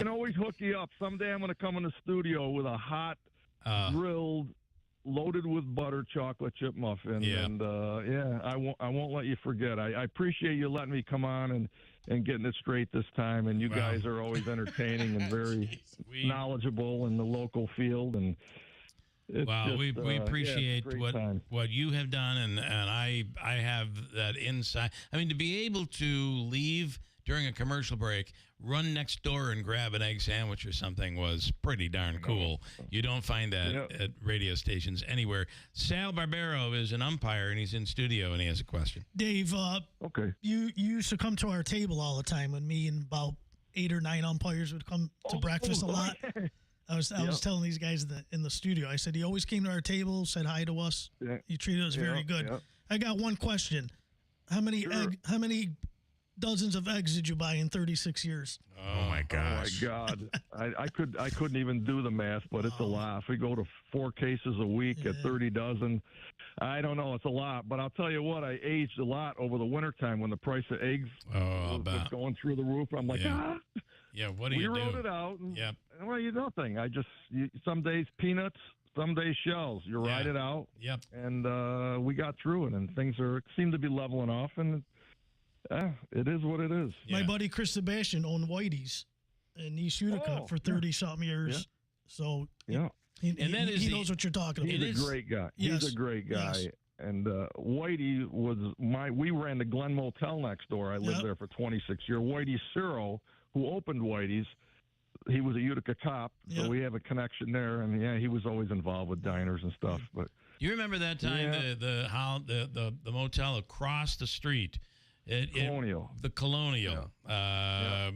always hook you up. Someday I'm going to come in the studio with a hot, grilled, loaded with butter chocolate chip muffin. Yeah. And I won't let you forget. I appreciate you letting me come on and getting it straight this time. And you guys are always entertaining and very knowledgeable in the local field. And we appreciate what you have done, and I have that insight. I mean, to be able to leave during a commercial break, run next door and grab an egg sandwich or something was pretty darn cool. You don't find that at radio stations anywhere. Sal Barbero is an umpire, and he's in studio, and he has a question. Dave, okay. You used to come to our table all the time when me and about 8 or 9 umpires would come to breakfast a lot. I was telling these guys in the studio, I said, he always came to our table, said hi to us. Yeah. He treated us very good. Yeah. I got one question. How many dozens of eggs did you buy in 36 years? Oh my gosh. Oh my God. I couldn't even do the math, but it's a lot. If we go to 4 cases a week at 30 dozen, I don't know, it's a lot. But I'll tell you what, I aged a lot over the wintertime when the price of eggs was going through the roof. I'm like, Yeah, what do you do? We wrote it out. And, well, nothing. Some days peanuts, some days shells. You ride it out. Yep. And we got through it, and things seem to be leveling off, and it is what it is. My buddy Chris Sebastian owned Whitey's in East Utica for 30-something years. Yeah. So he knows what you're talking about. He's a great guy. Yes. He's a great guy. Yes. And Whitey we ran the Glen Motel next door. I lived there for 26 years. Whitey Ciro, who opened Whitey's, he was a Utica cop, so we have a connection there. And he was always involved with diners and stuff. But you remember that time the motel across the street? Colonial. The Colonial.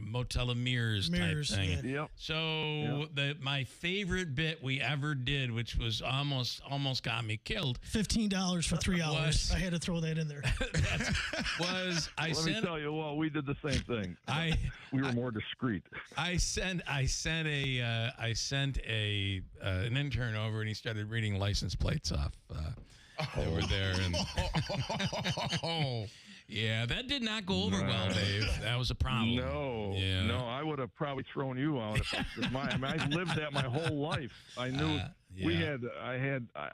Motel of Mirrors type thing. Yeah. Yep. So my favorite bit we ever did, which was almost got me killed. $15 for 3 hours. I had to throw that in there. Let me tell you what, we did the same thing. We were more discreet. I sent an intern over, and he started reading license plates off. They were there, and yeah, that did not go over well, Dave. That was a problem. No, I would have probably thrown you out. I lived that my whole life. I knew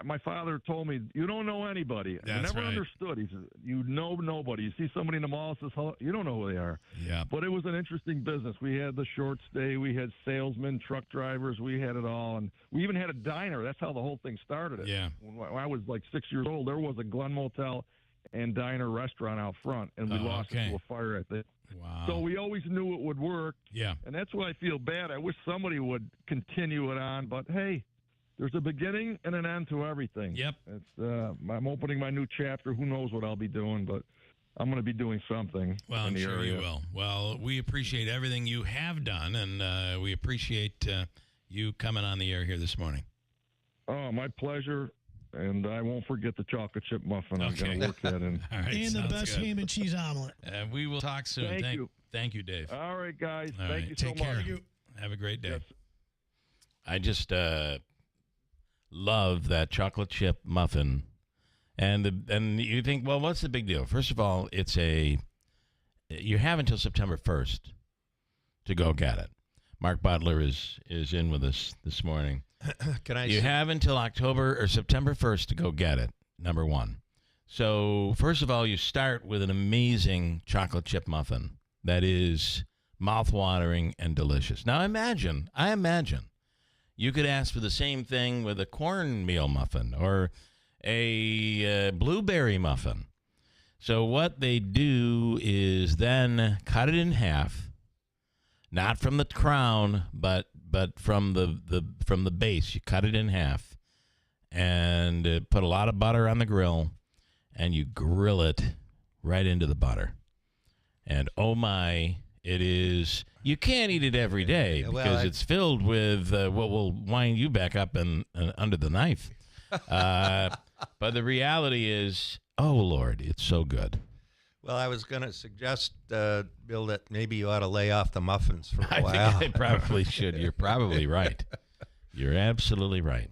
my father told me, you don't know anybody. I never understood. He said, you know nobody. You see somebody in the mall, says, you don't know who they are. Yeah. But it was an interesting business. We had the short stay. We had salesmen, truck drivers. We had it all. And we even had a diner. That's how the whole thing started. Yeah. When I was like 6 years old, there was a Glen Motel and diner restaurant out front, and we lost it to a fire at that. Wow. So we always knew it would work. Yeah. And that's why I feel bad. I wish somebody would continue it on, but hey, there's a beginning and an end to everything. Yep. I'm opening my new chapter. Who knows what I'll be doing, but I'm going to be doing something. Well, I'm sure you will. Well, we appreciate everything you have done, and we appreciate you coming on the air here this morning. Oh, my pleasure. And I won't forget the chocolate chip muffin. I'm going to work that in. All right, and the best ham and cheese omelet. We will talk soon. Thank you, Dave. All right, guys. All Thank right. you Take so care. much. Have a great day. Yes. I just love that chocolate chip muffin. And you think, well, what's the big deal? First of all, you have until September 1st to go get it. Mark Butler is in with us this morning. You have until September 1st to go get it, number one. So, first of all, you start with an amazing chocolate chip muffin that is mouth-watering and delicious. Now, I imagine you could ask for the same thing with a cornmeal muffin or a blueberry muffin. So what they do is then cut it in half, not from the crown, but from the base. You cut it in half and put a lot of butter on the grill, and you grill it right into the butter. And oh my, it is, you can't eat it every day because it's filled with what will wind you back up and under the knife. But the reality is, oh Lord, it's so good. Well, I was going to suggest, Bill, that maybe you ought to lay off the muffins for a while. I think I probably should. You're probably right. You're absolutely right.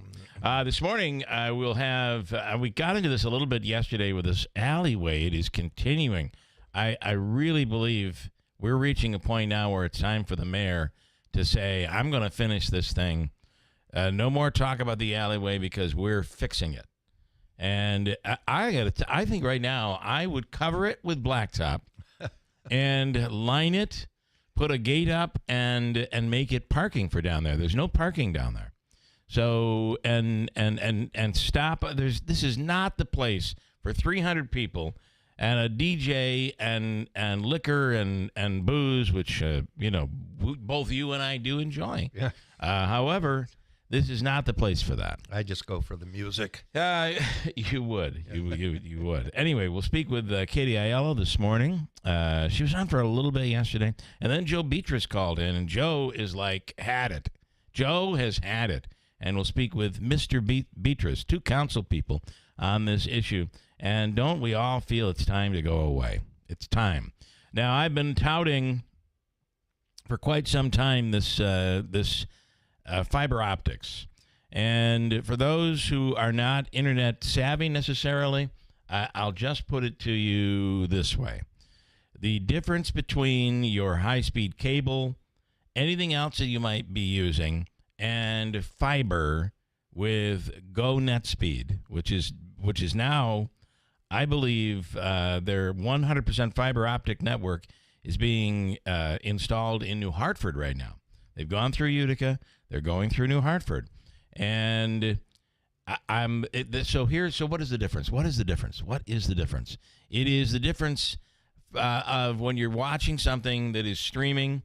This morning, we'll have, we got into this a little bit yesterday with this Alleyway. It is continuing. I really believe we're reaching a point now where it's time for the mayor to say, I'm going to finish this thing. No more talk about the alleyway because we're fixing it. And I think right now I would cover it with blacktop and line it, put a gate up, and make it parking for down there. There's no parking down there. So and stop. This is not the place for 300 people and a DJ and liquor and booze, which both you and I do enjoy. Yeah. However, this is not the place for that. I just go for the music. You would. You would. Anyway, we'll speak with Katie Aiello this morning. She was on for a little bit yesterday. And then Joe Beatrice called in, and Joe is like, had it. Joe has had it. And we'll speak with Mr. Beatrice, 2 council people on this issue. And don't we all feel it's time to go away? It's time. Now, I've been touting for quite some time this fiber optics. And for those who are not internet savvy necessarily, I'll just put it to you this way. The difference between your high-speed cable, anything else that you might be using, and fiber with Go Net Speed, which is now, I believe, their 100% fiber optic network is being installed in New Hartford right now. They've gone through Utica. They're going through New Hartford. And so what is the difference? What is the difference? What is the difference? It is the difference of when you're watching something that is streaming,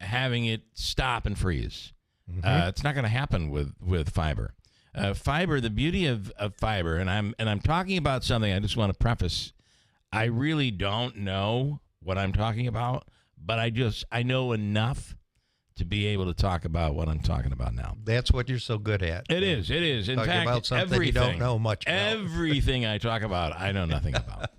having it stop and freeze. Mm-hmm. It's not going to happen with fiber. Fiber, the beauty of fiber, and I'm talking about something I just want to preface. I really don't know what I'm talking about, but I know enough to be able to talk about what I'm talking about now. That's what you're so good at. It is. In talking fact, about something everything, you don't know much about. Everything I talk about, I know nothing about.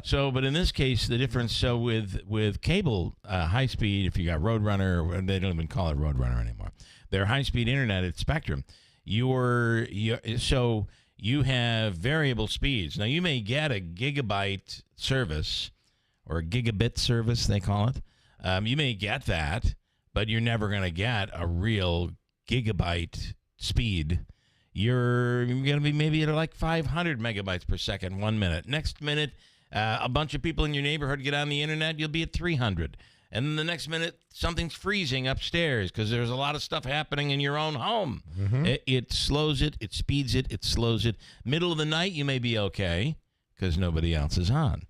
So, but in this case, the difference, so with cable, high speed, if you got Roadrunner, they don't even call it Roadrunner anymore. They're high-speed internet at Spectrum. So you have variable speeds. Now, you may get a gigabyte service or a gigabit service, they call it. You may get that, but you're never going to get a real gigabyte speed. You're going to be maybe at like 500 megabytes per second 1 minute. Next minute, a bunch of people in your neighborhood get on the internet, you'll be at 300. And then the next minute, something's freezing upstairs because there's a lot of stuff happening in your own home. Mm-hmm. It slows it, it speeds it, it slows it. Middle of the night, you may be okay because nobody else is on.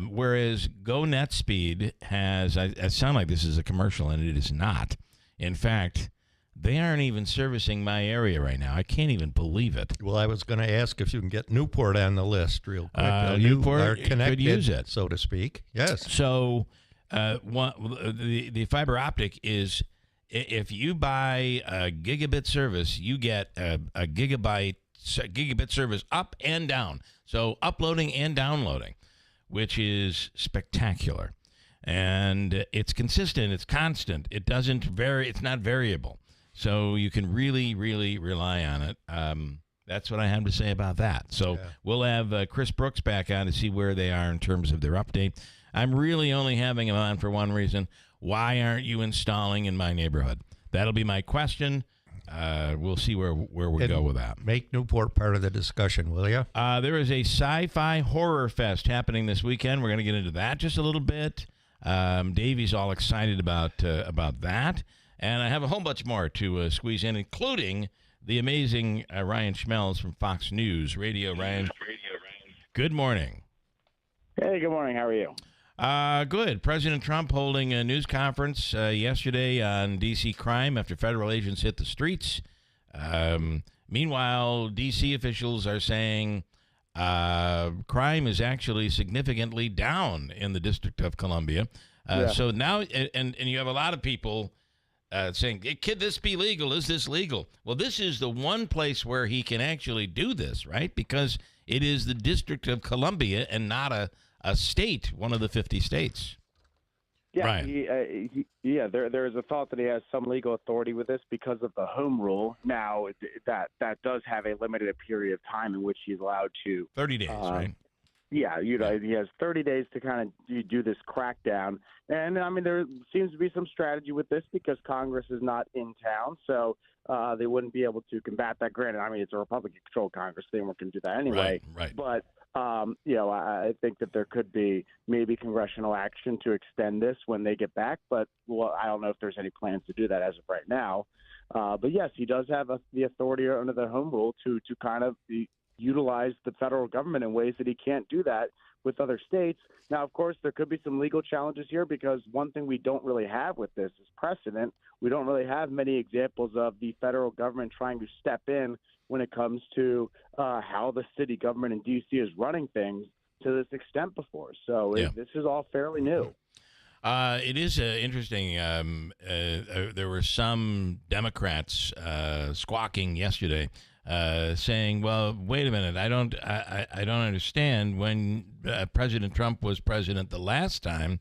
Whereas Go Net Speed has, I sound like this is a commercial, and it is not. In fact, they aren't even servicing my area right now. I can't even believe it. Well, I was going to ask if you can get Newport on the list real quick. Newport are connected, could use it, so to speak. Yes. So the fiber optic is, if you buy a gigabit service, you get a gigabit service up and down. So uploading and downloading, which is spectacular. And it's consistent. It's constant. It doesn't vary. It's not variable. So you can really, really rely on it. That's what I have to say about that. So We'll have Chris Brooks back on to see where they are in terms of their update. I'm really only having him on for one reason. Why aren't you installing in my neighborhood? That'll be my question. We'll see where we go with that. Make Newport part of the discussion, will you? There is a Sci-fi Horror Fest happening this weekend. We're going to get into that just a little bit. Davey's all excited about that. And I have a whole bunch more to squeeze in, including the amazing Ryan Schmelz from Fox News Radio. Ryan, good morning. Hey, good morning. How are you? Good. President Trump holding a news conference yesterday on D.C. crime after federal agents hit the streets. Meanwhile, D.C. officials are saying crime is actually significantly down in the District of Columbia. So now, and you have a lot of people saying, could this be legal? Is this legal? Well, this is the one place where he can actually do this, right? Because it is the District of Columbia and not a state, one of the 50 states. Yeah, Ryan. There is a thought that he has some legal authority with this because of the home rule. Now, that does have a limited period of time in which he's allowed to 30 days, right? Yeah, he has 30 days to kind of do this crackdown. And, I mean, there seems to be some strategy with this because Congress is not in town, so they wouldn't be able to combat that. Granted, I mean, it's a Republican-controlled Congress. They weren't going to do that anyway. Right. But, I think that there could be maybe congressional action to extend this when they get back. But, well, I don't know if there's any plans to do that as of right now. But, yes, he does have the authority under the home rule to kind of utilize the federal government in ways that he can't do that with other states. Now, of course, there could be some legal challenges here because one thing we don't really have with this is precedent. We don't really have many examples of the federal government trying to step in when it comes to how the city government in D.C. is running things to this extent before. So this is all fairly new. It is interesting. There were some Democrats squawking yesterday, saying, "Well, wait a minute. I don't understand. When President Trump was president the last time,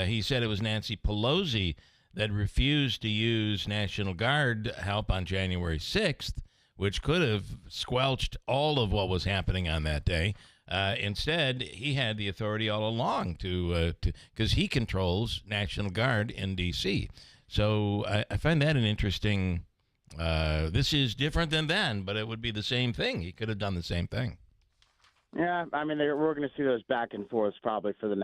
he said it was Nancy Pelosi that refused to use National Guard help on January 6th, which could have squelched all of what was happening on that day." Instead, he had the authority all along to because he controls National Guard in D.C. So I find that an interesting. This is different than then, but it would be the same thing. He could have done the same thing. Yeah, I mean, we're going to see those back and forth probably for the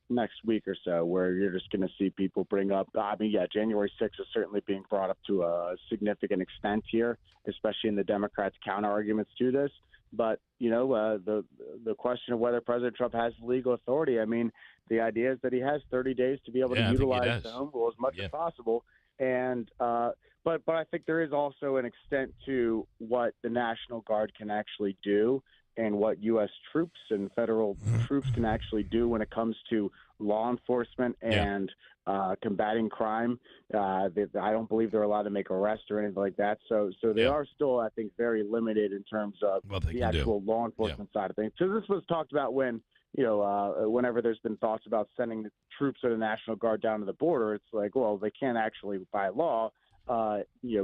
next week or so, where you're just going to see people bring up. I mean, January 6th is certainly being brought up to a significant extent here, especially in the Democrats' counter arguments to this. But, the question of whether President Trump has legal authority, I mean, the idea is that he has 30 days to be able to utilize the home rule as much as possible. And but I think there is also an extent to what the National Guard can actually do and what U.S. troops and federal troops can actually do when it comes to law enforcement and combating crime. I don't believe they're allowed to make arrests or anything like that. So they are still, I think, very limited in terms of the actual law enforcement side of things. So this was talked about when, whenever there's been thoughts about sending the troops of the National Guard down to the border, it's like, well, they can't actually, by law,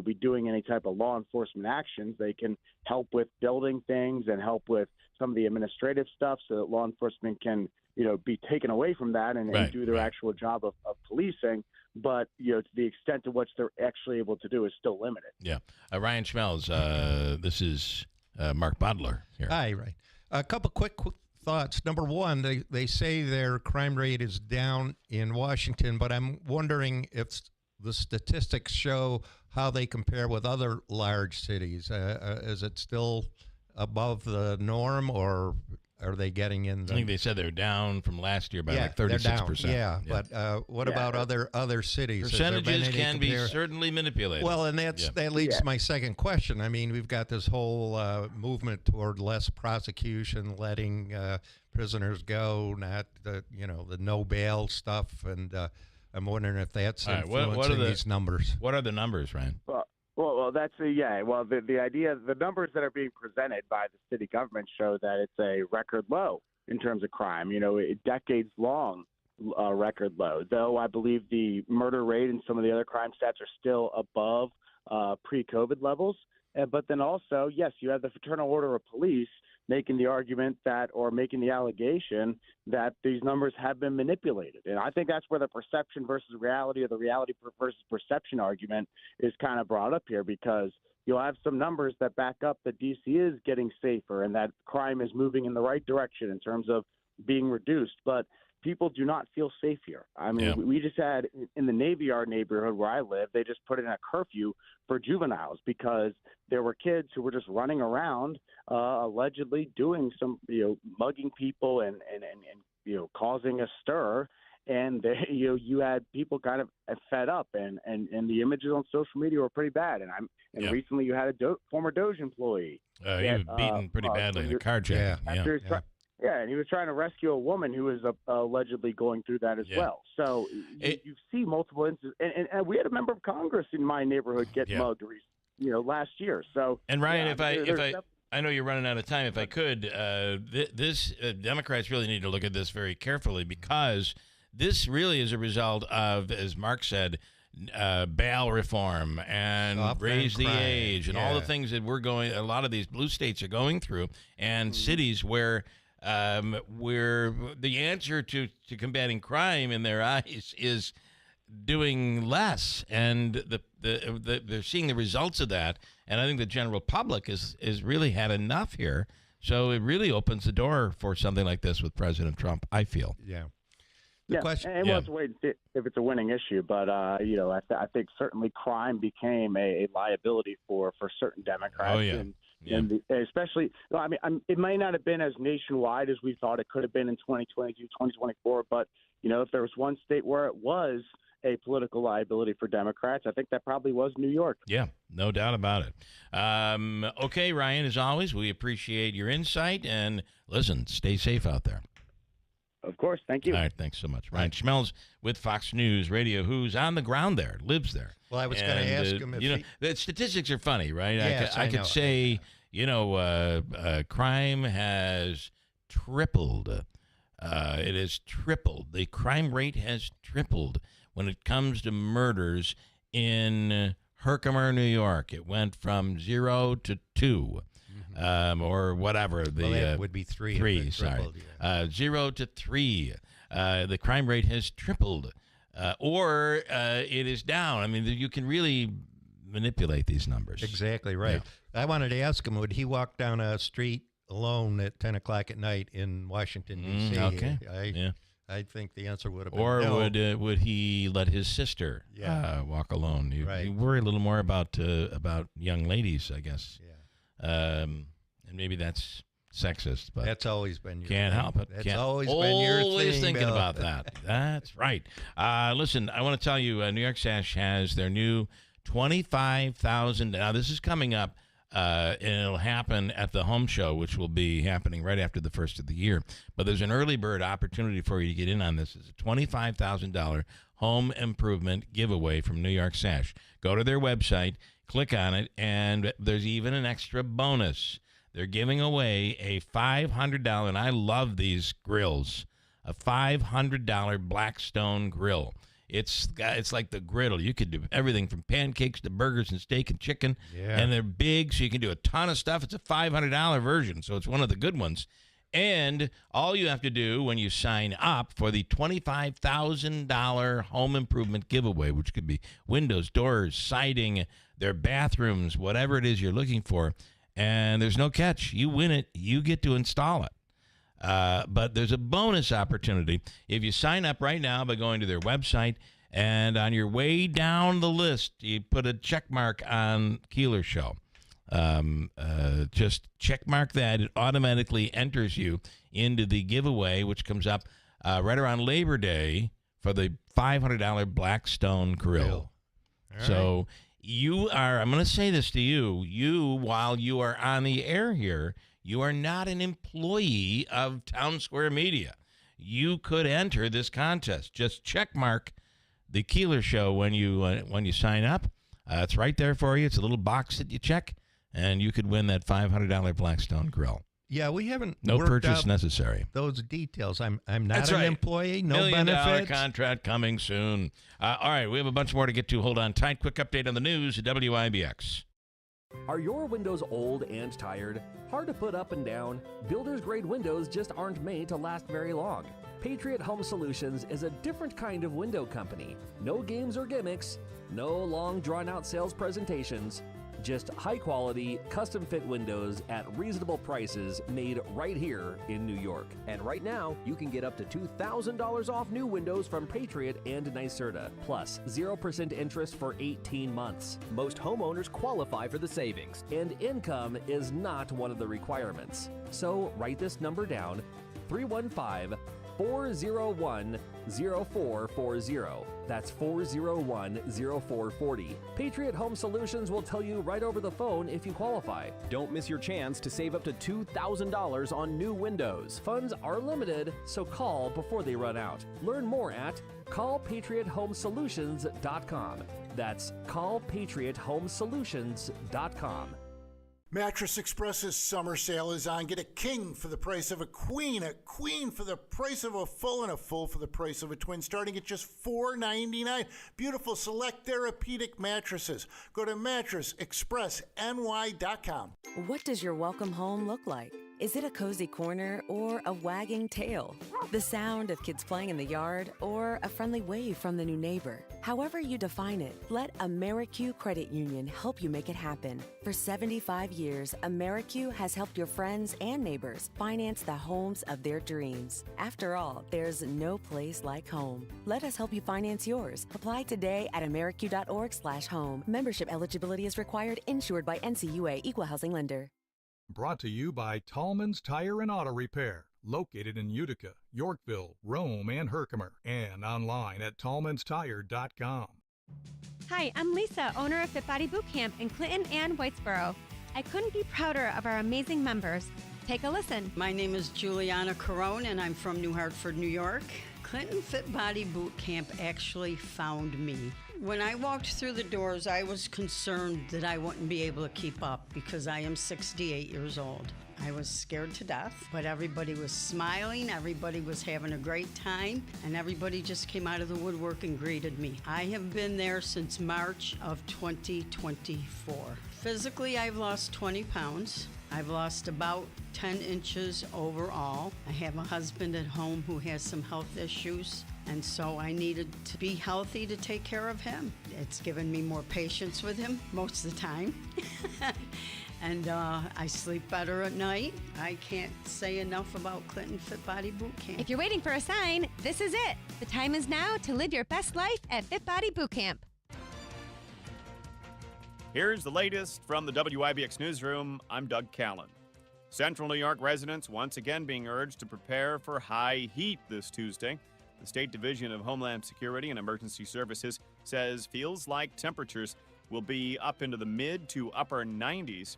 be doing any type of law enforcement actions. They can help with building things and help with some of the administrative stuff so that law enforcement can, be taken away from that and do their actual job of policing. But, to the extent to which they're actually able to do is still limited. Yeah. Ryan Schmelz, this is Mark Bodler here. Hi, Ryan. A couple quick thoughts. Number one, they say their crime rate is down in Washington, but I'm wondering if the statistics show how they compare with other large cities. Is it still above the norm, or are they getting in? I think they said they're down from last year by like 36%. Yeah, but what about other cities? Percentages can be certainly manipulated. Well, and that leads to my second question. I mean, we've got this whole movement toward less prosecution, letting prisoners go, not the no bail stuff, and I'm wondering if that's influencing these numbers. What are the numbers, Ryan? Well, that's the idea. The numbers that are being presented by the city government show that it's a record low in terms of crime. Decades long record low. Though I believe the murder rate and some of the other crime stats are still above pre-COVID levels. But then also, yes, you have the Fraternal Order of Police making the argument making the allegation that these numbers have been manipulated. And I think that's where the perception versus reality, or the reality versus perception argument is kind of brought up here, because you'll have some numbers that back up that D.C. is getting safer and that crime is moving in the right direction in terms of being reduced. But people do not feel safe here. I mean, we just had in the Navy Yard neighborhood where I live, they just put in a curfew for juveniles because there were kids who were just running around, allegedly doing some, mugging people and causing a stir. And you had people kind of fed up, and the images on social media were pretty bad. And recently you had a former Doge employee. He was beaten pretty badly in a carjacking. And he was trying to rescue a woman who was allegedly going through that as well. So you see multiple instances. And we had a member of Congress in my neighborhood get mugged last year. So, and Ryan, if I know you're running out of time. If I could, Democrats really need to look at this very carefully, because this really is a result of, as Mark said, bail reform and raise the age and all the things that a lot of these blue states are going through, and cities where where the answer to combating crime in their eyes is doing less, and they're seeing the results of that. And I think the general public is really had enough here. So it really opens the door for something like this with President Trump, I feel. Yeah. Question, and we'll have to wait and see if it's a winning issue. But, I think certainly crime became a liability for certain Democrats. Oh, yeah. And especially, it might not have been as nationwide as we thought it could have been in 2022, 2024. But, if there was one state where it was a political liability for Democrats, I think that probably was New York. Yeah, no doubt about it. Okay, Ryan, as always, we appreciate your insight. And listen, stay safe out there. Of course. Thank you. All right. Thanks so much. Ryan Schmelz with Fox News Radio, who's on the ground there, lives there. Well, I was going to ask him if the statistics are funny, right? Yes, I could say, crime has tripled. It has tripled. The crime rate has tripled when it comes to murders in Herkimer, New York. It went from 0 to 2. Or whatever. That would be 3. 3, sorry. Tripled, yeah. 0 to 3. The crime rate has tripled. Or it is down. I mean, you can really manipulate these numbers. Exactly right. Yeah. I wanted to ask him, would he walk down a street alone at 10 o'clock at night in Washington, D.C.? Okay. I think the answer would have been or no. would he let his sister walk alone? You worry a little more about young ladies, I guess. Yeah. And maybe that's sexist, but that's always been your can't thing. help it. That's always been your thing. Always thinking Bill. about that. That's right. Listen, I want to tell you, New York Sash has their new 25,000. Now this is coming up, and it'll happen at the home show, which will be happening right after the first of the year. But there's an early bird opportunity for you to get in on this. It's a $25,000 home improvement giveaway from New York Sash. Go to their website. Click on it, and there's even an extra bonus. They're giving away a $500, and I love these grills, a $500 Blackstone grill. It's like the griddle. You could do everything from pancakes to burgers and steak and chicken, and they're big, so you can do a ton of stuff. It's a $500 version, so it's one of the good ones. And all you have to do when you sign up for the $25,000 home improvement giveaway, which could be windows, doors, siding, their bathrooms, whatever it is you're looking for, and there's no catch. You win it, you get to install it. But there's a bonus opportunity if you sign up right now by going to their website, and on your way down the list, you put a check mark on Keeler Show. Just check mark that. It automatically enters you into the giveaway, which comes up right around Labor Day for the $500 Blackstone grill. So I'm going to say this to you, while you are on the air here, you are not an employee of Town Square Media. You could enter this contest. Just check mark the Keeler Show when you sign up. It's right there for you. It's a little box that you check, and you could win that $500 Blackstone grill. Yeah, we haven't. No purchase necessary. Those details. I'm not an right. employee. No $1 million benefits. Contract coming soon. All right, we have a bunch more to get to. Hold on tight. Quick update on the news at WIBX. Are your windows old and tired? Hard to put up and down? Builder's grade windows just aren't made to last very long. Patriot Home Solutions is a different kind of window company. No games or gimmicks, no long drawn-out sales presentations. Just high-quality, custom-fit windows at reasonable prices made right here in New York. And right now, you can get up to $2,000 off new windows from Patriot and NYSERDA, plus 0% interest for 18 months. Most homeowners qualify for the savings, and income is not one of the requirements. So write this number down, 315-401-0440. That's 401-0440. Patriot Home Solutions will tell you right over the phone if you qualify. Don't miss your chance to save up to $2,000 on new windows. Funds are limited, so call before they run out. Learn more at callpatriothomesolutions.com. That's callpatriothomesolutions.com. Mattress Express's summer sale is on. Get a king for the price of a queen for the price of a full, and a full for the price of a twin, starting at just $4.99. Beautiful select therapeutic mattresses. Go to mattressexpressny.com. What does your welcome home look like? Is it a cozy corner or a wagging tail? The sound of kids playing in the yard or a friendly wave from the new neighbor? However you define it, let AmeriQ Credit Union help you make it happen. For 75 years, AmeriQ has helped your friends and neighbors finance the homes of their dreams. After all, there's no place like home. Let us help you finance yours. Apply today at ameriq.org/home. Membership eligibility is required. Insured by NCUA, Equal Housing Lender. Brought to you by Tallman's Tire and Auto Repair, located in Utica, Yorkville, Rome, and Herkimer, and online at tallmanstire.com. Hi, I'm Lisa, owner of FitBody Bootcamp in Clinton and Whitesboro. I couldn't be prouder of our amazing members. Take a listen. My name is Juliana Carone, and I'm from New Hartford, New York. Clinton FitBody Bootcamp actually found me. When I walked through the doors, I was concerned that I wouldn't be able to keep up because I am 68 years old. I was scared to death, but everybody was smiling, everybody was having a great time, and everybody just came out of the woodwork and greeted me. I have been there since March of 2024. Physically, I've lost 20 pounds. I've lost about 10 inches overall. I have a husband at home who has some health issues, and so I needed to be healthy to take care of him. It's given me more patience with him most of the time. And I sleep better at night. I can't say enough about Clinton FitBody Bootcamp. If you're waiting for a sign, this is it. The time is now to live your best life at FitBody Bootcamp. Here's the latest from the WIBX newsroom. I'm Doug Callan. Central New York residents once again being urged to prepare for high heat this Tuesday. The State Division of Homeland Security and Emergency Services says feels like temperatures will be up into the mid to upper 90s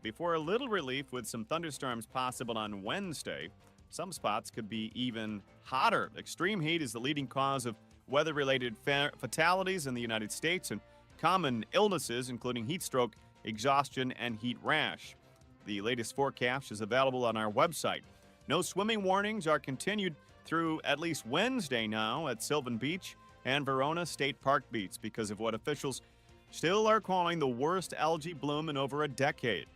before a little relief with some thunderstorms possible on Wednesday. Some spots could be even hotter. Extreme heat is the leading cause of weather-related fatalities in the United States and common illnesses, including heat stroke, exhaustion, and heat rash. The latest forecast is available on our website. No swimming warnings are continued through at least Wednesday now at Sylvan Beach and Verona State Park Beach because of what officials still are calling the worst algae bloom in over a decade.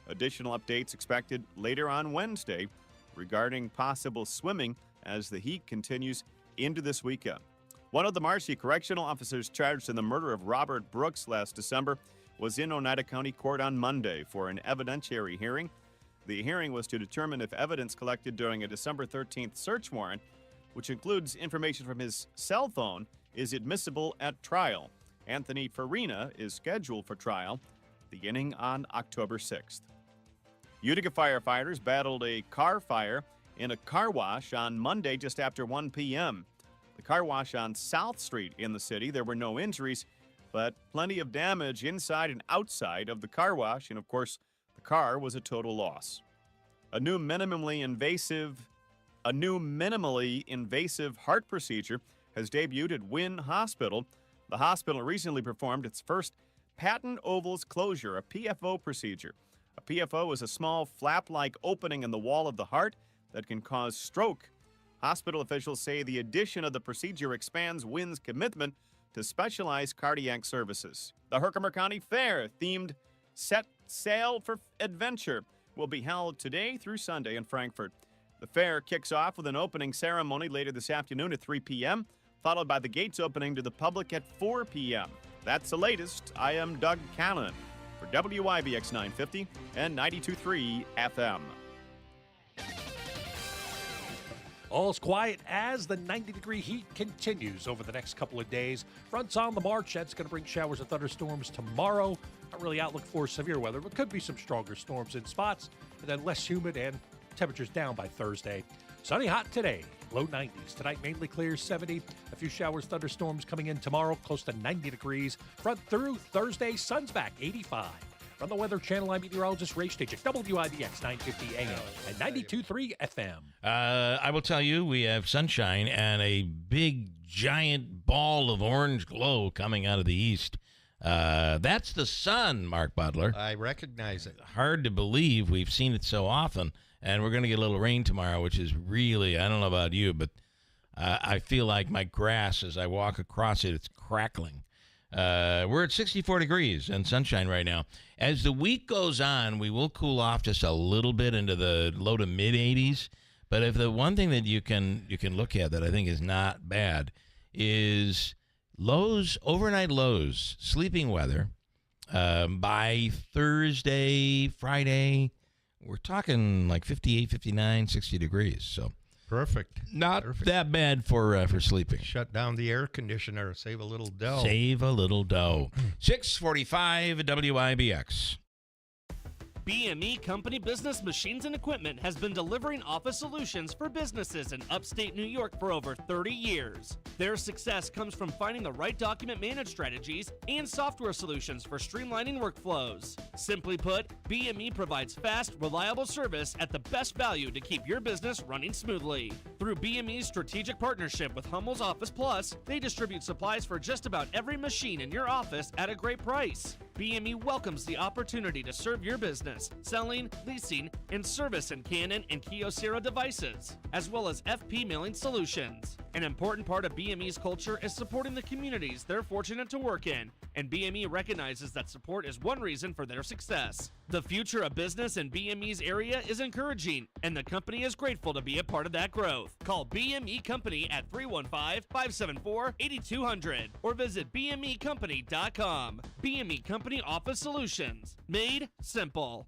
Additional updates expected later on Wednesday regarding possible swimming as the heat continues into this weekend. One of the Marcy correctional officers charged in the murder of Robert Brooks last December was in Oneida County Court on Monday for an evidentiary hearing. The hearing was to determine if evidence collected during a December 13th search warrant, which includes information from his cell phone, is admissible at trial. Anthony Farina is scheduled for trial beginning on October 6th. Utica firefighters battled a car fire in a car wash on Monday just after 1 p.m. The car wash on South Street in the city. There were no injuries, but plenty of damage inside and outside of the car wash, and of course, the car was a total loss. A new minimally invasive heart procedure has debuted at Wynn Hospital. The hospital recently performed its first patent ovals closure, a PFO procedure. A PFO is a small flap-like opening in the wall of the heart that can cause stroke. Hospital officials say the addition of the procedure expands Wynn's commitment to specialized cardiac services. The Herkimer County Fair themed Set Sail for Adventure will be held today through Sunday in Frankfort. The fair kicks off with an opening ceremony later this afternoon at 3 p.m., followed by the gates opening to the public at 4 p.m. That's the latest. I am Doug Callan for WIBX 950 and 92.3 FM. All's quiet as the 90-degree heat continues over the next couple of days. Fronts on the march. That's going to bring showers and thunderstorms tomorrow. Not really outlook for severe weather, but could be some stronger storms in spots, and then less humid and temperatures down by Thursday. Sunny hot today, low 90s. Tonight mainly clear, 70. A few showers, thunderstorms coming in tomorrow, close to 90 degrees. Front through Thursday, sun's back, 85. From the Weather Channel, I'm meteorologist Ray Stachik, WIBX 950 AM and 92.3 FM. I will tell you, we have sunshine and a big, giant ball of orange glow coming out of the east. That's the sun, Mark Butler. I recognize it. Hard to believe we've seen it so often. And we're going to get a little rain tomorrow, which is really, I don't know about you, but I feel like my grass, as I walk across it, it's crackling. We're at 64 degrees and sunshine right now. As the week goes on, we will cool off just a little bit into the low to mid 80s. But if the one thing that you can look at that I think is not bad is overnight lows, sleeping weather. By Thursday, Friday, we're talking like 58, 59, 60 degrees. So perfect. Not that bad for sleeping. Shut down the air conditioner. Save a little dough. 6:45 WIBX. BME Company Business Machines and Equipment has been delivering office solutions for businesses in upstate New York for over 30 years. Their success comes from finding the right document management strategies and software solutions for streamlining workflows. Simply put, BME provides fast, reliable service at the best value to keep your business running smoothly. Through BME's strategic partnership with Hummel's Office Plus, they distribute supplies for just about every machine in your office at a great price. BME welcomes the opportunity to serve your business, selling, leasing, and servicing Canon and Kyocera devices, as well as FP mailing solutions. An important part of BME's culture is supporting the communities they're fortunate to work in, and BME recognizes that support is one reason for their success. The future of business in BME's area is encouraging, and the company is grateful to be a part of that growth. Call BME Company at 315-574-8200 or visit BMEcompany.com. BME Company Office Solutions. Made simple.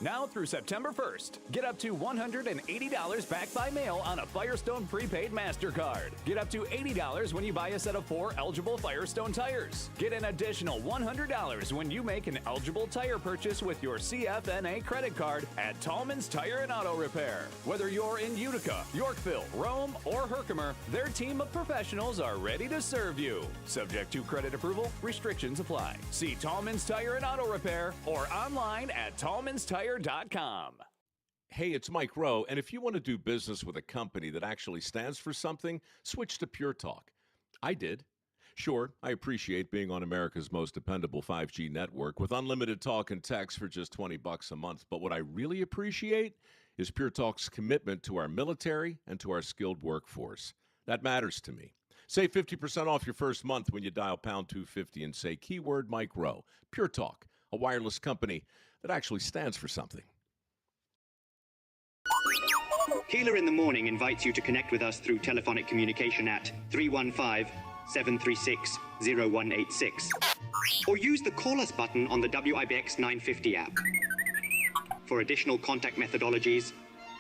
Now through September 1st, get up to $180 back by mail on a Firestone prepaid MasterCard. Get up to $80 when you buy a set of 4 eligible Firestone tires. Get an additional $100 when you make an eligible tire purchase with your CFNA credit card at Tallman's Tire and Auto Repair. Whether you're in Utica, Yorkville, Rome, or Herkimer, their team of professionals are ready to serve you. Subject to credit approval, restrictions apply. See Tallman's Tire and Auto Repair or online at tallmanstire.com. Hey, it's Mike Rowe, and if you want to do business with a company that actually stands for something, switch to Pure Talk. I did. Sure, I appreciate being on America's most dependable 5G network with unlimited talk and text for just $20 a month, but what I really appreciate is Pure Talk's commitment to our military and to our skilled workforce. That matters to me. Save 50% off your first month when you dial pound 250 and say keyword Mike Rowe. Pure Talk, a wireless company that actually stands for something. Keeler in the Morning invites you to connect with us through telephonic communication at 315-736-0186 or use the Call Us button on the WIBX 950 app. For additional contact methodologies,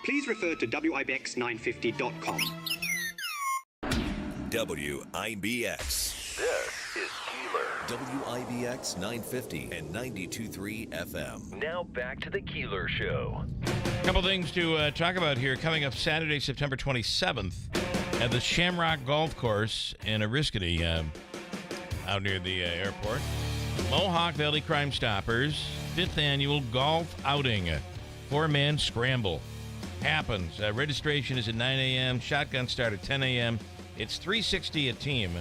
please refer to WIBX950.com. WIBX. This is Keeler. WIBX 950 and 92.3 FM. Now back to the Keeler Show. A couple things to talk about here. Coming up Saturday, September 27th at the Shamrock Golf Course in Oriskany, out near the airport. Mohawk Valley Crime Stoppers 5th annual golf outing. 4-man scramble happens. Registration is at 9 a.m. Shotgun start at 10 a.m. It's $360 a team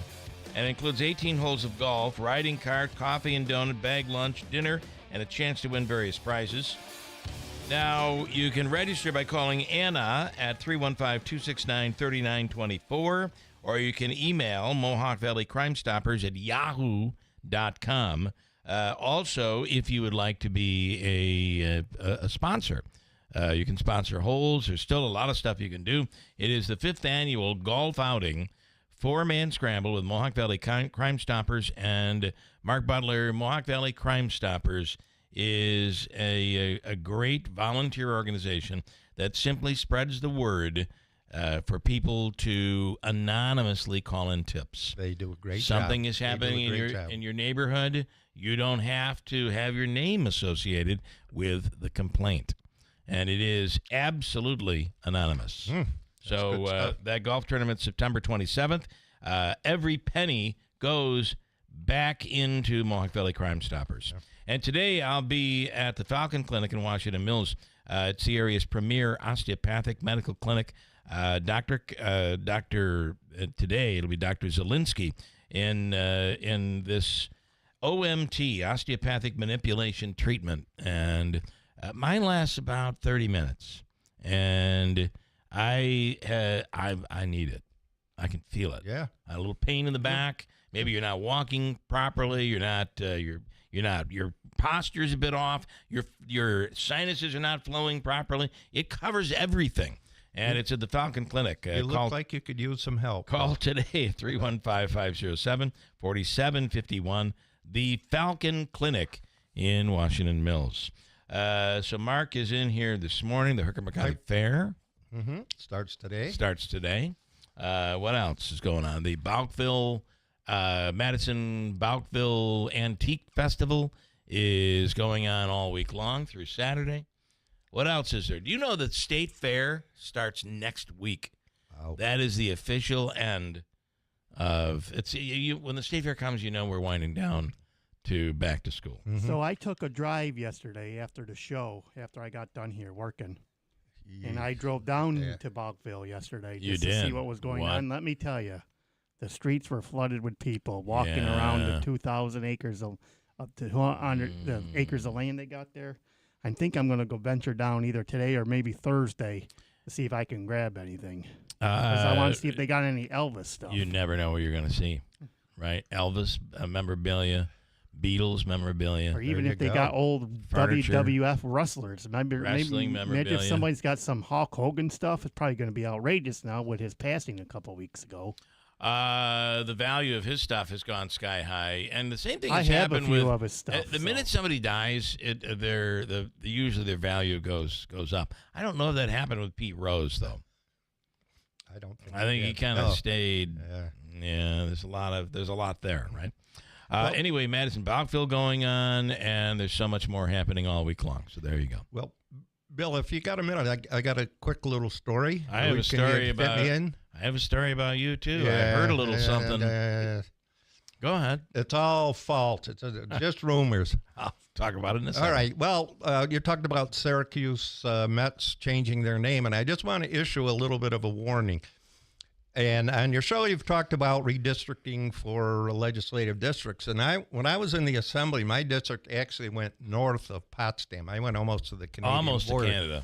and includes 18 holes of golf, riding cart, coffee and donut, bag lunch, dinner, and a chance to win various prizes. Now, you can register by calling Anna at 315-269-3924, or you can email Mohawk Valley Crime Stoppers at yahoo.com. Also, if you would like to be a sponsor, you can sponsor holes. There's still a lot of stuff you can do. It is the 5th annual golf outing, 4-man scramble with Mohawk Valley Crime Stoppers and Mark Butler. Mohawk Valley Crime Stoppers is a great volunteer organization that simply spreads the word for people to anonymously call in tips. They do a great job. Something is happening in your neighborhood. You don't have to have your name associated with the complaint. And it is absolutely anonymous. So that golf tournament, September 27th, every penny goes back into Mohawk Valley Crime Stoppers. And today I'll be at the Falcon Clinic in Washington Mills. It's the area's premier osteopathic medical clinic. Today it'll be Dr. Zielinski in this OMT, osteopathic manipulation treatment. And mine lasts about 30 minutes. And I need it. I can feel it. Yeah. A little pain in the back, Maybe you're not walking properly. You're not. Your posture's a bit off. Your sinuses are not flowing properly. It covers everything. And it's at the Falcon Clinic. You look like you could use some help. Call today at 315-507-4751. The Falcon Clinic in Washington Mills. So Mark is in here this morning. The Hooker-McConaughey Fair. Mm-hmm. Starts today. What else is going on? The Madison Bouckville Antique Festival is going on all week long through Saturday. What else is there? Do you know that State Fair starts next week? Wow. That is the official end of it's. When the State Fair comes, we're winding down to back to school. Mm-hmm. So I took a drive yesterday after the show, after I got done here working. And I drove down to Bouckville yesterday just to see what was going on. Let me tell you, the streets were flooded with people walking around the 2,000 acres up to the acres of land they got there. I think I'm going to go venture down either today or maybe Thursday to see if I can grab anything. Because I want to see if they got any Elvis stuff. You never know what you're going to see, right? Elvis memorabilia, Beatles memorabilia. Or even if they got old furniture, WWF wrestlers. Wrestling memorabilia. Maybe if somebody's got some Hulk Hogan stuff, it's probably going to be outrageous now with his passing a couple weeks ago. The value of his stuff has gone sky high, and the same thing has I have happened a few with of his stuff. The minute somebody dies, usually their value goes up. I don't know if that happened with Pete Rose though. I don't think. I think he kind of stayed. Yeah, there's a lot there, right? Anyway, Madison Bouckville going on, and there's so much more happening all week long. So there you go. Well, Bill, if you got a minute, I got a quick little story. I have a story about you too. Yeah, I heard a little something. Go ahead. It's all false. It's just rumors. I'll talk about it in a second. All right. Well, you're talking about Syracuse Mets changing their name, and I just want to issue a little bit of a warning. And on your show, you've talked about redistricting for legislative districts. And when I was in the assembly, my district actually went north of Potsdam. I went almost to the Canadian border. To Canada.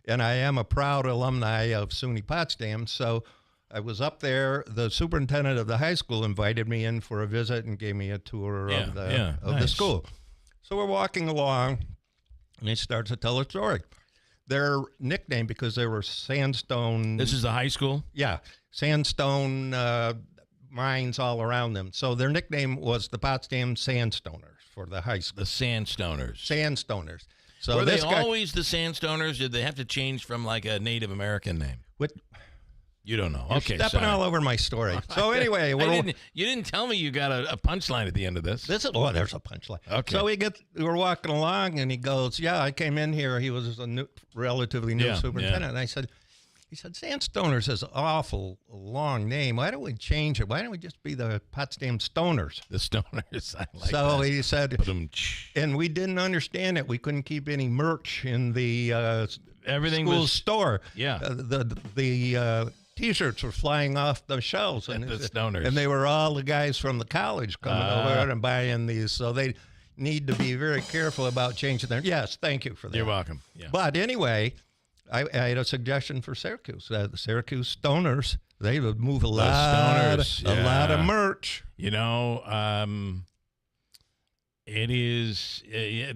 And I am a proud alumni of SUNY Potsdam. So I was up there. The superintendent of the high school invited me in for a visit and gave me a tour of the school. So we're walking along, and he starts to tell a story. Their nickname, because they were sandstone. This is the high school? Yeah. Sandstone mines all around them. So their nickname was the Potsdam Sandstoners for the high school. The Sandstoners. Sandstoners. So were they always the Sandstoners? Did they have to change from like a Native American name? What? You don't know. You're okay, stepping all over my story. So anyway, you didn't tell me you got a punchline at the end of this. There's a punchline. Okay. So we're walking along, and he goes, "Yeah, I came in here. He was a relatively new superintendent." And he said, "Sandstoners is an awful long name. Why don't we change it? Why don't we just be the Potsdam Stoners?" The Stoners. I like so that. He said, and we didn't understand it. We couldn't keep any merch in the school store. Yeah. The T-shirts were flying off the shelves, and the Stoners, and they were all the guys from the college coming over and buying these. So they need to be very careful about changing their. Yes, thank you for that. You're welcome. Yeah. But anyway, I had a suggestion for Syracuse. The Syracuse Stoners, they would move a lot of merch. You know, it is.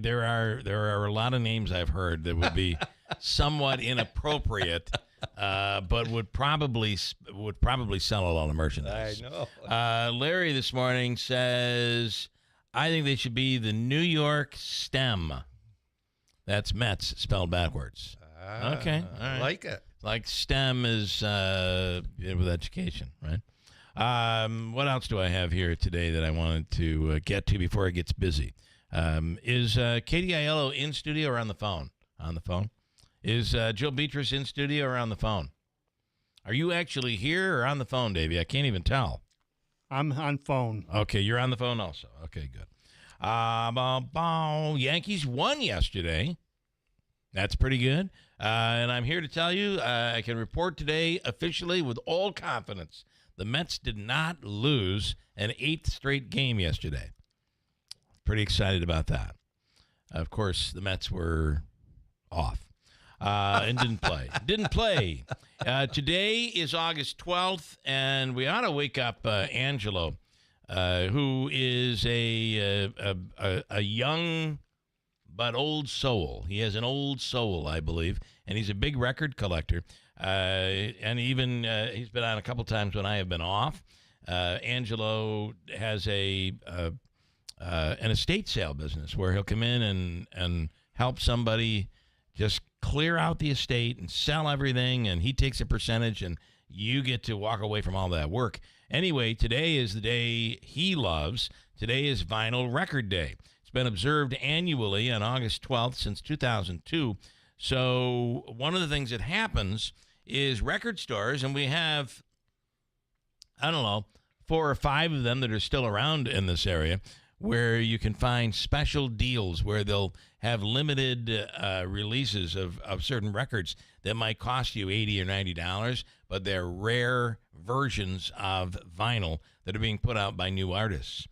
There are a lot of names I've heard that would be somewhat inappropriate. But would probably sell a lot of merchandise. I know. Larry this morning says, I think they should be the New York STEM. That's Mets spelled backwards. Okay, all right. I like it. Like STEM is with education, right? What else do I have here today that I wanted to get to before it gets busy? Is Katie Aiello in studio or on the phone? On the phone. Is Jill Beatrice in studio or on the phone? Are you actually here or on the phone, Davey? I can't even tell. I'm on phone. Okay, you're on the phone also. Okay, good. Yankees won yesterday. That's pretty good. And I'm here to tell you, I can report today officially with all confidence, the Mets did not lose an 8th straight game yesterday. Pretty excited about that. Of course, the Mets were off. And didn't play. Today is August 12th, and we ought to wake up Angelo who is a young but old soul. He has an old soul, I believe, and he's a big record collector. And even he's been on a couple times when I have been off. Angelo has an estate sale business where he'll come in and help somebody just clear out the estate and sell everything, and he takes a percentage, and you get to walk away from all that work. Anyway, today is the day he loves. Today is Vinyl Record Day. It's been observed annually on August 12th since 2002. So one of the things that happens is record stores, and we have, I don't know, 4 or 5 of them that are still around in this area, where you can find special deals where they'll have limited releases of certain records that might cost you $80 or $90, but they're rare versions of vinyl that are being put out by new artists.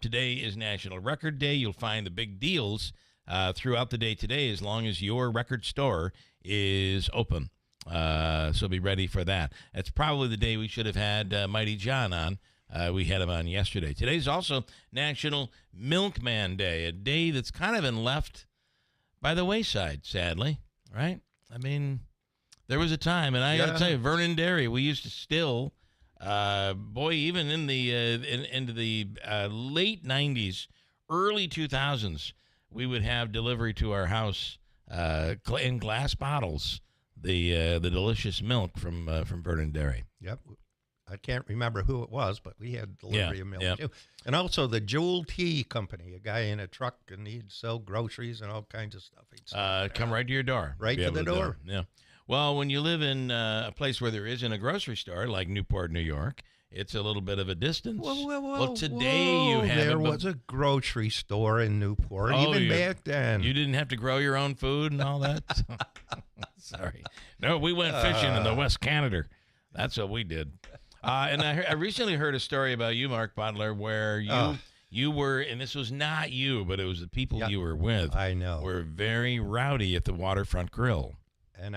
Today is National Record Day. You'll find the big deals throughout the day today as long as your record store is open. So be ready for that. That's probably the day we should have had Mighty John on. We had him on yesterday. Today's also National Milkman Day, a day that's kind of been left by the wayside, sadly, right? I mean, there was a time, and I got to tell you, Vernon Dairy, we used to still, even in the into the late 90s, early 2000s, we would have delivery to our house in glass bottles, the delicious milk from Vernon Dairy. Yep. I can't remember who it was, but we had delivery of milk too. And also the Jewel Tea Company, a guy in a truck, and he'd sell groceries and all kinds of stuff. He'd come right to your door. Right to the door. Yeah. Well, when you live in a place where there isn't a grocery store, like Newport, New York, it's a little bit of a distance. Well, today you have there was a grocery store in Newport, even back then. You didn't have to grow your own food and all that? Sorry. No, we went fishing in the West Canada. That's what we did. And I recently heard a story about you, Mark Butler, where you were, and this was not you, but it was the people you were with. I know. Were very rowdy at the Waterfront Grill. And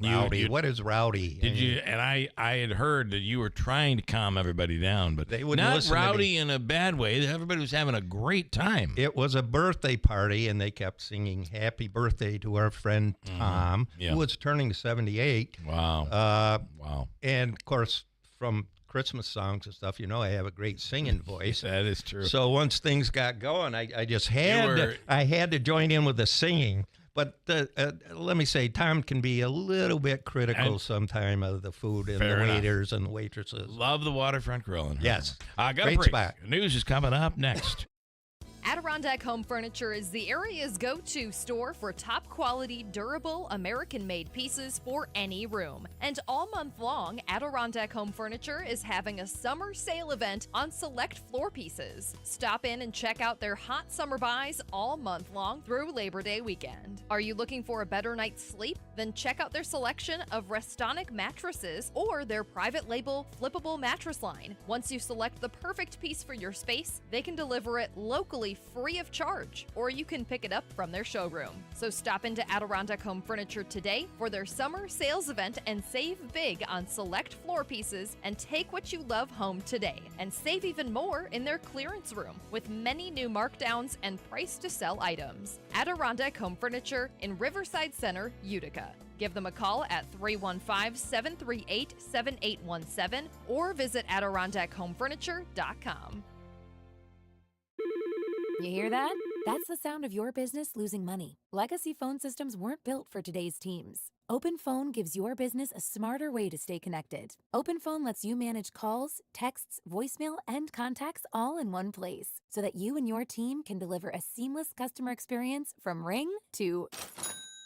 rowdy. What is rowdy? Did you? And I had heard that you were trying to calm everybody down, but they wouldn't not rowdy in a bad way. Everybody was having a great time. It was a birthday party, and they kept singing "Happy Birthday" to our friend Tom, who was turning 78. Wow! Wow! And of course, from Christmas songs and stuff, I have a great singing voice. That is true. So once things got going, I just had to join in with the singing. But let me say, Tom can be a little bit critical sometime of the food and the waiters and the waitresses. Love the Waterfront Grill. Yes. Got great a break. spot. News is coming up next. Adirondack Home Furniture is the area's go-to store for top-quality, durable, American-made pieces for any room. And all month long, Adirondack Home Furniture is having a summer sale event on select floor pieces. Stop in and check out their hot summer buys all month long through Labor Day weekend. Are you looking for a better night's sleep? Then check out their selection of Restonic mattresses or their private label flippable mattress line. Once you select the perfect piece for your space, they can deliver it locally free of charge, or you can pick it up from their showroom. So stop into Adirondack Home Furniture today for their summer sales event and save big on select floor pieces and take what you love home today. And save even more in their clearance room with many new markdowns and price to sell items. Adirondack Home Furniture in Riverside Center, Utica. Give them a call at 315-738-7817 or visit AdirondackHomeFurniture.com. You hear that? That's the sound of your business losing money. Legacy phone systems weren't built for today's teams. OpenPhone gives your business a smarter way to stay connected. OpenPhone lets you manage calls, texts, voicemail, and contacts all in one place so that you and your team can deliver a seamless customer experience from ring to...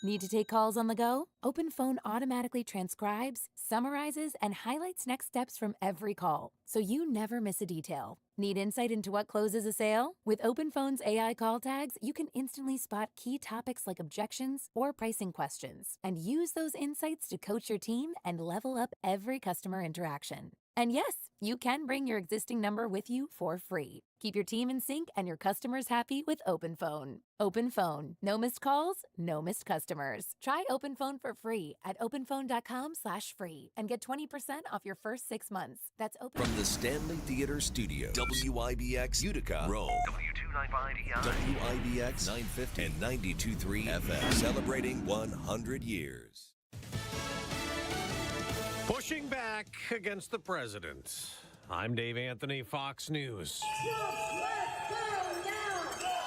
Need to take calls on the go? OpenPhone automatically transcribes, summarizes, and highlights next steps from every call, so you never miss a detail. Need insight into what closes a sale? With OpenPhone's AI call tags, you can instantly spot key topics like objections or pricing questions, and use those insights to coach your team and level up every customer interaction. And yes, you can bring your existing number with you for free. Keep your team in sync and your customers happy with OpenPhone. OpenPhone. No missed calls, no missed customers. Try OpenPhone for free at openphone.com/free and get 20% off your first 6 months. That's open. From the Stanley Theater Studios, WIBX Utica, Rome, W295EI, WIBX 950 and 92.3 FM, celebrating 100 years. Pushing back against the president. I'm Dave Anthony, Fox News.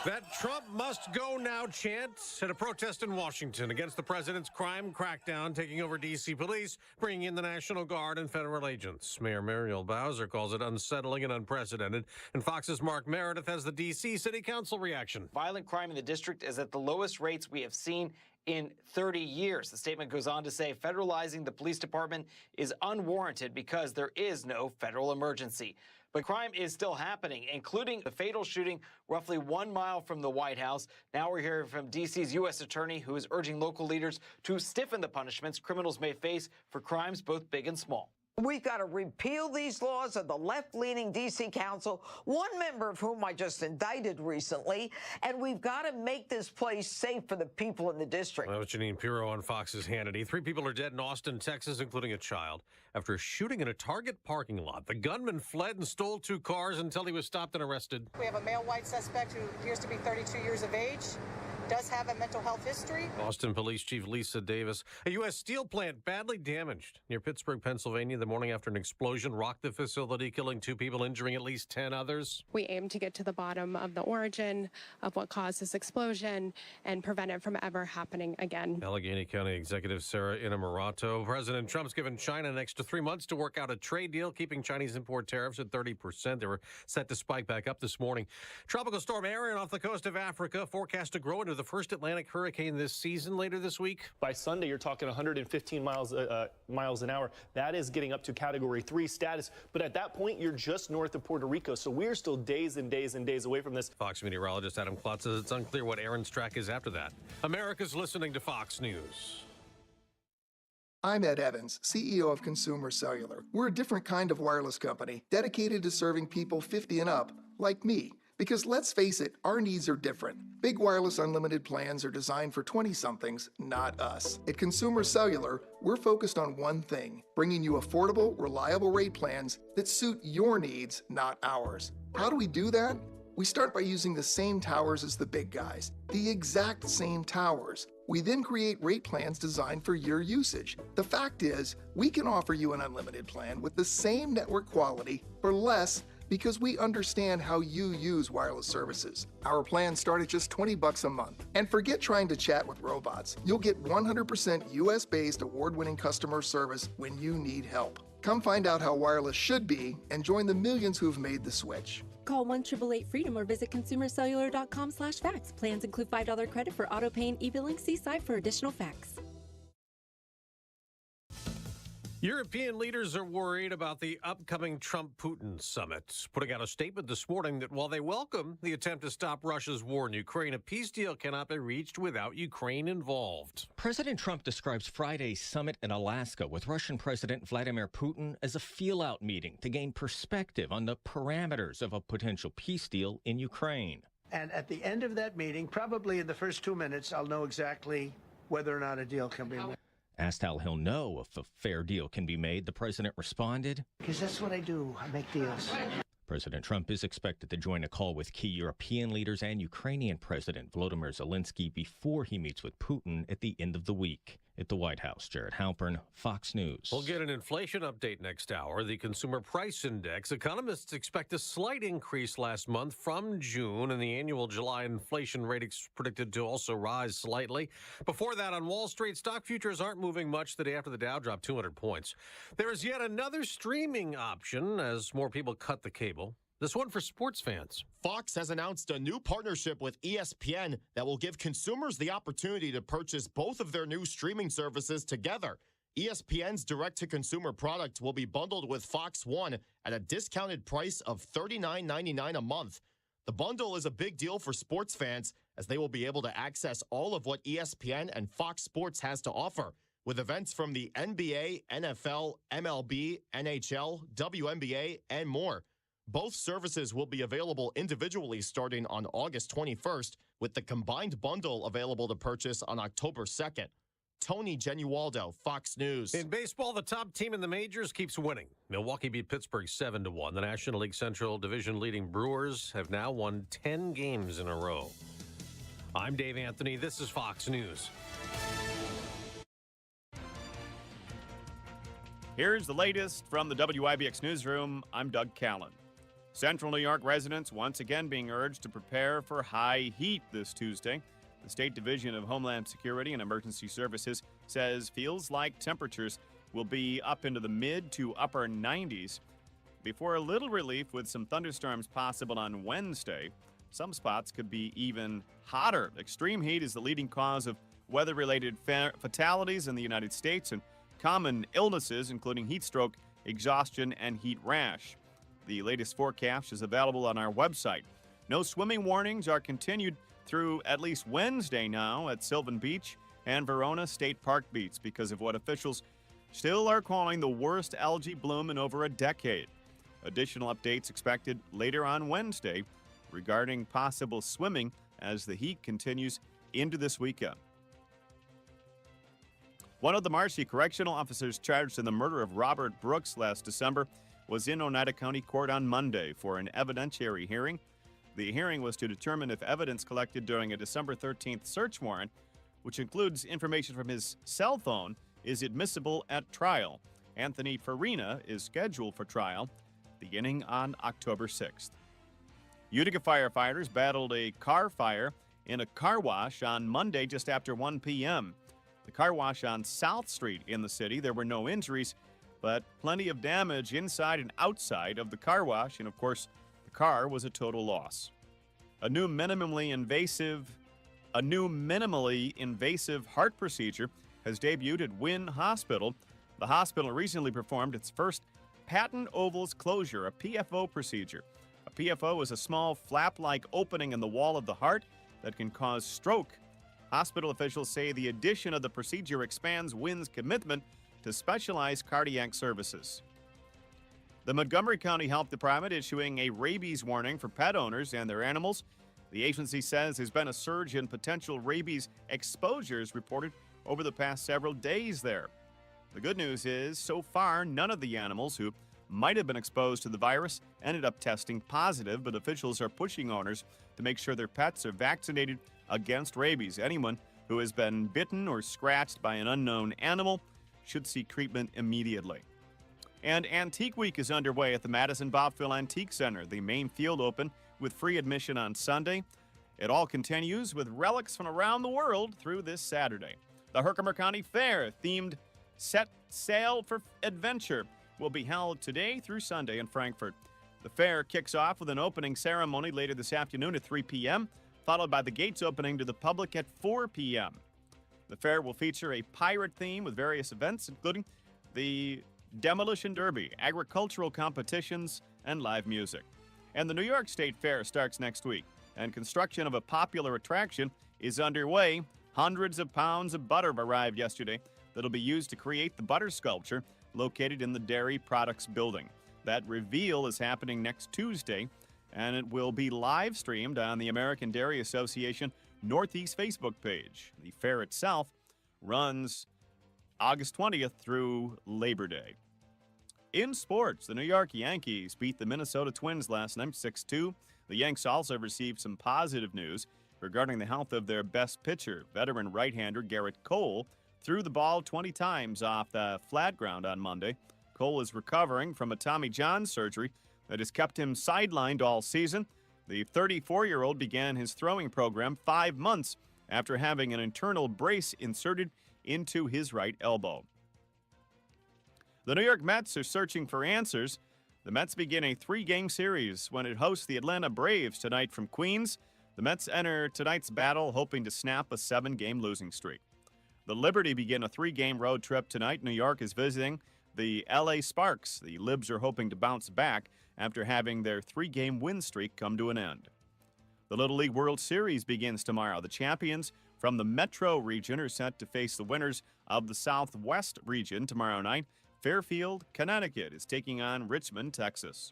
That Trump must go now chant at a protest in Washington against the president's crime crackdown taking over D.C. police, bringing in the National Guard and federal agents. Mayor Muriel Bowser calls it unsettling and unprecedented. And Fox's Mark Meredith has the D.C. City Council reaction. Violent crime in the district is at the lowest rates we have seen in 30 years. The statement goes on to say federalizing the police department is unwarranted because there is no federal emergency. But crime is still happening, including the fatal shooting roughly 1 mile from the White House. Now we're hearing from D.C.'s U.S. attorney, who is urging local leaders to stiffen the punishments criminals may face for crimes both big and small. We've got to repeal these laws of the left-leaning D.C. Council, one member of whom I just indicted recently, and we've got to make this place safe for the people in the district. That was Janine Pirro on Fox's Hannity. 3 people are dead in Austin, Texas, including a child, after a shooting in a Target parking lot. The gunman fled and stole 2 cars until he was stopped and arrested. We have a male white suspect who appears to be 32 years of age. Does have a mental health history. Austin Police Chief Lisa Davis. A U.S. steel plant badly damaged near Pittsburgh, Pennsylvania, the morning after an explosion rocked the facility, killing 2 people, injuring at least 10 others. We aim to get to the bottom of the origin of what caused this explosion and prevent it from ever happening again. Allegheny County Executive Sarah Innamorato. President Trump's given China an extra 3 months to work out a trade deal, keeping Chinese import tariffs at 30%. They were set to spike back up this morning. Tropical storm Arian off the coast of Africa, forecast to grow into the first Atlantic hurricane this season later this week. By Sunday, you're talking 115 miles an hour. That is getting up to Category 3 status. But at that point, you're just north of Puerto Rico. So we're still days and days and days away from this. Fox meteorologist Adam Klotz says it's unclear what Aaron's track is after that. America's listening to Fox News. I'm Ed Evans, CEO of Consumer Cellular. We're a different kind of wireless company dedicated to serving people 50 and up, like me. Because let's face it, our needs are different. Big wireless unlimited plans are designed for 20-somethings, not us. At Consumer Cellular, we're focused on one thing, bringing you affordable, reliable rate plans that suit your needs, not ours. How do we do that? We start by using the same towers as the big guys, the exact same towers. We then create rate plans designed for your usage. The fact is, we can offer you an unlimited plan with the same network quality for less because we understand how you use wireless services. Our plans start at just $20 a month. And forget trying to chat with robots. You'll get 100% US-based award-winning customer service when you need help. Come find out how wireless should be and join the millions who've made the switch. Call 1-888-FREEDOM or visit consumercellular.com/facts. Plans include $5 credit for auto pay and e-billing. See site for additional facts. European leaders are worried about the upcoming Trump-Putin summit, putting out a statement this morning that while they welcome the attempt to stop Russia's war in Ukraine, a peace deal cannot be reached without Ukraine involved. President Trump describes Friday's summit in Alaska with Russian President Vladimir Putin as a feel-out meeting to gain perspective on the parameters of a potential peace deal in Ukraine. And at the end of that meeting, probably in the first 2 minutes, I'll know exactly whether or not a deal can be made. Asked how he'll know if a fair deal can be made, the president responded, "Because that's what I do. I make deals." President Trump is expected to join a call with key European leaders and Ukrainian President Volodymyr Zelensky before he meets with Putin at the end of the week. At the White House, Jared Halpern, Fox News. We'll get an inflation update next hour. The Consumer Price Index. Economists expect a slight increase last month from June, and the annual July inflation rate is predicted to also rise slightly. Before that, on Wall Street, stock futures aren't moving much the day after the Dow dropped 200 points. There is yet another streaming option as more people cut the cable. This one for sports fans. Fox has announced a new partnership with ESPN that will give consumers the opportunity to purchase both of their new streaming services together. ESPN's direct-to-consumer product will be bundled with Fox One at a discounted price of $39.99 a month. The bundle is a big deal for sports fans as they will be able to access all of what ESPN and Fox Sports has to offer. with events from the NBA, NFL, MLB, NHL, WNBA, and more. Both services will be available individually starting on August 21st, with the combined bundle available to purchase on October 2nd. Tony Genualdo, Fox News. In baseball, the top team in the majors keeps winning. Milwaukee beat Pittsburgh 7-1. The National League Central Division leading Brewers have now won 10 games in a row. I'm Dave Anthony. This is Fox News. Here's the latest from the WIBX newsroom. I'm Doug Callan. Central New York residents once again being urged to prepare for high heat this Tuesday. The State Division of Homeland Security and Emergency Services says feels like temperatures will be up into the mid to upper 90s before a little relief with some thunderstorms possible on Wednesday. Some spots could be even hotter. Extreme heat is the leading cause of weather-related fatalities in the United States and common illnesses, including heat stroke, exhaustion, and heat rash. The latest forecast is available on our website. No swimming warnings are continued through at least Wednesday now at Sylvan Beach and Verona State Park Beach because of what officials still are calling the worst algae bloom in over a decade. Additional updates expected later on Wednesday regarding possible swimming as the heat continues into this weekend. One of the Marcy correctional officers charged in the murder of Robert Brooks last December was in Oneida County Court on Monday for an evidentiary hearing. The hearing was to determine if evidence collected during a December 13th search warrant, which includes information from his cell phone, is admissible at trial. Anthony Farina is scheduled for trial beginning on October 6th. Utica firefighters battled a car fire in a car wash on Monday just after 1 p.m. The car wash on South Street in the city. There were no injuries, but plenty of damage inside and outside of the car wash, and of course, the car was a total loss. A new minimally invasive heart procedure has debuted at Wynn Hospital. The hospital recently performed its first patent ovals closure, a PFO procedure. A PFO is a small flap-like opening in the wall of the heart that can cause stroke. Hospital officials say the addition of the procedure expands Wynn's commitment to specialized cardiac services. The Montgomery County Health Department issuing a rabies warning for pet owners and their animals. The agency says there's been a surge in potential rabies exposures reported over the past several days there. The good news is, so far, none of the animals who might have been exposed to the virus ended up testing positive, but officials are pushing owners to make sure their pets are vaccinated against rabies. Anyone who has been bitten or scratched by an unknown animal should seek treatment immediately. And Antique Week is underway at the Madison Bobville Antique Center. The main field opened with free admission on Sunday. It all continues with relics from around the world through this Saturday. The Herkimer County Fair themed Set Sail for Adventure will be held today through Sunday in Frankfort. The fair kicks off with an opening ceremony later this afternoon at 3 p.m., followed by the gates opening to the public at 4 p.m. The fair will feature a pirate theme with various events, including the Demolition Derby, agricultural competitions, and live music. And the New York State Fair starts next week, and construction of a popular attraction is underway. Hundreds of pounds of butter arrived yesterday that'll be used to create the butter sculpture located in the Dairy Products Building. That reveal is happening next Tuesday, and it will be live streamed on the American Dairy Association Northeast Facebook page. The fair itself runs August 20th through Labor Day. In sports, the New York Yankees beat the Minnesota Twins last night 6-2. The Yanks also received some positive news regarding the health of their best pitcher, veteran right-hander Garrett Cole, threw the ball 20 times off the flat ground on Monday. Cole is recovering from a Tommy John surgery that has kept him sidelined all season. The 34-year-old began his throwing program 5 months after having an internal brace inserted into his right elbow. The New York Mets are searching for answers. The Mets begin a 3-game series when it hosts the Atlanta Braves tonight from Queens. The Mets enter tonight's battle hoping to snap a 7-game losing streak. The Liberty begin a 3-game road trip tonight. New York is visiting the LA Sparks. The Libs are hoping to bounce back after having their 3-game win streak come to an end. The Little League World Series begins tomorrow. The champions from the Metro region are set to face the winners of the Southwest region tomorrow night. Fairfield, Connecticut is taking on Richmond, Texas.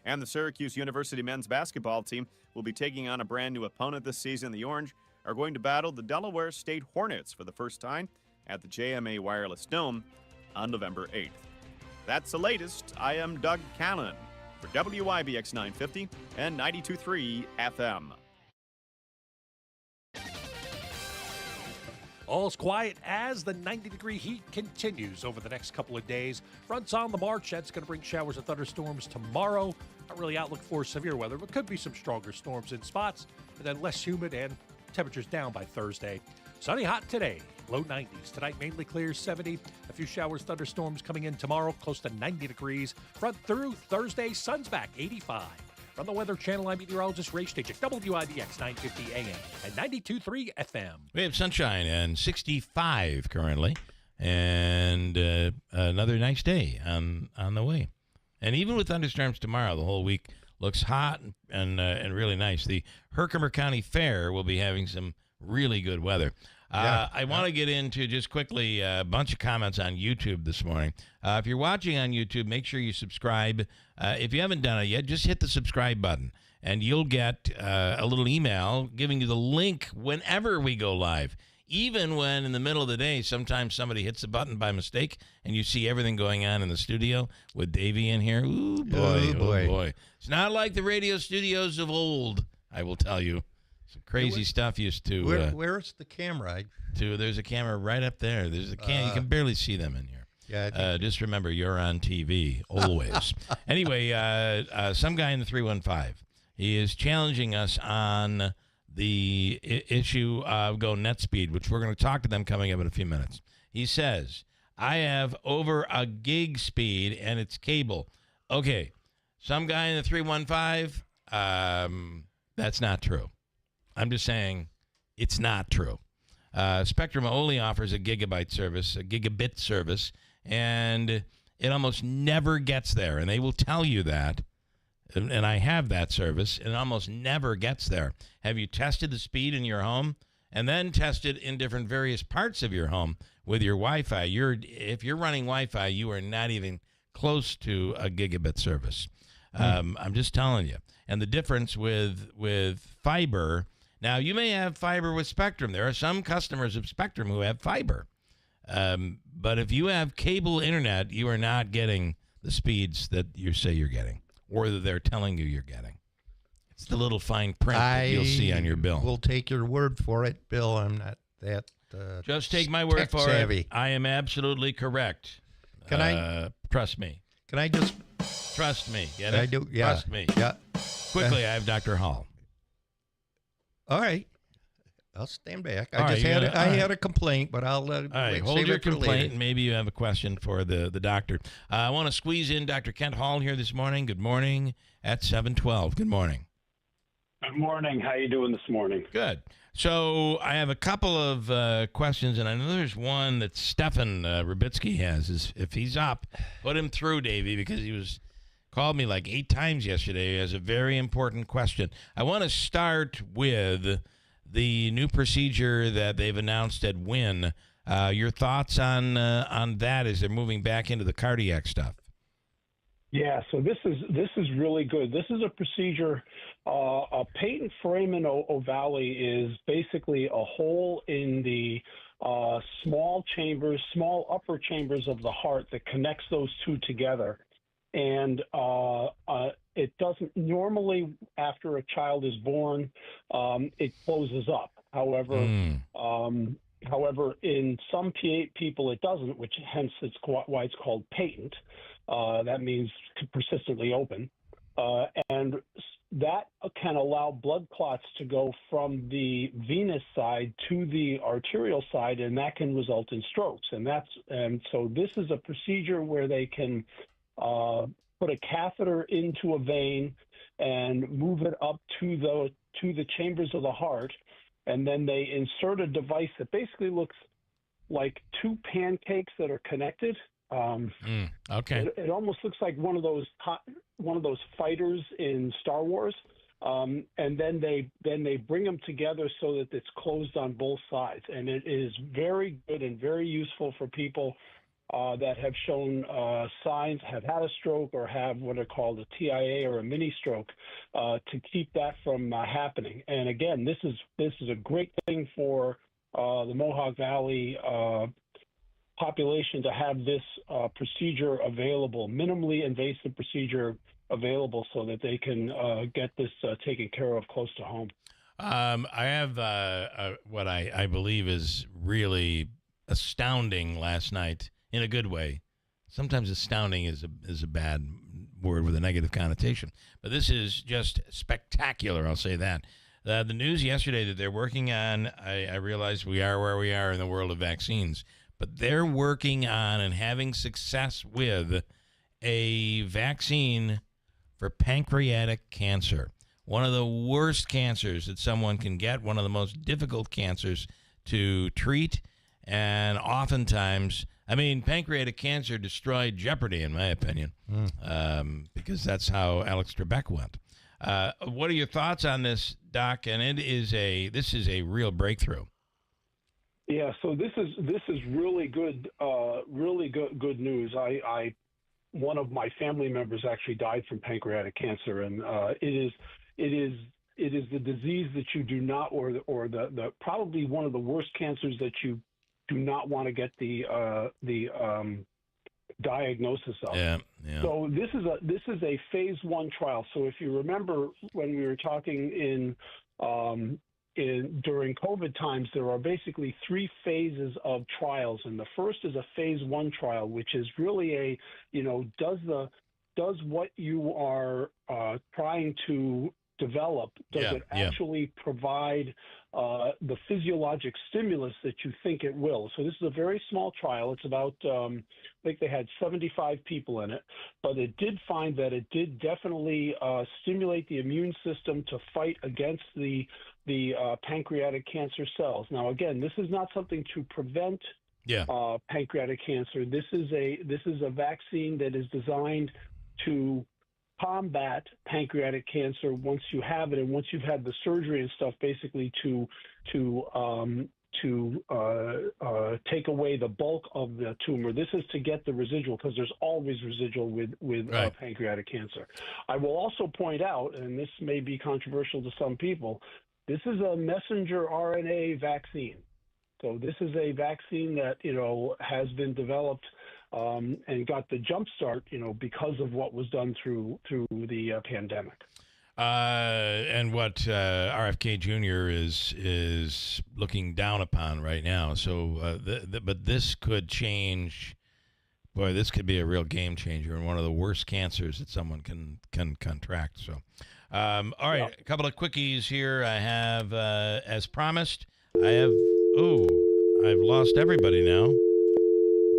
And the Syracuse University men's basketball team will be taking on a brand new opponent this season. The Orange are going to battle the Delaware State Hornets for the first time at the JMA Wireless Dome on November 8th. That's the latest. I am Doug Callan for WIBX 950 and 92.3 FM. All's quiet as the 90-degree heat continues over the next couple of days. Fronts on the march. That's going to bring showers and thunderstorms tomorrow. Not really outlook for severe weather, but could be some stronger storms in spots. And then less humid and temperatures down by Thursday. Sunny hot today, low 90s. Tonight mainly clear, 70. A few showers, thunderstorms coming in tomorrow, close to 90 degrees. Front through Thursday, sun's back, 85. From the Weather Channel, I'm meteorologist Ray Stachik, WIBX 950 AM and 92.3 FM. We have sunshine and 65 currently, and another nice day on the way. And even with thunderstorms tomorrow, the whole week looks hot and really nice. The Herkimer County Fair will be having some really good weather. I want to get into just quickly a bunch of comments on YouTube this morning. If you're watching on YouTube, make sure you subscribe. If you haven't done it yet, just hit the subscribe button, and you'll get a little email giving you the link whenever we go live. Even when in the middle of the day, sometimes somebody hits the button by mistake, and you see everything going on in the studio with Davey in here. Ooh, boy, oh, boy. It's not like the radio studios of old, I will tell you. Crazy stuff used to. Where's the camera? There's a camera right up there. There's a you can barely see them in here. Yeah. Just remember, you're on TV always. Anyway, some guy in the 315. He is challenging us on the issue of Go Net Speed, which we're going to talk to them coming up in a few minutes. He says, I have over a gig speed and it's cable. Okay, some guy in the 315. That's not true. I'm just saying it's not true. Spectrum only offers a gigabit service, and it almost never gets there. And they will tell you that. And I have that service, and it almost never gets there. Have you tested the speed in your home? And then tested in different various parts of your home with your Wi-Fi. If you're running Wi-Fi, you are not even close to a gigabit service. I'm just telling you. And the difference with fiber. Now, you may have fiber with Spectrum. There are some customers of Spectrum who have fiber. But if you have cable internet, you are not getting the speeds that you say you're getting or that they're telling you you're getting. It's the little fine print that you'll see on your bill. We'll take your word for it, Bill. I'm not that just take my word for savvy. It. I am absolutely correct. Can I? Trust me. Can I just? Trust me. Get it? I do. Yeah. Trust me. Yeah. Quickly, I have Dr. Hall. All right. I'll stand back. I had a complaint, but I'll all right, hold your complaint, and maybe you have a question for the doctor. I want to squeeze in Dr. Kent Hall here this morning. Good morning at 7:12. Good morning. Good morning. How you doing this morning? Good. So I have a couple of questions, and I know there's one that Stefan Rubitsky has. If he's up, put him through, Davey, because he called me like 8 times yesterday. He has a very important question. I want to start with the new procedure that they've announced at WIN. Your thoughts on that as they're moving back into the cardiac stuff? Yeah, so this is really good. This is a procedure. A patent foramen ovale is basically a hole in the small upper chambers of the heart that connects those two together. And it doesn't normally, after a child is born, it closes up. However, in some people it doesn't, which hence why it's called patent. That means persistently open, and that can allow blood clots to go from the venous side to the arterial side, and that can result in strokes. And so this is a procedure where they can put a catheter into a vein and move it up to the chambers of the heart, and then they insert a device that basically looks like 2 pancakes that are connected. Okay. It almost looks like one of those fighters in Star Wars. and then they bring them together so that it's closed on both sides. And it is very good and very useful for people that have shown signs, have had a stroke, or have what are called a TIA or a mini stroke, to keep that from happening. And again, this is a great thing for the Mohawk Valley population to have this procedure available, minimally invasive procedure available, so that they can get this taken care of close to home. I have what I believe is really astounding last night, in a good way. Sometimes astounding is a bad word with a negative connotation, but this is just spectacular. I'll say that. The news yesterday that they're working on, I realize we are where we are in the world of vaccines, but they're working on and having success with a vaccine for pancreatic cancer. One of the worst cancers that someone can get, one of the most difficult cancers to treat, and oftentimes, I mean, pancreatic cancer destroyed Jeopardy, in my opinion, because that's how Alex Trebek went. What are your thoughts on this, Doc? And this is a real breakthrough. Yeah, so this is really good, good news. One of my family members actually died from pancreatic cancer, and it is the disease that you do not, or the probably one of the worst cancers that you do not want to get the diagnosis of. Yeah. So this is a phase 1 trial. So if you remember when we were talking during COVID times, there are basically 3 phases of trials, and the first is a phase 1 trial, which is really does what you are trying to develop, does it actually provide the physiologic stimulus that you think it will? So this is a very small trial. It's about, I think they had 75 people in it, but it did find that it did definitely stimulate the immune system to fight against the pancreatic cancer cells. Now, again, this is not something to prevent pancreatic cancer. This is a vaccine that is designed to combat pancreatic cancer once you have it, and once you've had the surgery and stuff, basically to take away the bulk of the tumor. This is to get the residual, because there's always residual with pancreatic cancer. I will also point out, and this may be controversial to some people, this is a messenger RNA vaccine. So this is a vaccine that has been developed and got the jump start, because of what was done through the pandemic. And what RFK Jr. is looking down upon right now. So, but this could change. Boy, this could be a real game changer and one of the worst cancers that someone can contract. So, all right, a couple of quickies here. I have, as promised, I've lost everybody now,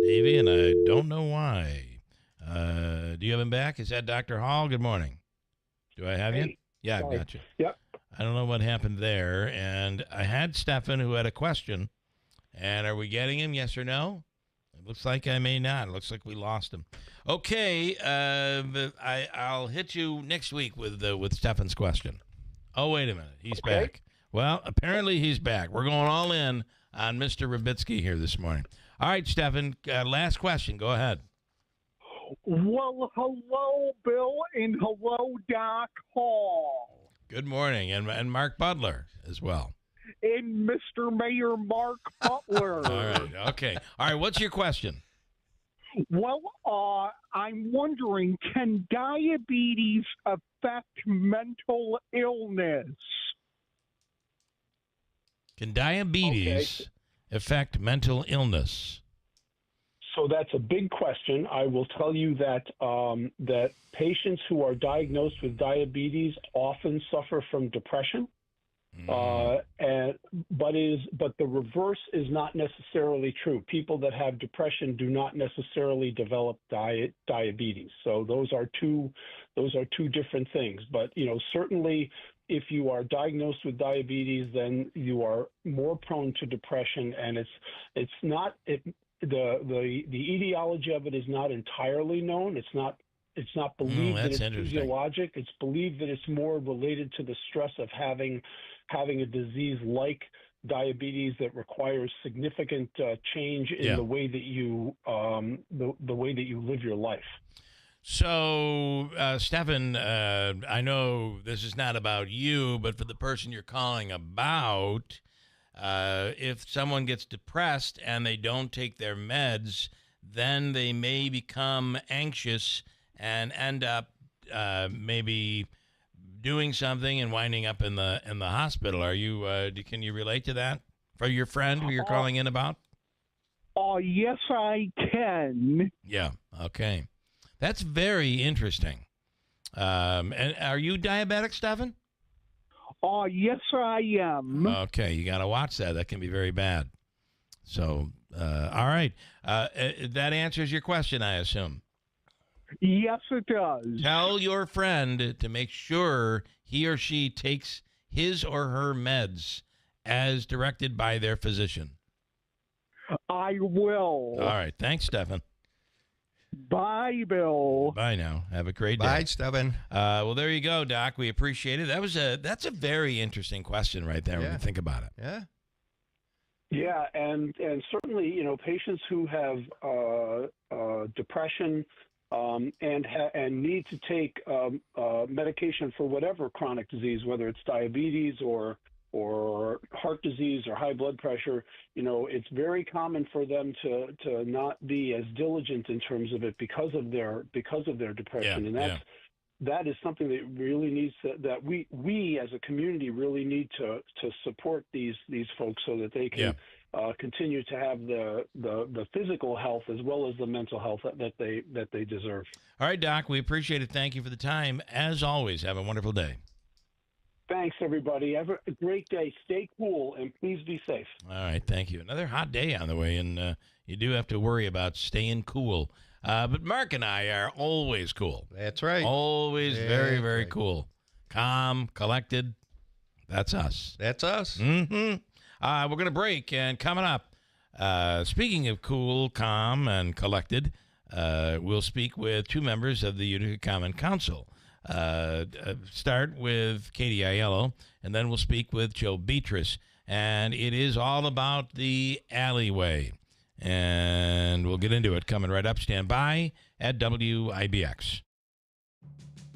Davey, and I don't know why. Do you have him back? Is that Dr. Hall? Good morning. Do I have you? Yeah, I've got you. Yep. I don't know what happened there. And I had Stefan who had a question. And are we getting him, yes or no? It looks like I may not. It looks like we lost him. Okay, I'll hit you next week with Stefan's question. Oh, wait a minute. He's back. Well, apparently he's back. We're going all in on Mr. Rabitsky here this morning. All right, Stefan, last question. Go ahead. Well, hello, Bill, and hello, Doc Hall. Good morning, and Mark Butler as well. And Mr. Mayor Mark Butler. All right, okay. All right, what's your question? Well, I'm wondering, can diabetes affect mental illness? Can diabetes affect mental illness? So that's a big question. I will tell you that that patients who are diagnosed with diabetes often suffer from depression, but the reverse is not necessarily true. People that have depression do not necessarily develop diabetes. So those are two different things. But certainly, if you are diagnosed with diabetes, then you are more prone to depression, and the etiology of it is not entirely known. It's not believed that it's interesting. physiologic. It's believed that it's more related to the stress of having a disease like diabetes that requires significant change in the way that you the way that you live your life. So, Stefan, I know this is not about you, but for the person you're calling about, if someone gets depressed and they don't take their meds, then they may become anxious and end up maybe doing something and winding up in the hospital. Are you? Can you relate to that for your friend who you're calling in about? Yes, I can. Yeah. Okay. That's very interesting. And are you diabetic, Stefan? Yes, I am. Okay, you got to watch that. That can be very bad. So, all right. That answers your question, I assume. Yes, it does. Tell your friend to make sure he or she takes his or her meds as directed by their physician. I will. All right. Thanks, Stefan. Bye, Bill. Bye now. Have a great day. Bye, Stefan. Well, there you go, Doc. We appreciate it. That's a very interesting question right there when you think about it. Yeah. Yeah, and certainly, you know, patients who have depression and need to take medication for whatever chronic disease, whether it's diabetes or heart disease or high blood pressure, you know, it's very common for them to not be as diligent in terms of it because of their depression, and that is something that really needs that we as a community really need to support these folks so that they can continue to have the physical health as well as the mental health that they deserve. All right, Doc, we appreciate it. Thank you for the time. As always, have a wonderful day. Thanks, everybody. Have a great day. Stay cool, and please be safe. All right, thank you. Another hot day on the way, and you do have to worry about staying cool. But Mark and I are always cool. That's right. Always very, very cool. Calm, collected. That's us. That's us. Mm-hmm. We're going to break, and coming up, speaking of cool, calm, and collected, we'll speak with two members of the Utica Common Council. Start with Katie Aiello, and then we'll speak with Joe Beatrice. And it is all about the Alleyway. And we'll get into it coming right up. Stand by at WIBX.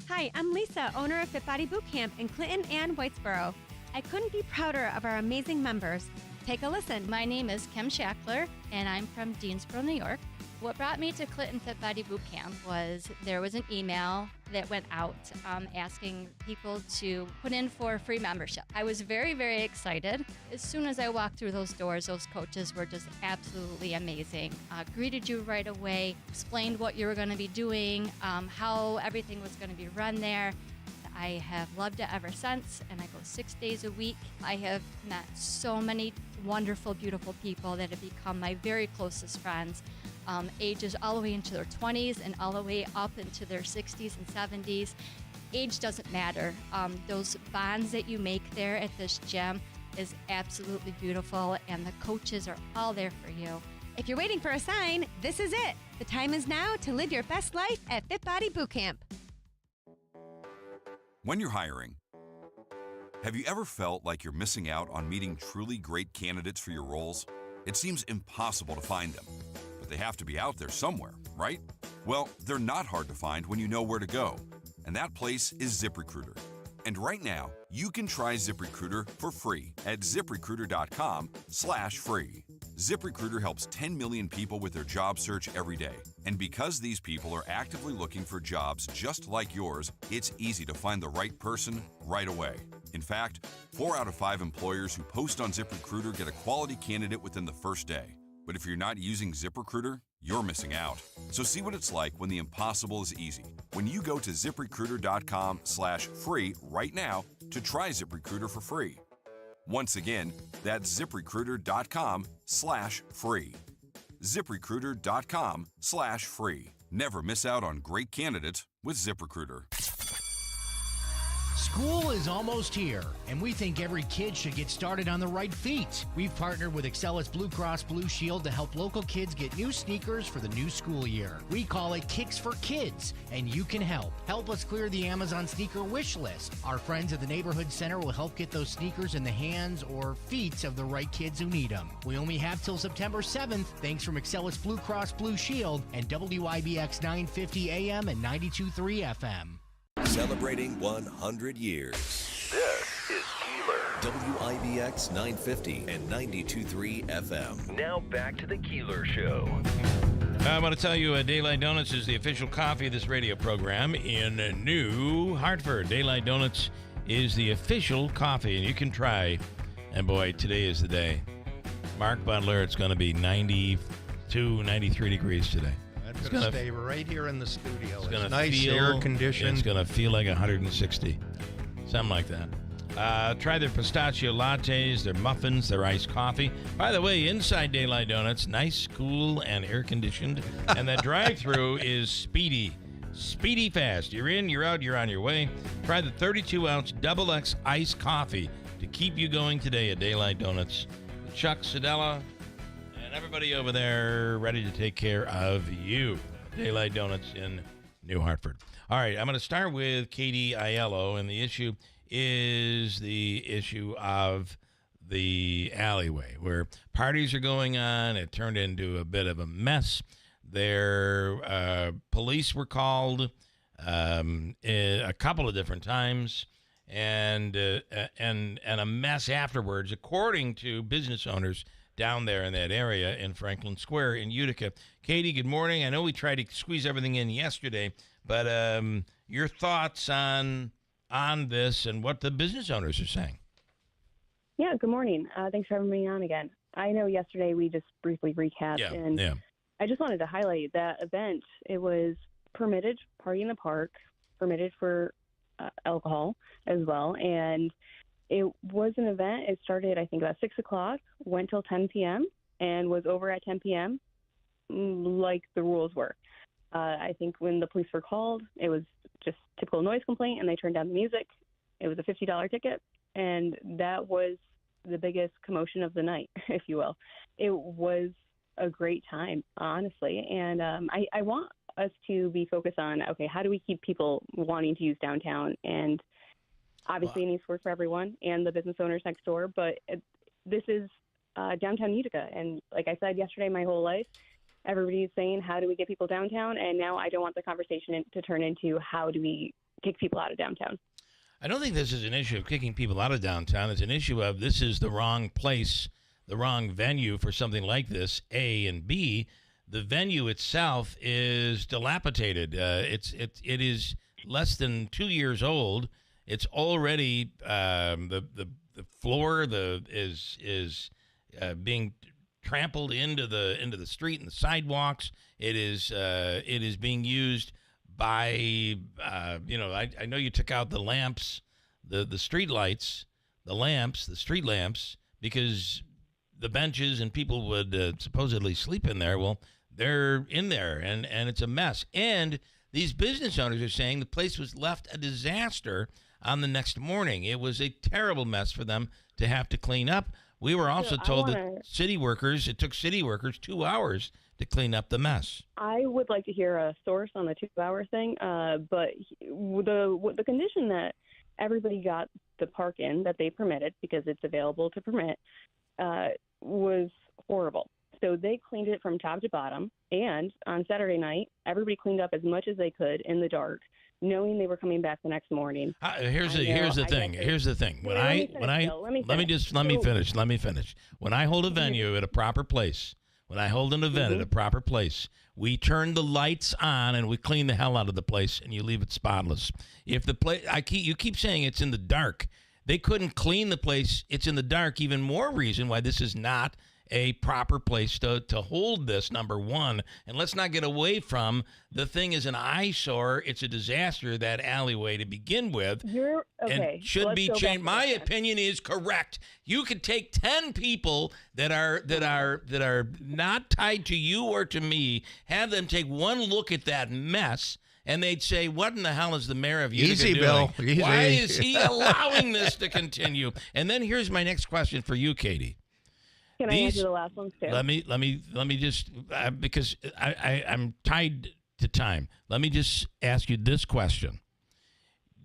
Hi, I'm Lisa, owner of FitBody Bootcamp in Clinton and Whitesboro. I couldn't be prouder of our amazing members. Take a listen. My name is Kim Shackler, and I'm from Deansboro, New York. What brought me to Clinton FitBody Bootcamp was there was an email that went out asking people to put in for a free membership. I was very, very excited. As soon as I walked through those doors, those coaches were just absolutely amazing. Greeted you right away, explained what you were going to be doing, how everything was going to be run there. I have loved it ever since, and I go 6 days a week. I have met so many wonderful, beautiful people that have become my very closest friends. Ages all the way into their 20s and all the way up into their 60s and 70s. Age doesn't matter. Those bonds that you make there at this gym is absolutely beautiful, and the coaches are all there for you. If you're waiting for a sign, this is it. The time is now to live your best life at FitBody Bootcamp. When you're hiring, have you ever felt like you're missing out on meeting truly great candidates for your roles? It seems impossible to find them, but they have to be out there somewhere, right? Well, they're not hard to find when you know where to go, and that place is ZipRecruiter. And right now, you can try ZipRecruiter for free at ZipRecruiter.com/free. ZipRecruiter helps 10 million people with their job search every day. And because these people are actively looking for jobs just like yours, it's easy to find the right person right away. In fact, 4 out of 5 employers who post on ZipRecruiter get a quality candidate within the first day. But if you're not using ZipRecruiter, you're missing out. So see what it's like when the impossible is easy. When you go to ZipRecruiter.com/free right now to try ZipRecruiter for free. Once again, that's ZipRecruiter.com/free. ZipRecruiter.com/free. Never miss out on great candidates with ZipRecruiter. School is almost here, and we think every kid should get started on the right feet. We've partnered with Excelis Blue Cross Blue Shield to help local kids get new sneakers for the new school year. We call it Kicks for Kids, and you can help. Help us clear the Amazon sneaker wish list. Our friends at the Neighborhood Center will help get those sneakers in the hands or feet of the right kids who need them. We only have till September 7th, thanks from Excelis Blue Cross Blue Shield and WIBX 950 AM and 92.3 FM. Celebrating 100 years. This is Keeler. WIBX 950 and 92.3 FM. Now back to the Keeler Show. I want to tell you, Daylight Donuts is the official coffee of this radio program in New Hartford. Daylight Donuts is the official coffee, and you can try. And boy, today is the day. Mark Butler, it's going to be 92, 93 degrees today. It's going to stay right here in the studio. It's going to nice, air conditioned. It's going to feel like 160, something like that. Try their pistachio lattes, their muffins, their iced coffee. By the way, inside Daylight Donuts, nice, cool, and air conditioned. And that drive-through is speedy fast. You're in, you're out, you're on your way. Try the 32-ounce Double X iced coffee to keep you going today at Daylight Donuts. Chuck Sedella and everybody over there ready to take care of you. Daylight Donuts in New Hartford. All right, I'm going to start with Katie Aiello, and the issue is the issue of the Alleyway, where parties are going on. It turned into a bit of a mess. Their police were called a couple of different times, and a mess afterwards, according to business owners down there in that area in Franklin Square in Utica. Katie, good morning. I know we tried to squeeze everything in yesterday, but your thoughts on this and what the business owners are saying. Yeah, good morning. Thanks for having me on again. I know yesterday we just briefly recapped, and I just wanted to highlight that event. It was permitted, party in the park, permitted for alcohol as well, and it was an event. It started, I think, about 6 o'clock, went till 10 p.m., and was over at 10 p.m., like the rules were. I think when the police were called, it was just typical noise complaint, and they turned down the music. It was a $50 ticket, and that was the biggest commotion of the night, if you will. It was a great time, honestly, and I want us to be focused on, okay, how do we keep people wanting to use downtown? And obviously, it needs to work for everyone and the business owners next door, but this is downtown Utica, and like I said yesterday, my whole life, everybody is saying, how do we get people downtown? And now I don't want the conversation to turn into how do we kick people out of downtown. I don't think this is an issue of kicking people out of downtown. It's an issue of this is the wrong place, the wrong venue for something like this, A, and B, the venue itself is dilapidated. It is less than 2 years old. It's already the floor is being trampled into the street and the sidewalks. It is being used by I know you took out the lamps, the street lights, the street lamps, because the benches and people would supposedly sleep in there. Well, they're in there, and it's a mess. And these business owners are saying the place was left a disaster on the next morning. It was a terrible mess for them to have to clean up. We were also told that it took city workers 2 hours to clean up the mess. I would like to hear a source on the 2-hour thing, but the condition that everybody got the park in that they permitted, because it's available to permit, was horrible. So they cleaned it from top to bottom, and on Saturday night, everybody cleaned up as much as they could in the dark, knowing they were coming back the next morning. Here's the thing. Let me finish. When I hold a venue at a proper place, when I hold an event at a proper place, we turn the lights on and we clean the hell out of the place, and you leave it spotless. If the place, you keep saying it's in the dark. They couldn't clean the place. It's in the dark. Even more reason why this is not a proper place to hold this, number one. And let's not get away from the thing is an eyesore. It's a disaster, that alleyway to begin with. You're okay. And should be changed. My opinion is correct. You could take 10 people that are not tied to you or to me, have them take one look at that mess, and they'd say, what in the hell is the mayor of Utica Easy, doing? Bill. Easy. Why is he allowing this to continue? And then here's my next question for you, Katie. Can I answer the last one too? Let me just because I'm tied to time. Let me just ask you this question.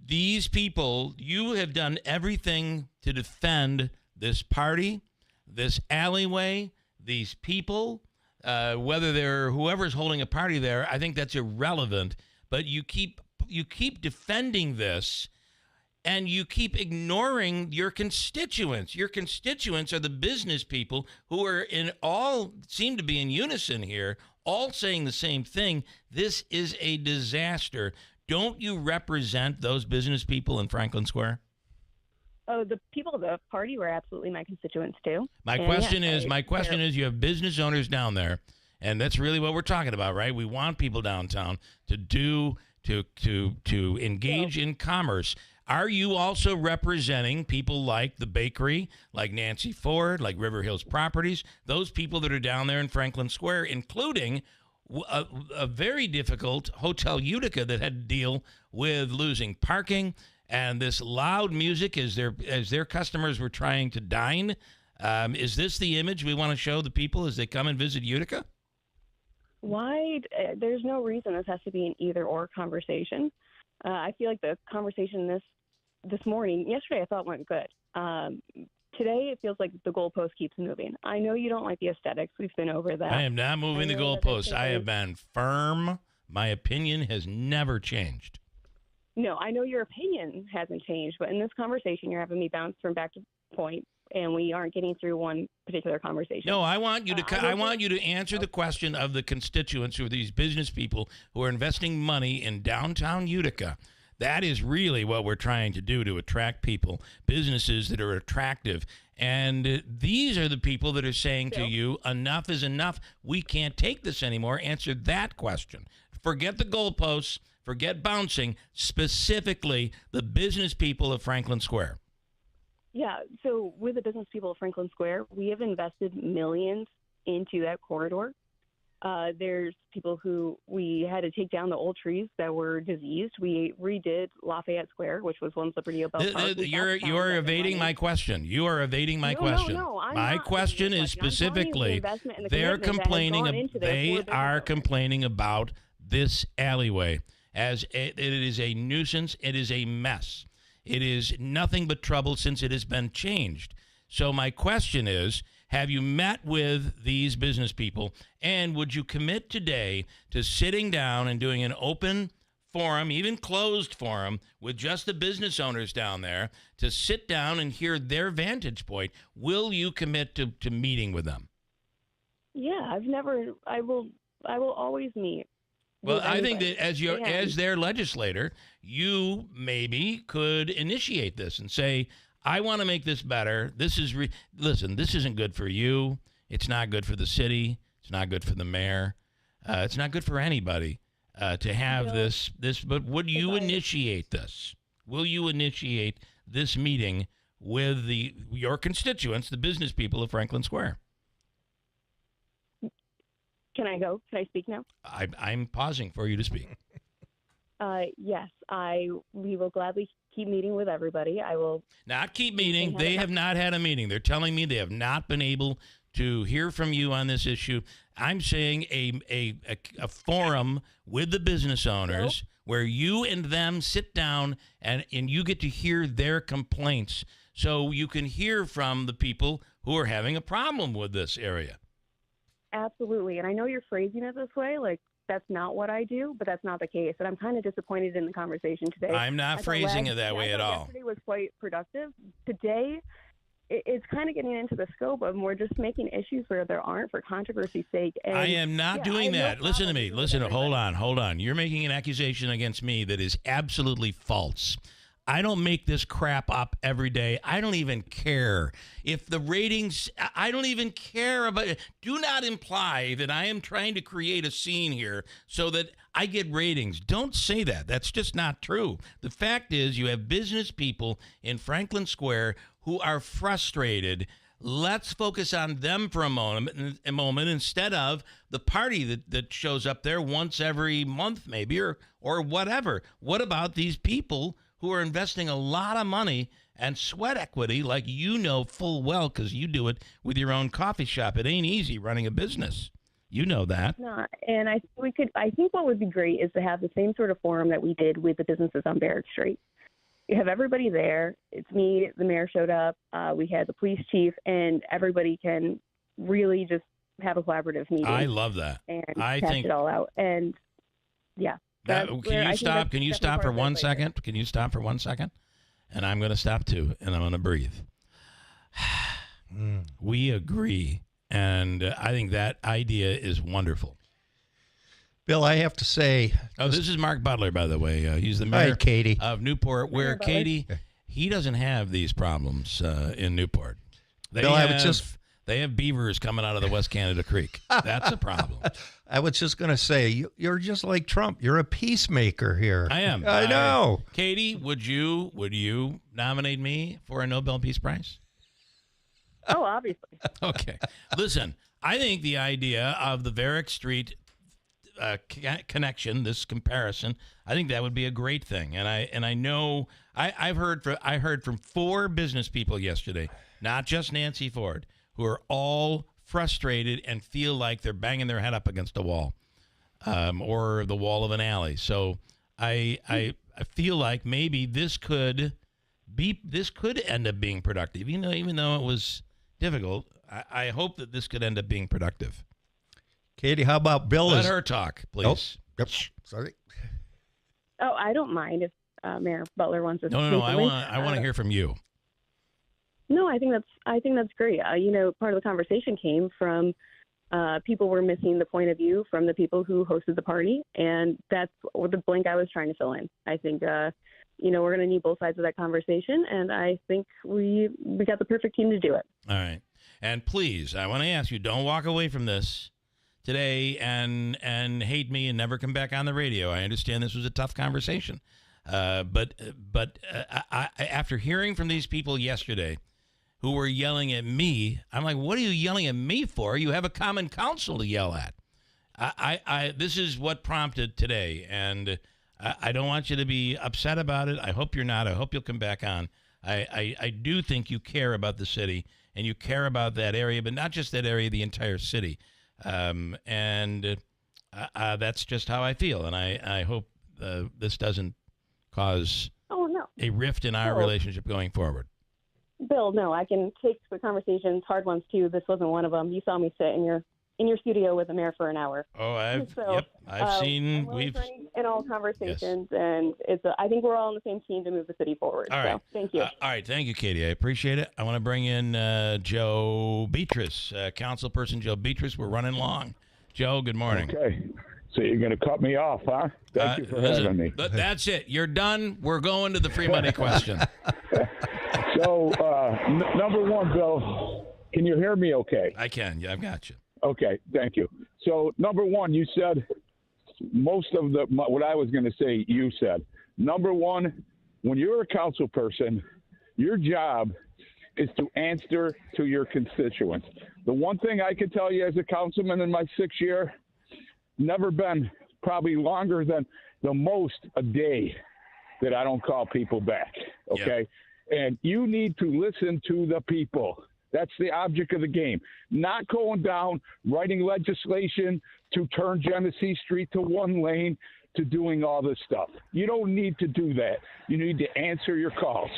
These people, you have done everything to defend this party, this alleyway, these people, whether they're whoever's holding a party there. I think that's irrelevant. But you keep defending this. And you keep ignoring your constituents. Your constituents are the business people who are seem to be in unison here, all saying the same thing. This is a disaster. Don't you represent those business people in Franklin Square? Oh, the people of the party were absolutely my constituents too. My question is, you have business owners down there, and that's really what we're talking about, right? We want people downtown to engage in commerce. Are you also representing people like the bakery, like Nancy Ford, like River Hills Properties, those people that are down there in Franklin Square, including a very difficult Hotel Utica that had to deal with losing parking and this loud music as their customers were trying to dine? Is this the image we want to show the people as they come and visit Utica? Why? There's no reason this has to be an either-or conversation. I feel like the conversation this morning, yesterday I thought went good. Today it feels like the goalpost keeps moving. I know you don't like the aesthetics. We've been over that. I am not moving the goalposts. I have been firm. My opinion has never changed. No, I know your opinion hasn't changed, but in this conversation you're having me bounce from back to point, and we aren't getting through one particular conversation. No, I want you to I want you to answer the question of the constituents who are these business people who are investing money in downtown Utica. That is really what we're trying to do, to attract people, businesses that are attractive. And these are the people that are saying to you, enough is enough. We can't take this anymore. Answer that question. Forget the goalposts. Forget bouncing. Specifically, the business people of Franklin Square. Yeah, so with the business people of Franklin Square, we have invested millions into that corridor. There's people who we had to take down the old trees that were diseased. We redid Lafayette Square, which was once Liberty Bell Park. You're evading my question. You are evading my question. No, my question is specifically, they're complaining. They are complaining about this alleyway as it is a nuisance. It is a mess. It is nothing but trouble since it has been changed. So my question is, have you met with these business people, and would you commit today to sitting down and doing an open forum, even closed forum, with just the business owners down there to sit down and hear their vantage point? Will you commit to meeting with them? Yeah, I will always meet. Well, I think that as their legislator, you maybe could initiate this and say, I want to make this better. This is listen, this isn't good for you. It's not good for the city. It's not good for the mayor. It's not good for anybody to have this. But would you initiate this? Will you initiate this meeting with your constituents, the business people of Franklin Square? Can I go? Can I speak now? I'm pausing for you to speak. Yes, we will gladly keep meeting with everybody. I will not keep meeting. They have not had a meeting. They're telling me they have not been able to hear from you on this issue. I'm saying a forum with the business owners where you and them sit down and you get to hear their complaints, so you can hear from the people who are having a problem with this area. Absolutely, and I know you're phrasing it this way, like that's not what I do, but that's not the case. And I'm kind of disappointed in the conversation today. I'm not phrasing it that way at all. Yesterday was quite productive. Today, it's kind of getting into the scope of we're just making issues where there aren't for controversy's sake. And I am not doing that. Listen to me. Hold on. You're making an accusation against me that is absolutely false. I don't make this crap up every day. I don't even care. If the ratings, I don't even care about it. Do not imply that I am trying to create a scene here so that I get ratings. Don't say that. That's just not true. The fact is, you have business people in Franklin Square who are frustrated Let's focus on them for a moment instead of the party that shows up there once every month maybe or whatever. What about these people who are investing a lot of money and sweat equity like you know full well because you do it with your own coffee shop? It ain't easy running a business. You know that. No, and I think what would be great is to have the same sort of forum that we did with the businesses on Barrett Street. You have everybody there. It's me, the mayor showed up. We had the police chief, and everybody can really just have a collaborative meeting. I love that. And I hash think it all out. And yeah. Can you stop? Can you stop for 1 second? Can you stop for 1 second? And I'm going to stop too, and I'm going to breathe. We agree, and I think that idea is wonderful. Bill, I have to say... this is Mark Butler, by the way. He's the mayor Katie. of Newport, where Katie, he doesn't have these problems in Newport. They have beavers coming out of the West Canada Creek. That's a problem. I was just going to say, you're just like Trump. You're a peacemaker here. I am. I know. Katie, would you nominate me for a Nobel Peace Prize? Oh, obviously. Okay. Listen, I think the idea of the Varick Street connection, this comparison, I think that would be a great thing. And I know I heard from 4 business people yesterday, not just Nancy Ford, who are all frustrated and feel like they're banging their head up against a wall, or the wall of an alley. So I feel like maybe this could end up being productive, even though it was difficult. I hope that this could end up being productive. Katie, how about Bill? Let her talk, please. Oh, yep. Sorry. Oh, I don't mind if Mayor Butler wants to. No. I want to hear from you. No, I think that's great. Part of the conversation came from people were missing the point of view from the people who hosted the party, and that's the blank I was trying to fill in. I think we're going to need both sides of that conversation, and I think we got the perfect team to do it. All right, and please, I want to ask you, don't walk away from this today and hate me and never come back on the radio. I understand this was a tough conversation, but after hearing from these people yesterday who were yelling at me, I'm like, what are you yelling at me for? You have a common counsel to yell at. This is what prompted today, and I don't want you to be upset about it. I hope you're not. I hope you'll come back on. I do think you care about the city and you care about that area, but not just that area, the entire city. And that's just how I feel, and I hope this doesn't cause a rift in our relationship going forward. Bill, no, I can take the conversations, hard ones too. This wasn't one of them. You saw me sit in your studio with the mayor for an hour. Oh, I've seen. We've in all conversations, yes. And I think we're all on the same team to move the city forward. All right, thank you. All right, thank you, Katie. I appreciate it. I want to bring in Joe Beatrice, councilperson Joe Beatrice. We're running long. Joe, good morning. Okay, so you're going to cut me off, huh? Thank you for having me. That's it. You're done. We're going to the free money question. So, number one, Bill, can you hear me okay? I can. Yeah, I've got you. Okay, thank you. So, number one, you said most of what I was going to say, you said. Number one, when you're a council person, your job is to answer to your constituents. The one thing I can tell you as a councilman in my 6th year, never been probably longer than the most a day that I don't call people back, okay? Yep. And you need to listen to the people. That's the object of the game. Not going down, writing legislation to turn Genesee Street to 1 lane, to doing all this stuff. You don't need to do that. You need to answer your calls.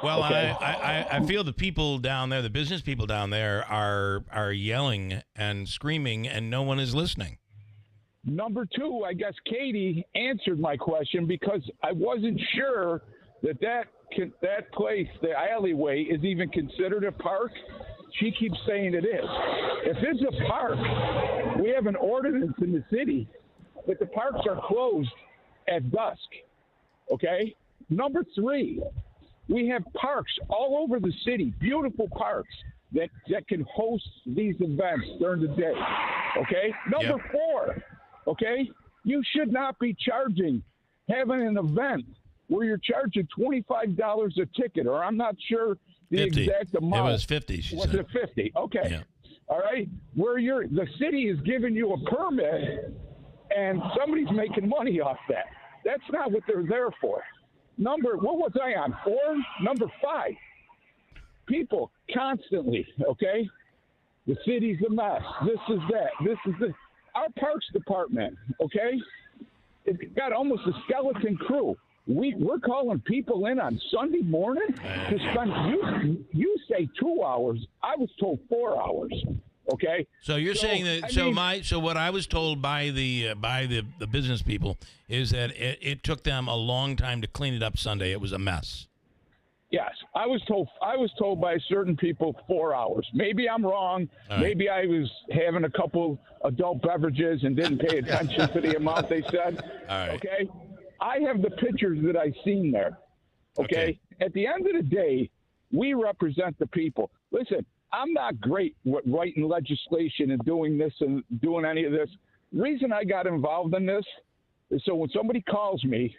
Well, okay? I feel the people down there, the business people down there are yelling and screaming, and no one is listening. Number two, I guess Katie answered my question because I wasn't sure that place, the Alleyway, is even considered a park. She keeps saying it is. If it's a park, we have an ordinance in the city that the parks are closed at dusk, okay? Number three, we have parks all over the city, beautiful parks that can host these events during the day, okay? Number four, okay, you should not be having an event where you're charging $25 a ticket, or I'm not sure the 50. exact amount. It was 50, she Was said. it 50? Okay. Yeah. All right. Where the city is giving you a permit and somebody's making money off that. That's not what they're there for. What was I on? 4? Number 5. People constantly, okay? The city's a mess. This is that. This is this. Our parks department, okay? It's got almost a skeleton crew. We're calling people in on Sunday morning to spend. You say 2 hours. I was told 4 hours. Okay. So you're saying that? So what I was told by the business people is that it took them a long time to clean it up Sunday. It was a mess. Yes, I was told by certain people 4 hours. Maybe I'm wrong. Right. Maybe I was having a couple adult beverages and didn't pay attention to the amount they said. All right. Okay. I have the pictures that I've seen there. Okay. At the end of the day, we represent the people. Listen, I'm not great with writing legislation and doing this and doing any of this. The reason I got involved in this is so when somebody calls me,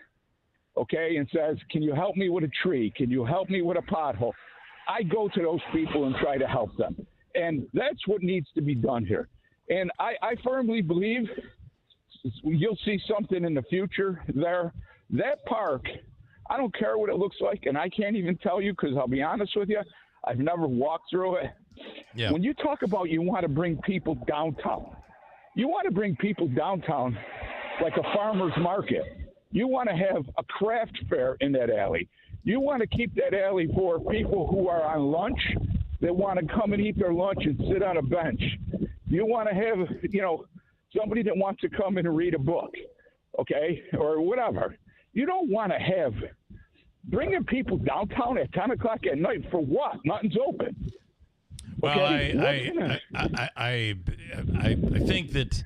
okay, and says, can you help me with a tree? Can you help me with a pothole? I go to those people and try to help them. And that's what needs to be done here. And I firmly believe you'll see something in the future there. That park, I don't care what it looks like, and I can't even tell you because I'll be honest with you, I've never walked through it. Yeah. When you talk about you want to bring people downtown, you want to bring people downtown like a farmer's market. You want to have a craft fair in that alley. You want to keep that alley for people who are on lunch that want to come and eat their lunch and sit on a bench. You want to have, somebody that wants to come in and read a book, okay, or whatever. You don't want to have bringing people downtown at 10 o'clock at night for what? Nothing's open. Well, Okay? I think that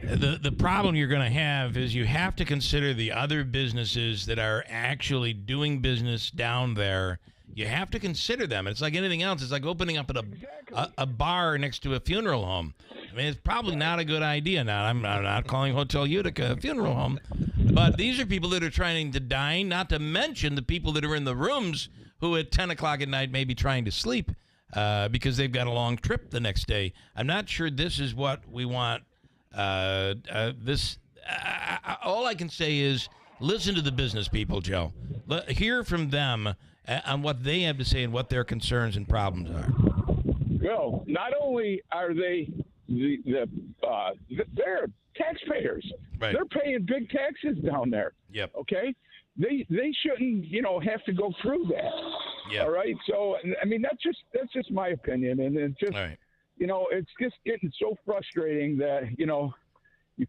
the problem you're going to have is you have to consider the other businesses that are actually doing business down there. You have to consider them. It's like anything else. It's like opening up a bar next to a funeral home. I mean, it's probably not a good idea. Now, I'm not calling Hotel Utica a funeral home, but these are people that are trying to dine, not to mention the people that are in the rooms who at 10 o'clock at night may be trying to sleep because they've got a long trip the next day. I'm not sure this is what we want. All I can say is listen to the business people, Joe. Hear from them on what they have to say and what their concerns and problems are. Well, not only are they they're taxpayers. Right. They're paying big taxes down there. Yep. Okay. They shouldn't have to go through that. Yeah. All right. So I mean that's just my opinion, and it's just it's just getting so frustrating that you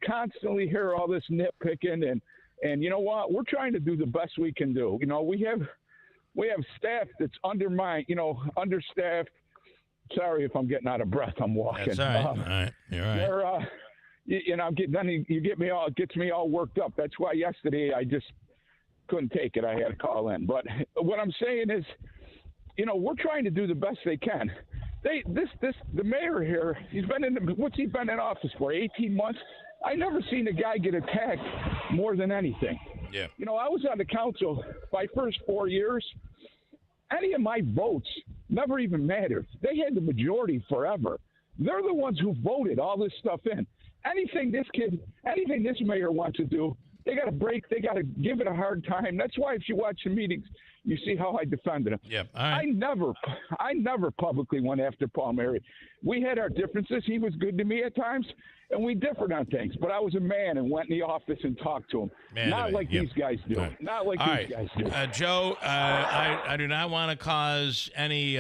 constantly hear all this nitpicking, and you know what, we're trying to do the best we can do. We have staff that's understaffed. Sorry if I'm getting out of breath. I'm walking. That's all right. All right. You're all right. It gets me all worked up. That's why yesterday I just couldn't take it. I had to call in. But what I'm saying is, we're trying to do the best they can. The mayor here, what's he been in office for? 18 months. I never seen a guy get attacked more than anything. Yeah. I was on the council my first 4 years. Any of my votes never even mattered. They had the majority forever. They're the ones who voted all this stuff in. Anything this mayor wants to do, they got to break. They got to give it a hard time. That's why if you watch the meetings, you see how I defended him. Yep. All right. I never publicly went after Paul Mary. We had our differences. He was good to me at times, and we differed on things. But I was a man and went in the office and talked to him. Not like these guys do. Right. Not like All these guys do. Joe, I do not want to cause any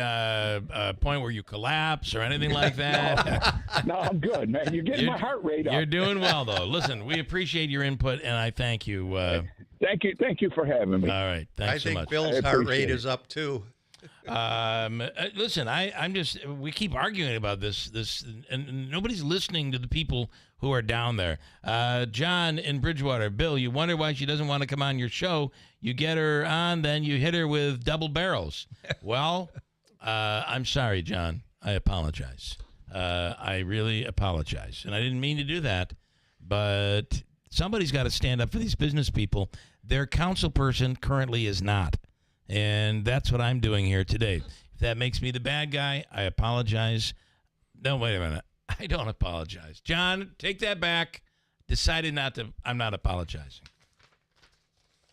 point where you collapse or anything like that. No, I'm good, man. You're getting my heart rate up. You're doing well, though. Listen, we appreciate your input, and I thank you. Thank you for having me. All right, thanks so much. I think Bill's heart rate is up too. Listen, we keep arguing about this, and nobody's listening to the people who are down there. John in Bridgewater, Bill, you wonder why she doesn't want to come on your show. You get her on, then you hit her with double barrels. Well, I'm sorry, John. I apologize. I really apologize, and I didn't mean to do that, but somebody's got to stand up for these business people. Their council person currently is not. And that's what I'm doing here today. If that makes me the bad guy, I apologize. No, wait a minute. I don't apologize. John, take that back. Decided not to. I'm not apologizing.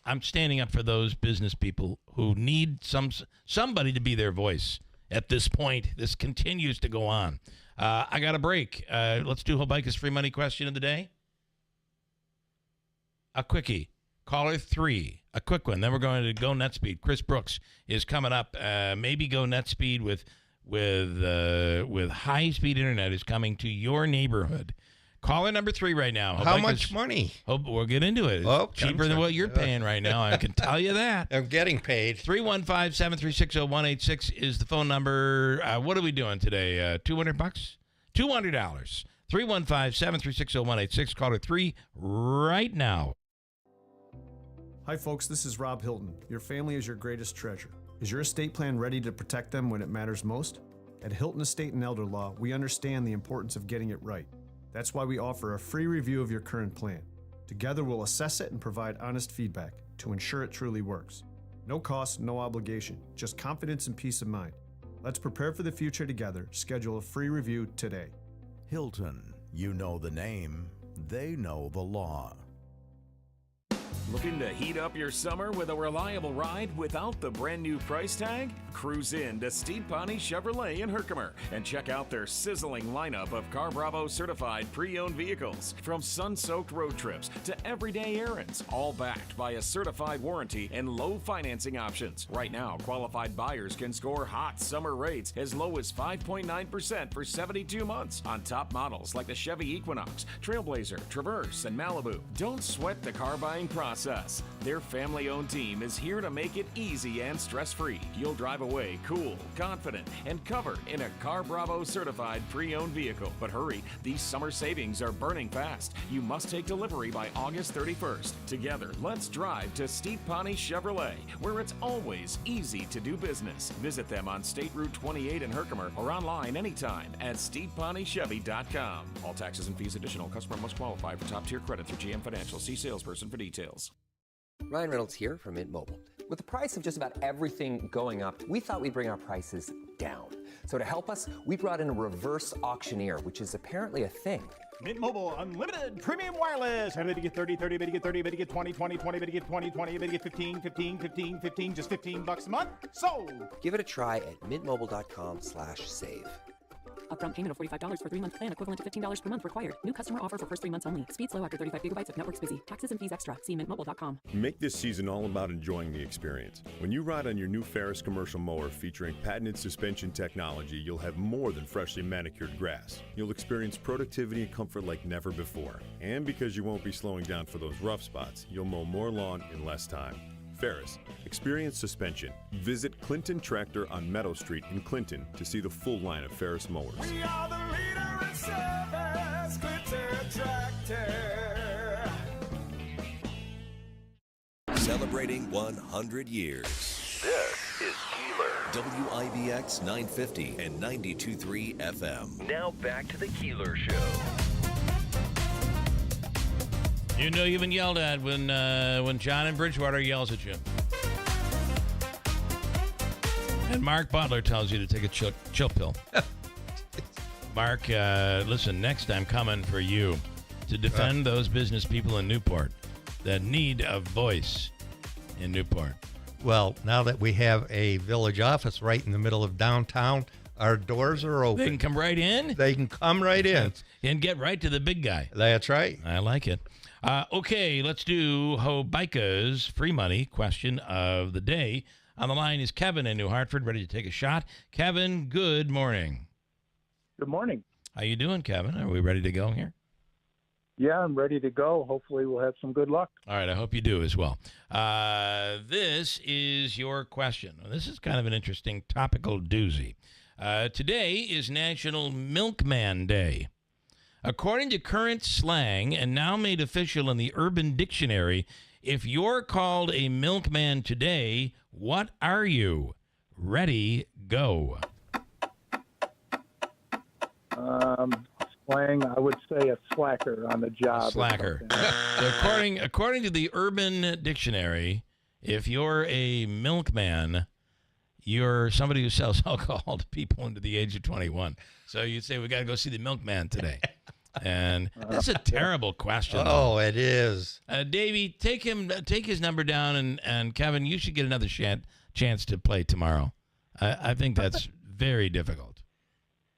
I'm standing up for those business people who need somebody to be their voice. At this point, this continues to go on. I got a break. Let's do Hobike's free money question of the day. A quickie. Caller 3. A quick one. Then we're going to Go NetSpeed. Chris Brooks is coming up. Maybe Go NetSpeed with high-speed internet is coming to your neighborhood. Caller number 3 right now. How much money? We'll get into it. It's cheaper than what you're paying right now. I can tell you that. I'm getting paid. 315-736-0186 is the phone number. What are we doing today? $200? $200. 315-736-0186. Caller 3 right now. Hi, folks. This is Rob Hilton. Your family is your greatest treasure. Is your estate plan ready to protect them when it matters most? At Hilton Estate and Elder Law, we understand the importance of getting it right. That's why we offer a free review of your current plan. Together, we'll assess it and provide honest feedback to ensure it truly works. No cost, no obligation, just confidence and peace of mind. Let's prepare for the future together. Schedule a free review today. Hilton, you know the name, they know the law. Looking to heat up your summer with a reliable ride without the brand new price tag? Cruise in to Steve Pawnee Chevrolet in Herkimer and check out their sizzling lineup of Car Bravo certified pre-owned vehicles. From sun-soaked road trips to everyday errands, all backed by a certified warranty and low financing options. Right now, qualified buyers can score hot summer rates as low as 5.9% for 72 months on top models like the Chevy Equinox, Trailblazer, Traverse, and Malibu. Don't sweat the car buying process. Their family-owned team is here to make it easy and stress-free. You'll drive away cool, confident, and covered in a Car Bravo certified pre-owned vehicle. But hurry, these summer savings are burning fast. You must take delivery by August 31st. Together, let's drive to Steve Pawnee Chevrolet, where it's always easy to do business. Visit them on State Route 28 in Herkimer or online anytime at StevePawneeChevy.com. All taxes and fees additional. Customer must qualify for top-tier credit through GM Financial. See salesperson for details. Ryan Reynolds here from Mint Mobile. With the price of just about everything going up, we thought we'd bring our prices down. So to help us, we brought in a reverse auctioneer, which is apparently a thing. Mint Mobile Unlimited Premium Wireless. How to get 30, 30, how to get 30, how to get 20, 20, 20, how to get 20, 20, how to get 15, 15, 15, 15, just $15 a month? Sold! Give it a try at mintmobile.com/save. Upfront payment of $45 for 3-month plan equivalent to $15 per month required. New customer offer for first 3 months only. Speed slow after 35 gigabytes if network's busy. Taxes and fees extra. See mintmobile.com. Make this season all about enjoying the experience. When you ride on your new Ferris commercial mower featuring patented suspension technology, you'll have more than freshly manicured grass. You'll experience productivity and comfort like never before. And because you won't be slowing down for those rough spots, you'll mow more lawn in less time. Ferris, experience suspension. Visit Clinton Tractor on Meadow Street in Clinton to see the full line of Ferris mowers. We are the leader in service, Clinton Tractor. Celebrating 100 years. This is Keeler. WIBX 950 and 92.3 FM. Now back to the Keeler Show. You know you've been yelled at when John in Bridgewater yells at you. And Mark Butler tells you to take a chill pill. Mark, listen, next I'm coming for you to defend those business people in Newport that need a voice in Newport. Well, now that we have a village office right in the middle of downtown, our doors are open. They can come right in? They can come right in. And get right to the big guy. That's right. I like it. Okay, let's do Hobike's free money question of the day. On the line is Kevin in New Hartford, ready to take a shot. Kevin, good morning. Good morning. How you doing, Kevin? Are we ready to go here? Yeah, I'm ready to go. Hopefully we'll have some good luck. All right, I hope you do as well. This is your question. This is kind of an interesting topical doozy. Today is National Milkman Day. According to current slang and now made official in the Urban Dictionary, if you're called a milkman today, what are you? Ready, go. Slang, I would say a slacker on the job. Slacker. So according to the Urban Dictionary, If you're a milkman, you're somebody who sells alcohol to people under the age of 21. So you'd say, we got to go see the milkman today. And that's a terrible question. Oh, it is. Davey, take his number down, and Kevin, you should get another chance to play tomorrow. I think that's very difficult.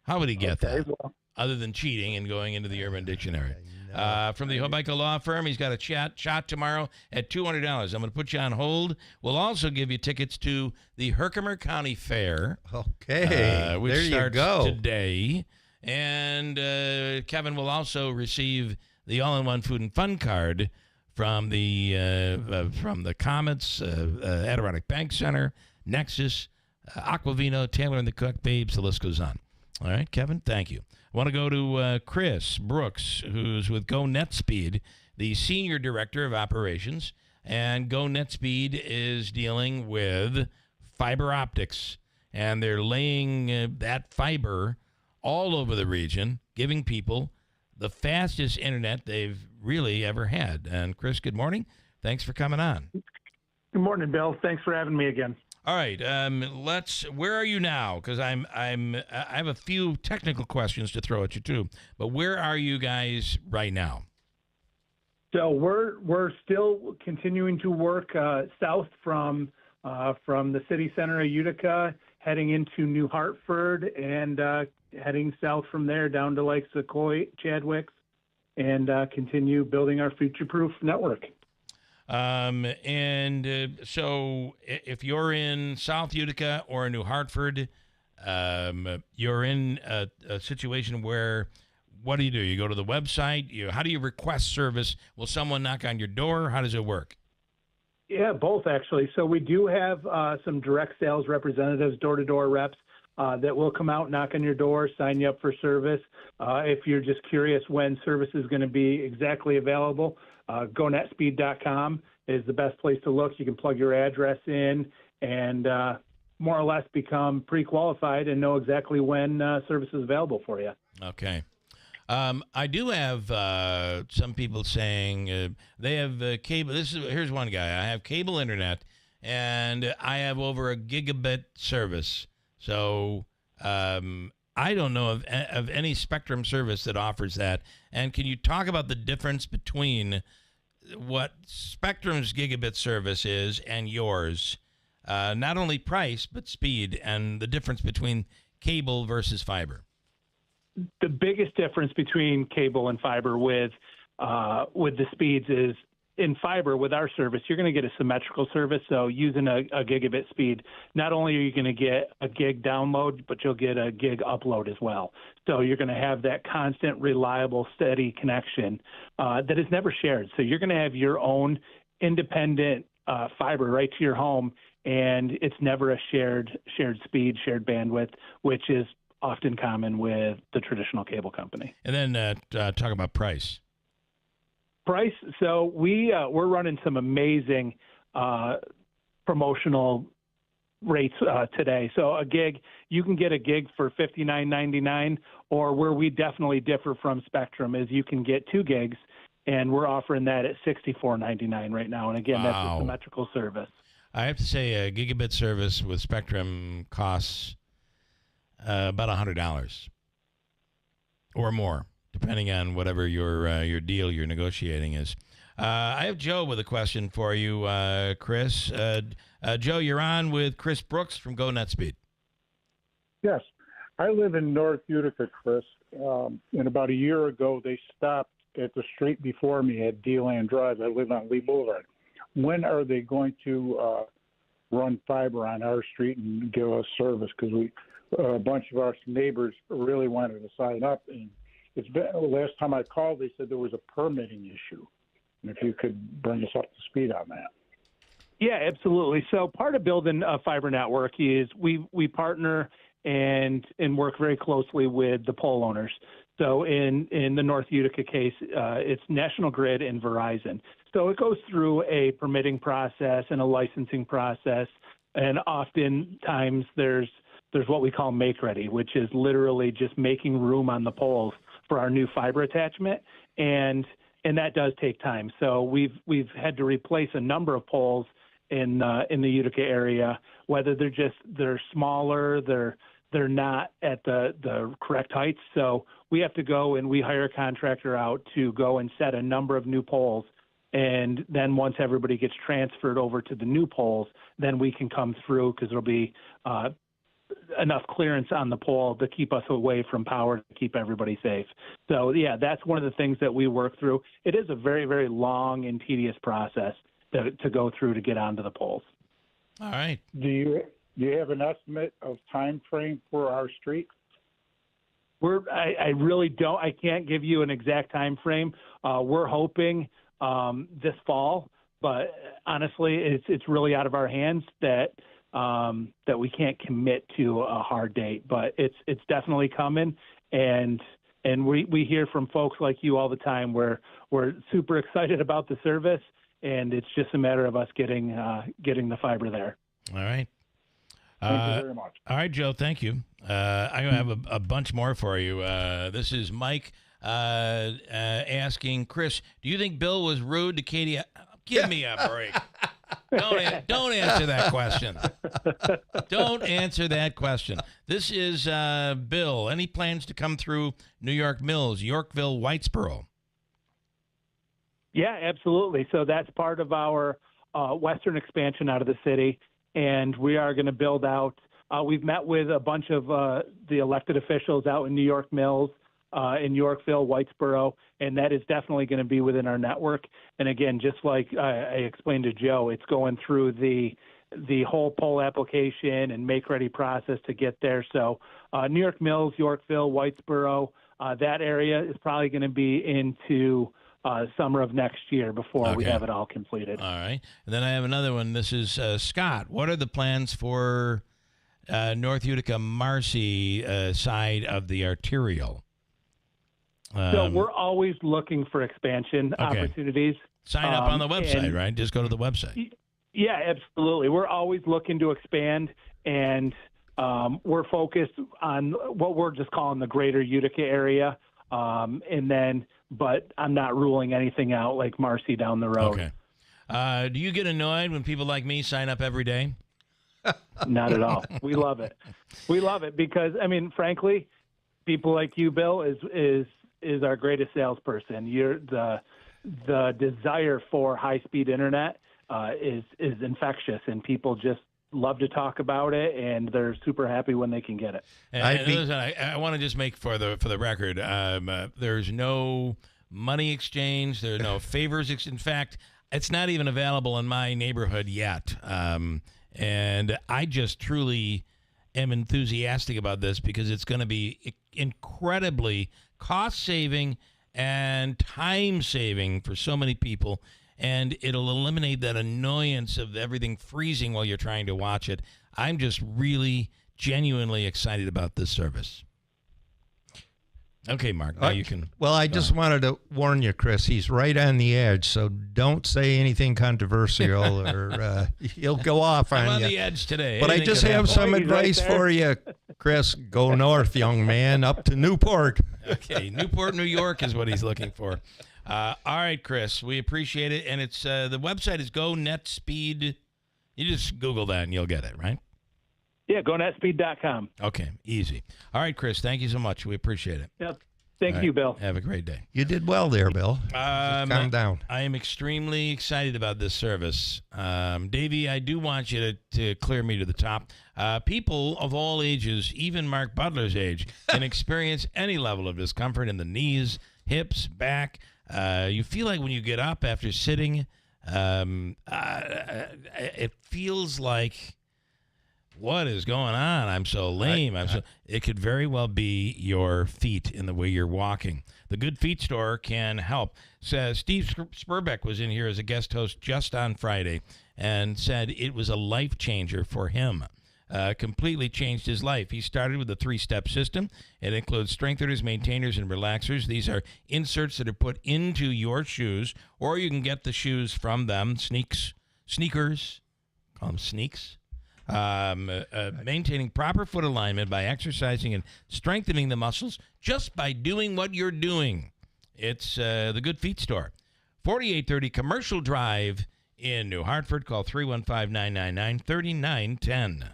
How would he get that? Well, other than cheating and going into the Urban Dictionary. From the Hobica Law Firm, he's got a shot tomorrow at $200. I'm going to put you on hold. We'll also give you tickets to the Herkimer County Fair. Okay, which there you starts go. today. And Kevin will also receive the all-in-one food and fun card from the Comets, Adirondack Bank Center, Nexus, Aquavino, Taylor and the Cook, Babes, the list goes on. All right, Kevin, thank you. I want to go to Chris Brooks, who's with Go NetSpeed, the Senior Director of Operations. And Go NetSpeed is dealing with fiber optics. And they're laying that fiber all over the region, giving people the fastest internet they've really ever had. And Chris, good morning. Thanks for coming on. good morning, Bill. Thanks for having me again. All right, where are you now? Because I have a few technical questions to throw at you too. But where are you guys right now? So we're still continuing to work south from the city center of Utica, heading into New Hartford, and heading south from there down to like Sequoia, Chadwicks, and continue building our future-proof network. So if you're in South Utica or New Hartford, you're in a situation where, what do? You go to the website? How do you request service? Will someone knock on your door? How does it work? Yeah, both actually. So we do have some direct sales representatives, door-to-door reps, that will come out, knock on your door, sign you up for service. If you're just curious when service is going to be exactly available, GoNetSpeed.com is the best place to look. You can plug your address in and more or less become pre-qualified and know exactly when service is available for you. Okay. I do have some people saying they have cable. Here's one guy. I have cable internet, and I have over a gigabit service. So I don't know of any Spectrum service that offers that. And can you talk about the difference between what Spectrum's gigabit service is and yours? Not only price, but speed, and the difference between cable versus fiber. The biggest difference between cable and fiber with the speeds is in fiber with our service, you're going to get a symmetrical service. So using a gigabit speed, not only are you going to get a gig download, but you'll get a gig upload as well. So you're going to have that constant, reliable, steady connection that is never shared. So you're going to have your own independent fiber right to your home, and it's never a shared speed, shared bandwidth, which is often common with the traditional cable company. And then talk about price. Price. So we're running some amazing promotional rates today. So a gig, you can get a gig for $59.99, or where we definitely differ from Spectrum is you can get 2 gigs, and we're offering that at $64.99 right now. And again, That's a symmetrical service. I have to say a gigabit service with Spectrum costs about $100 or more, depending on whatever your deal you're negotiating is. I have Joe with a question for you, Chris. Joe, you're on with Chris Brooks from Go NetSpeed. Yes. I live in North Utica, Chris, and about a year ago they stopped at the street before me at D-Land Drive. I live on Lee Boulevard. When are they going to run fiber on our street and give us service? Because a bunch of our neighbors really wanted to sign up, and it's been the last time I called, they said there was a permitting issue. And if you could bring us up to speed on that. Yeah, absolutely. So part of building a fiber network is we partner and work very closely with the pole owners. So in the North Utica case, it's National Grid and Verizon. So it goes through a permitting process and a licensing process, and oftentimes there's what we call make ready, which is literally just making room on the poles for our new fiber attachment, and that does take time. So we've had to replace a number of poles in the Utica area, whether they're smaller, they're not at the correct heights. So we have to go and we hire a contractor out to go and set a number of new poles. And then once everybody gets transferred over to the new poles, then we can come through because there'll be enough clearance on the pole to keep us away from power, to keep everybody safe. So, yeah, that's one of the things that we work through. It is a very, very long and tedious process to go through to get onto the poles. All right. Do you have an estimate of time frame for our street? I really don't. I can't give you an exact time frame. We're hoping this fall, but honestly, it's really out of our hands that we can't commit to a hard date. But it's definitely coming, and we hear from folks like you all the time. We're super excited about the service, and it's just a matter of us getting the fiber there. All right. Thank you very much. All right, Joe. Thank you. I have a bunch more for you. This is Mike asking Chris, do you think Bill was rude to Katie? Give me a break. Don't answer that question. Don't answer that question. This is Bill. Any plans to come through New York Mills, Yorkville, Whitesboro? Yeah, absolutely. So that's part of our western expansion out of the city, and we are going to build out. We've met with a bunch of the elected officials out in New York Mills, in Yorkville, Whitesboro, and that is definitely going to be within our network. And again, just like I explained to Joe, it's going through the whole poll application and make-ready process to get there. So New York Mills, Yorkville, Whitesboro, that area is probably going to be into summer of next year before we have it all completed. All right. And then I have another one. This is Scott. What are the plans for North Utica, Marcy side of the arterial? So we're always looking for expansion opportunities. Sign up on the website, right? Just go to the website. Yeah, absolutely. We're always looking to expand, and we're focused on what we're just calling the greater Utica area. But I'm not ruling anything out like Marcy down the road. Okay. Do you get annoyed when people like me sign up every day? Not at all. We love it. We love it because, I mean, frankly, people like you, Bill, is our greatest salesperson. You're the desire for high-speed internet is infectious, and people just love to talk about it, and they're super happy when they can get it. And listen, I want to just make for the record, there's no money exchange, there are no favors. In fact, it's not even available in my neighborhood yet. And I just truly am enthusiastic about this because it's going to be incredibly cost-saving and time-saving for so many people, and it'll eliminate that annoyance of everything freezing while you're trying to watch it. I'm just really, genuinely excited about this service. Okay, Mark, now you can. Well, I just wanted to warn you, Chris. He's right on the edge, so don't say anything controversial, or he'll go off on you. I'm on the edge today. But I just have some advice for you, Chris. Go north, young man, up to Newport. Okay, Newport, New York is what he's looking for. All right, Chris, we appreciate it. And it's the website is GoNetSpeed. You just Google that and you'll get it, right? Yeah, GoNetSpeed.com. Okay, easy. All right, Chris, thank you so much. We appreciate it. Yep. Thank you, Bill. Have a great day. You did well there, Bill. Calm down. I am extremely excited about this service. Davey, I do want you to clear me to the top. People of all ages, even Mark Butler's age, can experience any level of discomfort in the knees, hips, back. You feel like when you get up after sitting, it feels like, what is going on? I'm so lame. It could very well be your feet in the way you're walking. The Good Feet Store can help. Says Steve Spurbeck was in here as a guest host just on Friday and said it was a life changer for him. Completely changed his life. He started with a 3-step system. It includes strengtheners, maintainers, and relaxers. These are inserts that are put into your shoes, or you can get the shoes from them. Sneakers, call them sneaks. Maintaining proper foot alignment by exercising and strengthening the muscles just by doing what you're doing. It's the Good Feet Store, 4830 Commercial Drive in New Hartford. Call 315-999-3910.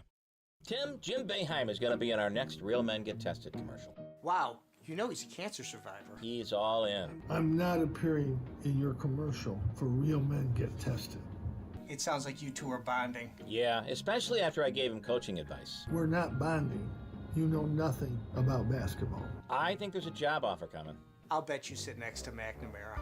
Tim, Jim Boeheim is going to be in our next Real Men Get Tested commercial. Wow, you know he's a cancer survivor. He's all in. I'm not appearing in your commercial for Real Men Get Tested. It sounds like you two are bonding. Yeah, especially after I gave him coaching advice. We're not bonding. You know nothing about basketball. I think there's a job offer coming. I'll bet you sit next to McNamara.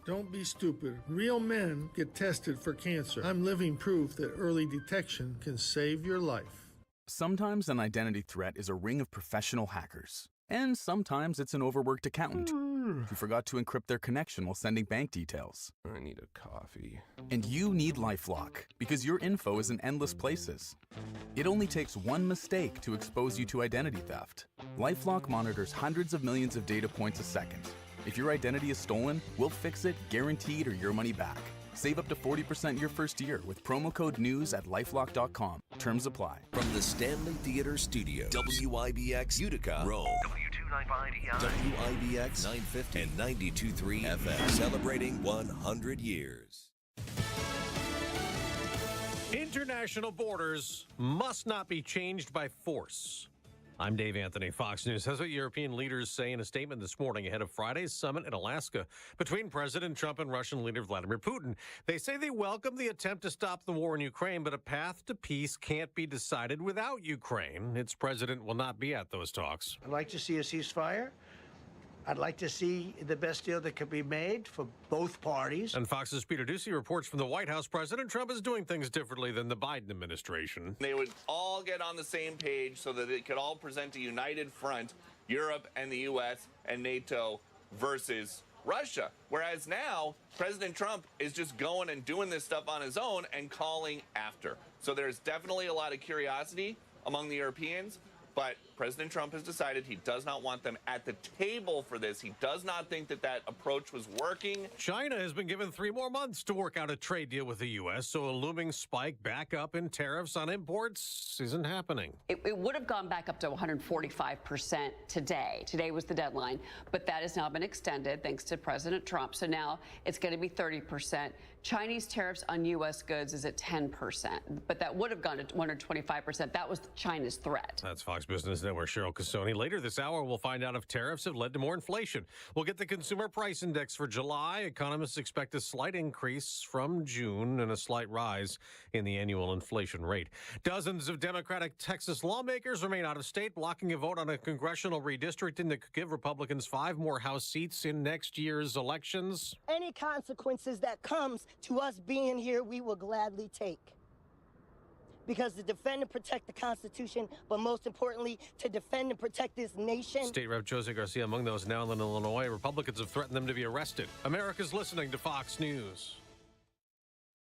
Don't be stupid. Real men get tested for cancer. I'm living proof that early detection can save your life. Sometimes an identity threat is a ring of professional hackers. And sometimes it's an overworked accountant who forgot to encrypt their connection while sending bank details. I need a coffee. And you need LifeLock, because your info is in endless places. It only takes one mistake to expose you to identity theft. LifeLock monitors hundreds of millions of data points a second. If your identity is stolen, we'll fix it, guaranteed, or your money back. Save up to 40% your first year with promo code NEWS at lifelock.com. Terms apply. From the Stanley Theater Studio, WIBX Utica, Rome. W295EI. WIBX 950 and 92.3 FM. Celebrating 100 years. International borders must not be changed by force. I'm Dave Anthony, Fox News. That's what European leaders say in a statement this morning ahead of Friday's summit in Alaska between President Trump and Russian leader Vladimir Putin. They say they welcome the attempt to stop the war in Ukraine, but a path to peace can't be decided without Ukraine. Its president will not be at those talks. I'd like to see a ceasefire. I'd like to see the best deal that could be made for both parties. And Fox's Peter Ducey reports from the White House, President Trump is doing things differently than the Biden administration. They would all get on the same page so that they could all present a united front, Europe and the U.S. and NATO versus Russia. Whereas now, President Trump is just going and doing this stuff on his own and calling after. So there's definitely a lot of curiosity among the Europeans. But President Trump has decided he does not want them at the table for this. He does not think that that approach was working. China has been given 3 more months to work out a trade deal with the U.S., so a looming spike back up in tariffs on imports isn't happening. It would have gone back up to 145% today. Today was the deadline, but that has now been extended thanks to President Trump. So now it's going to be 30%. Chinese tariffs on U.S. goods is at 10%, but that would have gone to 125%. That was China's threat. That's Fox Business Network Cheryl Casoni. Later this hour, we'll find out if tariffs have led to more inflation. We'll get the Consumer Price Index for July. Economists expect a slight increase from June and a slight rise in the annual inflation rate. Dozens of Democratic Texas lawmakers remain out of state, blocking a vote on a congressional redistricting that could give Republicans 5 more House seats in next year's elections. Any consequences that comes to us being here, we will gladly take. Because to defend and protect the Constitution, but most importantly, to defend and protect this nation. State Rep. Jose Garcia among those now in Illinois. Republicans have threatened them to be arrested. America's listening to Fox News.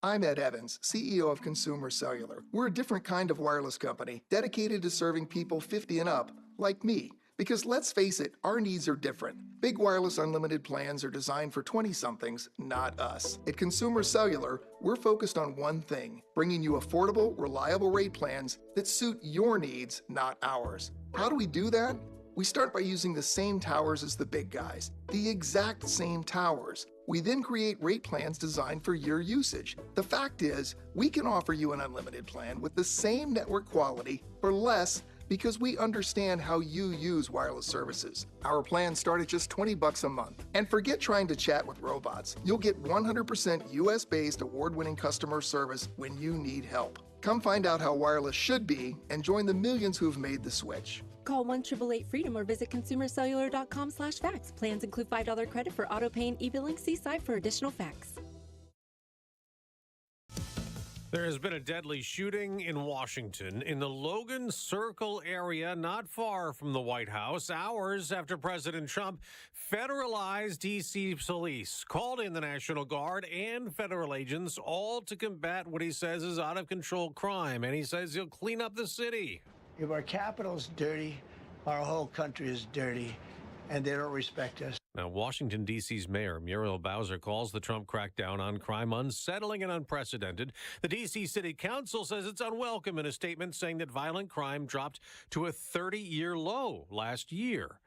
I'm Ed Evans, CEO of Consumer Cellular. We're a different kind of wireless company dedicated to serving people 50 and up, like me. Because let's face it, our needs are different. Big wireless unlimited plans are designed for 20-somethings, not us. At Consumer Cellular, we're focused on one thing, bringing you affordable, reliable rate plans that suit your needs, not ours. How do we do that? We start by using the same towers as the big guys, the exact same towers. We then create rate plans designed for your usage. The fact is, we can offer you an unlimited plan with the same network quality for less because we understand how you use wireless services. Our plans start at just $20 a month. And forget trying to chat with robots. You'll get 100% US-based award-winning customer service when you need help. Come find out how wireless should be and join the millions who've made the switch. Call 1-888-FREEDOM or visit consumercellular.com/facts. Plans include $5 credit for auto pay and e-billing. See site for additional facts. There has been a deadly shooting in Washington in the Logan Circle area, not far from the White House, hours after President Trump federalized D.C. police, called in the National Guard and federal agents, all to combat what he says is out-of-control crime, and he says he'll clean up the city. If our capital's dirty, our whole country is dirty, and they don't respect us. Now, Washington, D.C.'s mayor, Muriel Bowser, calls the Trump crackdown on crime unsettling and unprecedented. The D.C. City Council says it's unwelcome in a statement, saying that violent crime dropped to a 30-year low last year.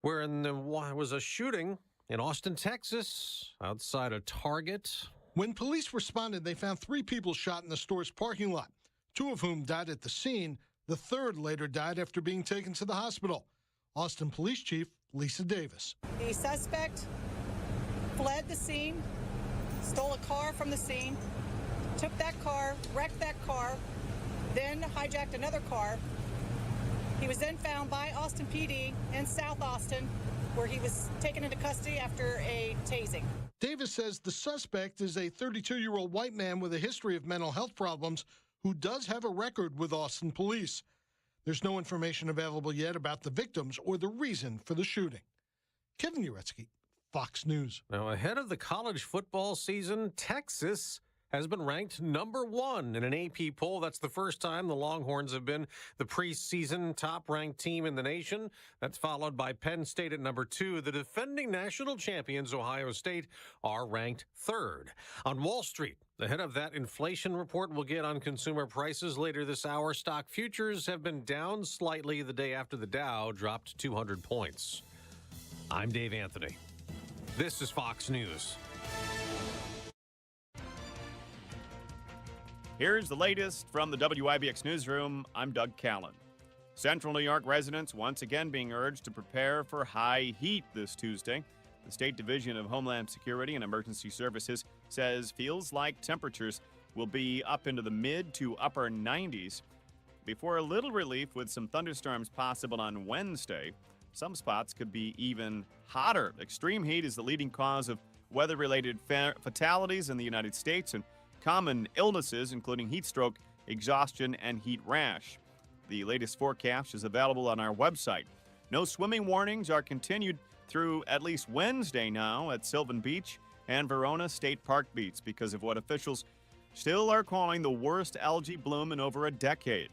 Where there was a shooting in Austin, Texas, outside a Target. When police responded, they found 3 people shot in the store's parking lot, 2 of whom died at the scene. The third later died after being taken to the hospital. Austin Police Chief Lisa Davis. The suspect fled the scene, stole a car from the scene, took that car, wrecked that car, then hijacked another car. He was then found by Austin PD in South Austin, where he was taken into custody after a tasing. Davis says the suspect is a 32-year-old white man with a history of mental health problems who does have a record with Austin police. There's no information available yet about the victims or the reason for the shooting. Kevin Uretsky, Fox News. Now, ahead of the college football season, Texas has been ranked number 1 in an AP poll. That's the first time the Longhorns have been the preseason top-ranked team in the nation. That's followed by Penn State at number 2. The defending national champions, Ohio State, are ranked 3rd. On Wall Street, ahead of that inflation report we'll get on consumer prices later this hour, stock futures have been down slightly the day after the Dow dropped 200 points. I'm Dave Anthony. This is Fox News. Here's the latest from the WIBX newsroom. I'm Doug Callan. Central New York residents once again being urged to prepare for high heat this Tuesday. The State Division of Homeland Security and Emergency Services says feels like temperatures will be up into the mid to upper 90s before a little relief with some thunderstorms possible on Wednesday. Some spots could be even hotter. Extreme heat is the leading cause of weather-related fatalities in the United States and common illnesses, including heat stroke, exhaustion, and heat rash. The latest forecast is available on our website. No swimming warnings are continued through at least Wednesday now at Sylvan Beach and Verona State Park Beach because of what officials still are calling the worst algae bloom in over a decade.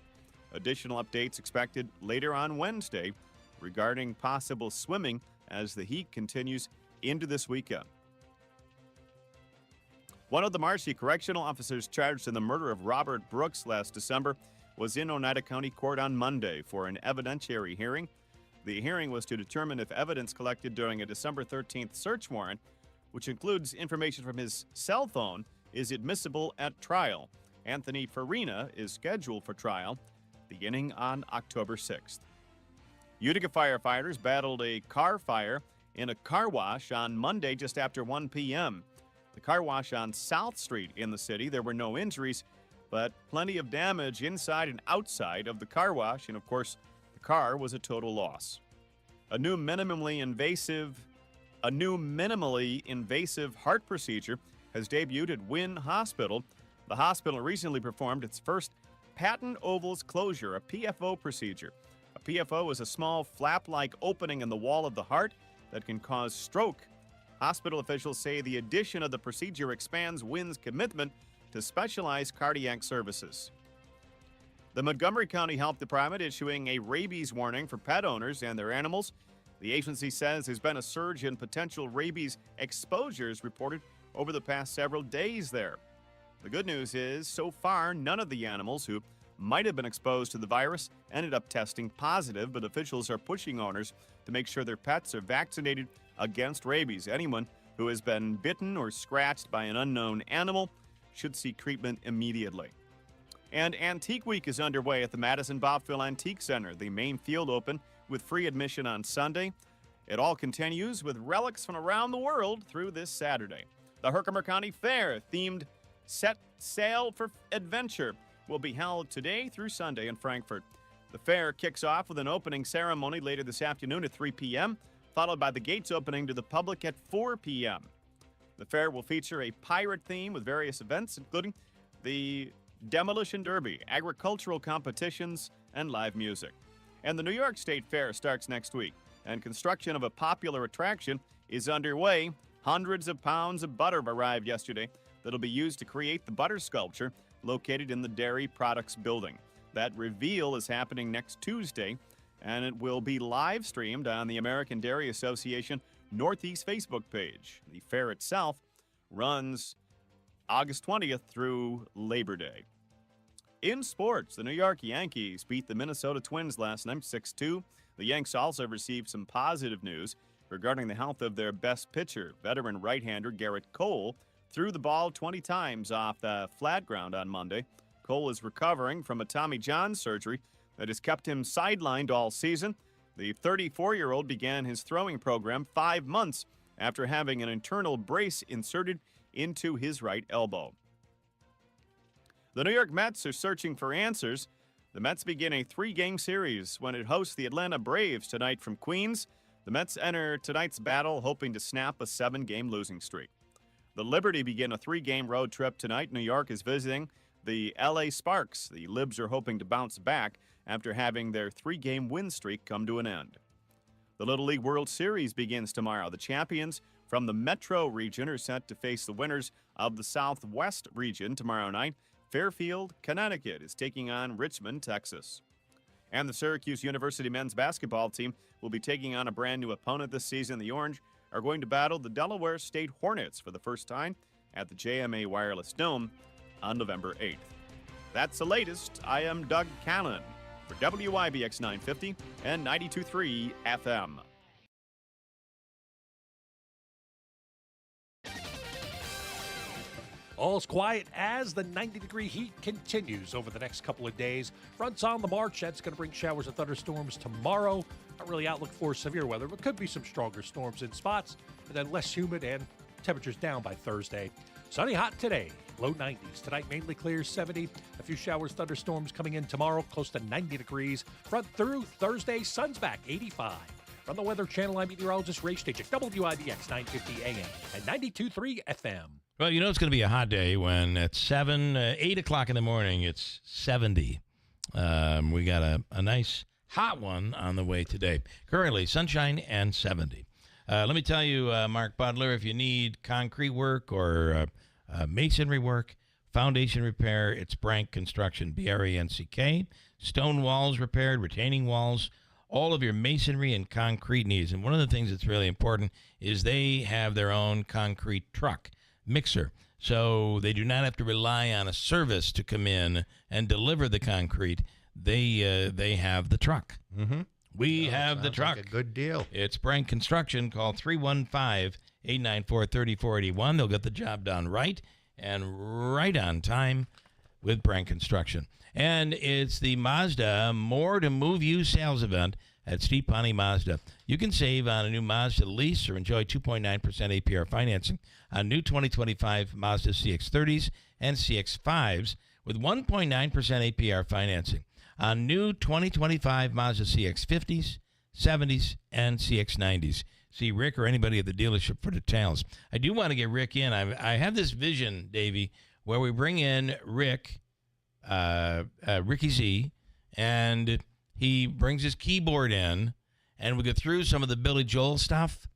Additional updates expected later on Wednesday regarding possible swimming as the heat continues into this weekend. One of the Marcy correctional officers charged in the murder of Robert Brooks last December was in Oneida County Court on Monday for an evidentiary hearing. The hearing was to determine if evidence collected during a December 13th search warrant, which includes information from his cell phone, is admissible at trial. Anthony Farina is scheduled for trial beginning on October 6th. Utica firefighters battled a car fire in a car wash on Monday just after 1 p.m. The car wash on South Street in the city. There were no injuries, but plenty of damage inside and outside of the car wash, and of course, the car was a total loss. A new minimally invasive heart procedure has debuted at Wynn Hospital. The hospital recently performed its first patent ovals closure, a PFO procedure. A PFO is a small flap-like opening in the wall of the heart that can cause stroke. Hospital officials say the addition of the procedure expands Wynn's commitment to specialized cardiac services. The Montgomery County Health Department issuing a rabies warning for pet owners and their animals. The agency says there's been a surge in potential rabies exposures reported over the past several days there. The good news is, so far, none of the animals who might have been exposed to the virus ended up testing positive, but officials are pushing owners to make sure their pets are vaccinated against rabies. Anyone who has been bitten or scratched by an unknown animal should seek treatment immediately. And Antique Week is underway at the Madison Boffville Antique Center. The main field opened with free admission on Sunday. It all continues with relics from around the world through this Saturday. The Herkimer County Fair themed Set Sail for Adventure will be held today through Sunday in Frankfort. The fair kicks off with an opening ceremony later this afternoon at 3 p.m., followed by the gates opening to the public at 4 p.m. The fair will feature a pirate theme with various events, including the Demolition Derby, agricultural competitions, and live music. And the New York State Fair starts next week, and construction of a popular attraction is underway. Hundreds of pounds of butter arrived yesterday that'll be used to create the butter sculpture located in the Dairy Products Building. That reveal is happening next Tuesday, and it will be live streamed on the American Dairy Association Northeast Facebook page. The fair itself runs August 20th through Labor Day. In sports, the New York Yankees beat the Minnesota Twins last night 6-2. The Yanks also received some positive news regarding the health of their best pitcher, veteran right-hander Garrett Cole, threw the ball 20 times off the flat ground on Monday. Cole is recovering from a Tommy John surgery that has kept him sidelined all season. The 34-year-old began his throwing program 5 months after having an internal brace inserted into his right elbow. The New York Mets are searching for answers. The Mets begin a 3-game series when it hosts the Atlanta Braves tonight from Queens. The Mets enter tonight's battle hoping to snap a 7-game losing streak. The Liberty begin a 3-game road trip tonight. New York is visiting the LA Sparks. The Libs are hoping to bounce back after having their 3-game win streak come to an end. The Little League World Series begins tomorrow. The champions from the Metro region are set to face the winners of the Southwest region tomorrow night. Fairfield, Connecticut is taking on Richmond, Texas. And the Syracuse University men's basketball team will be taking on a brand new opponent this season. The Orange are going to battle the Delaware State Hornets for the first time at the JMA Wireless Dome on November 8th. That's the latest. I am Doug Cannon for WIBX 950 and 92.3 FM. All's quiet as the 90-degree heat continues over the next couple of days. Fronts on the march. That's going to bring showers and thunderstorms tomorrow. Not really outlook for severe weather, but could be some stronger storms in spots, and then less humid and temperatures down by Thursday. Sunny hot today, low 90s. Tonight mainly clear, 70. A few showers, thunderstorms coming in tomorrow, close to 90 degrees. Front through Thursday, sun's back, 85. From the Weather Channel, I'm meteorologist Ray Stachik, WIBX 950 AM and 92.3 FM. Well, you know it's going to be a hot day when at 8 o'clock in the morning, it's 70. We got a nice hot one on the way today. Currently, sunshine and 70. Let me tell you, Mark Butler, if you need concrete work or masonry work, foundation repair, it's Brank Construction, BRANCK. Stone walls repaired, retaining walls, all of your masonry and concrete needs. And one of the things that's really important is they have their own concrete truck mixer. So they do not have to rely on a service to come in and deliver the concrete. They have the truck. Mm-hmm. We have the truck. Like a good deal. It's Brank Construction. Call 315-894-3481. They'll get the job done right and right on time with Brank Construction. And it's the Mazda More to Move You sales event at Steep Pawnee Mazda. You can save on a new Mazda lease or enjoy 2.9% APR financing on new 2025 Mazda CX-30s and CX-5s with 1.9% APR financing on new 2025 Mazda CX-50s, 70s, and CX-90s. See Rick or anybody at the dealership for details. I do want to get Rick in. I have this vision, Davey, where we bring in Rick, Ricky Z, and he brings his keyboard in, and we go through some of the Billy Joel stuff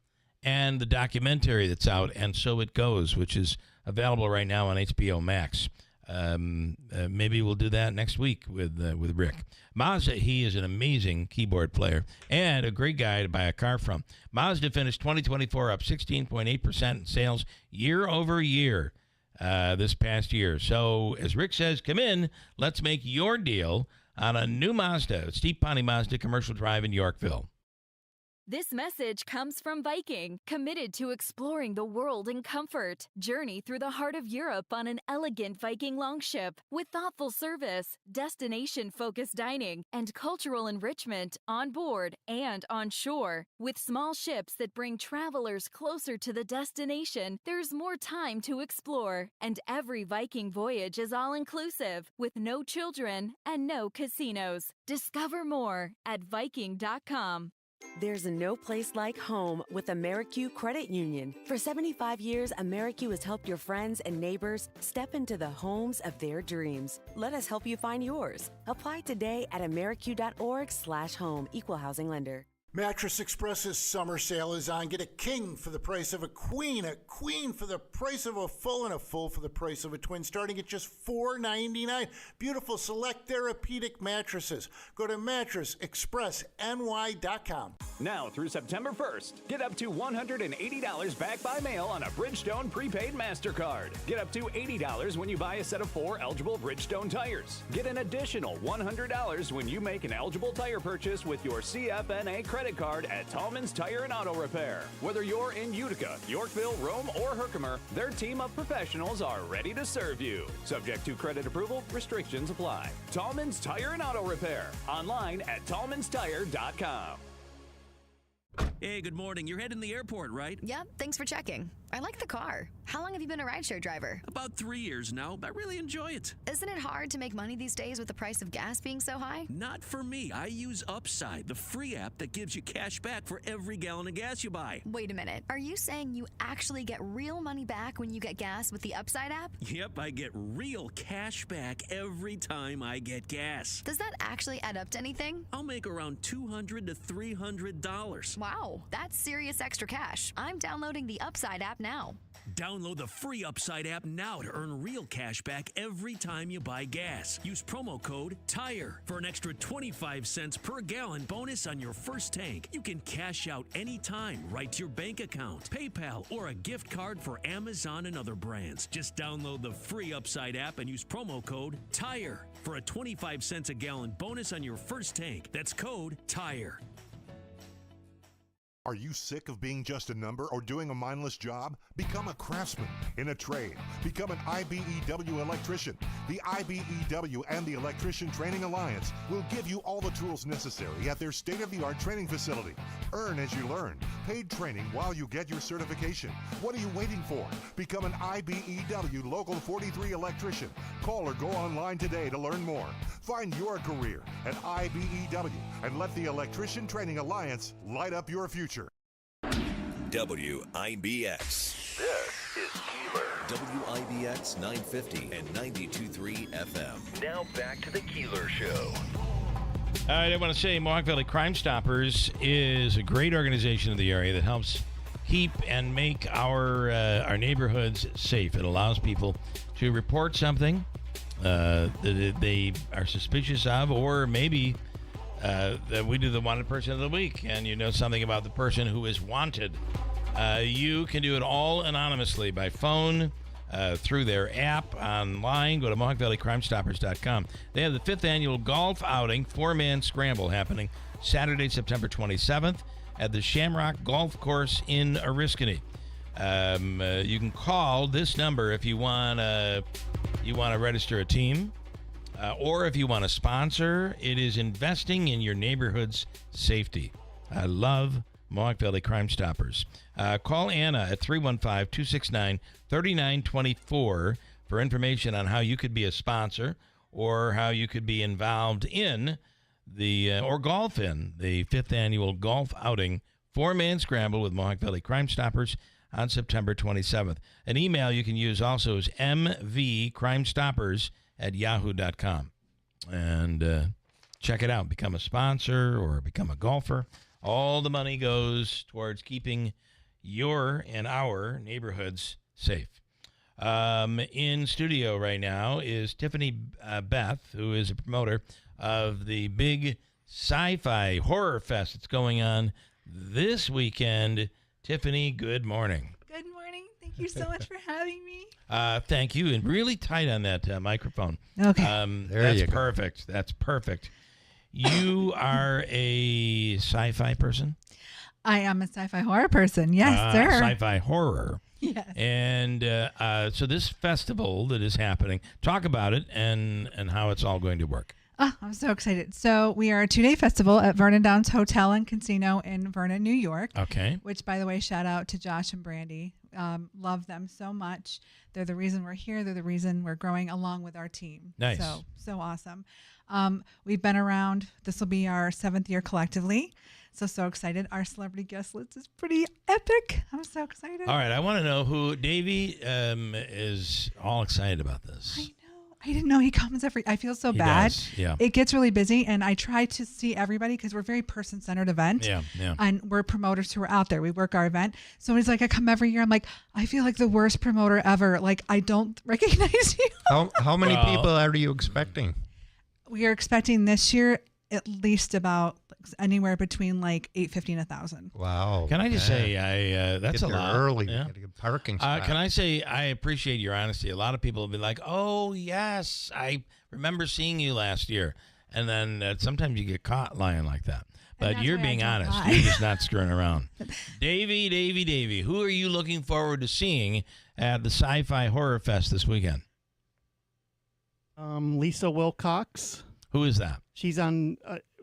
and the documentary that's out, And So It Goes, which is available right now on HBO Max. Maybe we'll do that next week with Rick. Mazda, he is an amazing keyboard player and a great guy to buy a car from. Mazda finished 2024 up 16.8% in sales year over year this past year. So as Rick says, come in, let's make your deal on a new Mazda, Steep Pawnee Mazda Commercial Drive in Yorkville. This message comes from Viking, committed to exploring the world in comfort. Journey through the heart of Europe on an elegant Viking longship with thoughtful service, destination-focused dining, and cultural enrichment on board and on shore. With small ships that bring travelers closer to the destination, there's more time to explore. And every Viking voyage is all-inclusive, with no children and no casinos. Discover more at Viking.com. There's no place like home with AmeriQ Credit Union. For 75 years, AmeriQ has helped your friends and neighbors step into the homes of their dreams. Let us help you find yours. Apply today at ameriq.org/home. Equal housing lender. Mattress Express's summer sale is on. Get a king for the price of a queen for the price of a full, and a full for the price of a twin, starting at just $4.99. Beautiful select therapeutic mattresses. Go to mattressexpressny.com. Now through September 1st, get up to $180 back by mail on a Bridgestone prepaid MasterCard. Get up to $80 when you buy a set of 4 eligible Bridgestone tires. Get an additional $100 when you make an eligible tire purchase with your CFNA credit credit card at Tallman's Tire and Auto Repair. Whether you're in Utica, Yorkville, Rome, or Herkimer, their team of professionals are ready to serve you. Subject to credit approval, restrictions apply. Tallman's Tire and Auto Repair. Online at tallmanstire.com. Hey, good morning. You're heading to the airport, right? Yep, thanks for checking. I like the car. How long have you been a rideshare driver? About 3 years now. I really enjoy it. Isn't it hard to make money these days with the price of gas being so high? Not for me. I use Upside, the free app that gives you cash back for every gallon of gas you buy. Wait a minute. Are you saying you actually get real money back when you get gas with the Upside app? Yep, I get real cash back every time I get gas. Does that actually add up to anything? I'll make around $200 to $300. Wow, that's serious extra cash. I'm downloading the Upside app now. Download the free Upside app now to earn real cash back every time you buy gas. Use promo code TIRE for an extra 25 cents per gallon bonus on your first tank. You can cash out anytime right to your bank account, PayPal, or a gift card for Amazon and other brands. Just download the free Upside app and use promo code TIRE for a 25 cents a gallon bonus on your first tank. That's code TIRE. Are you sick of being just a number or doing a mindless job? Become a craftsman in a trade. Become an IBEW electrician. The IBEW and the Electrician Training Alliance will give you all the tools necessary at their state-of-the-art training facility. Earn as you learn. Paid training while you get your certification. What are you waiting for? Become an IBEW Local 43 electrician. Call or go online today to learn more. Find your career at IBEW and let the Electrician Training Alliance light up your future. WIBX. This is Keeler. WIBX 950 and 92.3 FM. Now back to the Keeler Show. All right, I want to say Mohawk Valley Crime Stoppers is a great organization in the area that helps keep and make our neighborhoods safe. It allows people to report something that they are suspicious of, or maybe that we do the wanted person of the week, and you know something about the person who is wanted. You can do it all anonymously by phone, through their app, online. Go to MohawkValleyCrimeStoppers.com. They have the 5th annual golf outing, 4-man scramble, happening Saturday, September 27th at the Shamrock Golf Course in Oriskany. You can call this number if you want to register a team, or if you want to sponsor. It is investing in your neighborhood's safety. I love Mohawk Valley Crime Stoppers. Call Anna at 315-269-3924 for information on how you could be a sponsor or how you could be involved in or golf in the 5th annual golf outing, 4-man scramble with Mohawk Valley Crime Stoppers on September 27th. An email you can use also is mvcrimestoppers@yahoo.com. And check it out. Become a sponsor or become a golfer. All the money goes towards keeping your and our neighborhoods safe. In studio right now is Tiffany Beth, who is a promoter of the big Sci-fi Horror Fest that's going on this weekend. Tiffany, good morning. Good morning. Thank you so much for having me. Thank you. And really tight on that microphone. Okay. That's perfect. That's perfect. You are a sci-fi person? I am a sci-fi horror person. Yes, sir. Sci-fi horror. Yes. And so this festival that is happening, talk about it and how it's all going to work. Oh, I'm so excited. So we are a 2-day festival at Vernon Downs Hotel and Casino in Vernon, New York. Okay. Which, by the way, shout out to Josh and Brandy. Love them so much. They're the reason we're here. They're the reason we're growing along with our team. Nice. So awesome. We've been around. This will be our 7th year collectively. So excited. Our celebrity guest list is pretty epic. I'm so excited. All right. I want to know who Davey is all excited about this. I didn't know he comes I feel so bad. Does, yeah. It gets really busy, and I try to see everybody because we're a very person-centered event. Yeah. And we're promoters who are out there. We work our event. So he's like, I come every year. I'm like, I feel like the worst promoter ever. Like, I don't recognize you. How many people are you expecting? We are expecting this year at least about anywhere between like 850 and 1,000. Wow. Can I just say, that's Get a there lot. early. Yeah. Get a parking spot. Can I say, I appreciate your honesty. A lot of people will be like, oh, yes, I remember seeing you last year. And then sometimes you get caught lying like that. But that's you're why I being don't honest. lie. You're just not screwing around. Davey, who are you looking forward to seeing at the Sci-Fi Horror Fest this weekend? Lisa Wilcox. Who is that? She's on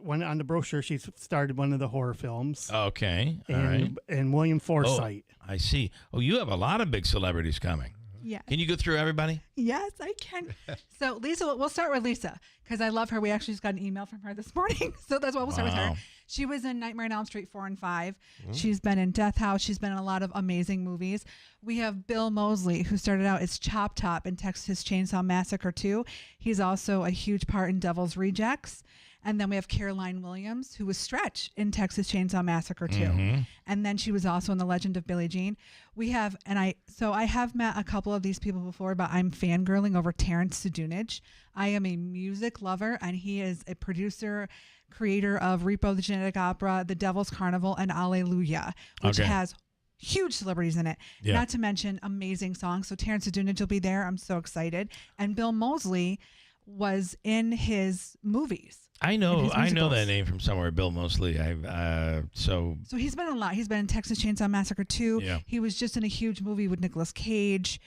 on the brochure. She's started one of the horror films. Okay, all right. And William Forsythe. Oh, I see. Oh, you have a lot of big celebrities coming. Yes. Can you go through everybody? Yes, I can. So Lisa, we'll start with Lisa because I love her. We actually just got an email from her this morning, so that's why we'll start with her. Wow. She was in Nightmare on Elm Street 4 and 5. She's been in Death House. She's been in a lot of amazing movies. We have Bill Moseley, who started out as Chop Top in Texas Chainsaw Massacre 2. He's also a huge part in Devil's Rejects. And then we have Caroline Williams, who was Stretch in Texas Chainsaw Massacre 2. And then she was also in The Legend of Billie Jean. We have, I have met a couple of these people before, but I'm fangirling over Terrence Sedunich. I am a music lover, and he is a producer, creator of Repo the Genetic Opera, The Devil's Carnival, and Alleluia, which has huge celebrities in it. Yeah. Not to mention amazing songs. So Terrence Sedunich will be there. I'm so excited. And Bill Moseley was in his movies. I know that name from somewhere, Bill Moseley. So he's been in a lot. He's been in Texas Chainsaw Massacre 2. Yeah. He was just in a huge movie with Nicolas Cage.